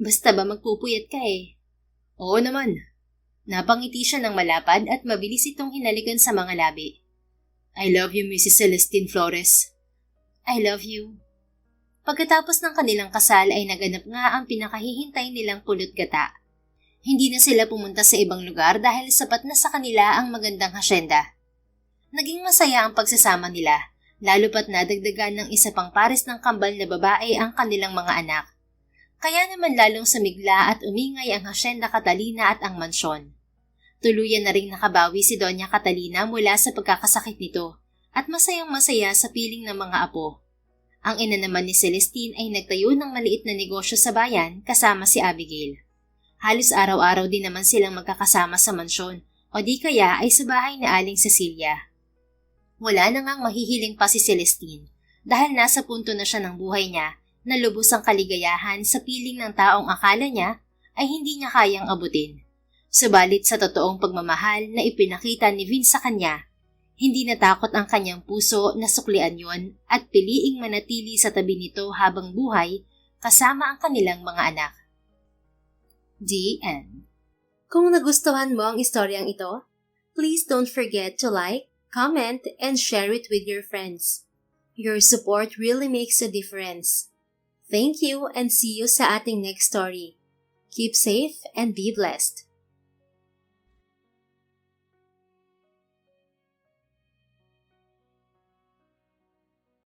Basta ba magpupuyat ka eh?
Oo naman.
Napangiti siya ng malapad at mabilis itong hinalikan sa mga labi.
I love you, Mrs. Celestine Flores.
I love you. Pagkatapos ng kanilang kasal ay naganap nga ang pinakahihintay nilang pulot gata. Hindi na sila pumunta sa ibang lugar dahil sapat na sa kanila ang magandang hasyenda. Naging masaya ang pagsasama nila, lalo pat nadagdagan ng isa pang pares ng kambal na babae ang kanilang mga anak. Kaya naman lalong sumigla at umingay ang Hacienda Catalina at ang mansyon. Tuluyan na ring nakabawi si Doña Catalina mula sa pagkakasakit nito at masayang-masaya sa piling ng mga apo. Ang ina naman ni Celestine ay nagtayo ng maliit na negosyo sa bayan kasama si Abigail. Halos araw-araw din naman silang magkakasama sa mansyon o di kaya ay sa bahay ni Aling Cecilia. Wala na ngang mahihiling pa si Celestine dahil nasa punto na siya ng buhay niya na lubos ang kaligayahan sa piling ng taong akala niya ay hindi niya kayang abutin. Subalit sa totoong pagmamahal na ipinakita ni Vince sa kanya, hindi natakot ang kanyang puso na suklian yon at piliing manatili sa tabi nito habang buhay kasama ang kanilang mga anak. The end. Kung nagustuhan mo ang istoryang ito, please don't forget to like, comment, and share it with your friends. Your support really makes a difference. Thank you and see you sa ating next story. Keep safe and be blessed.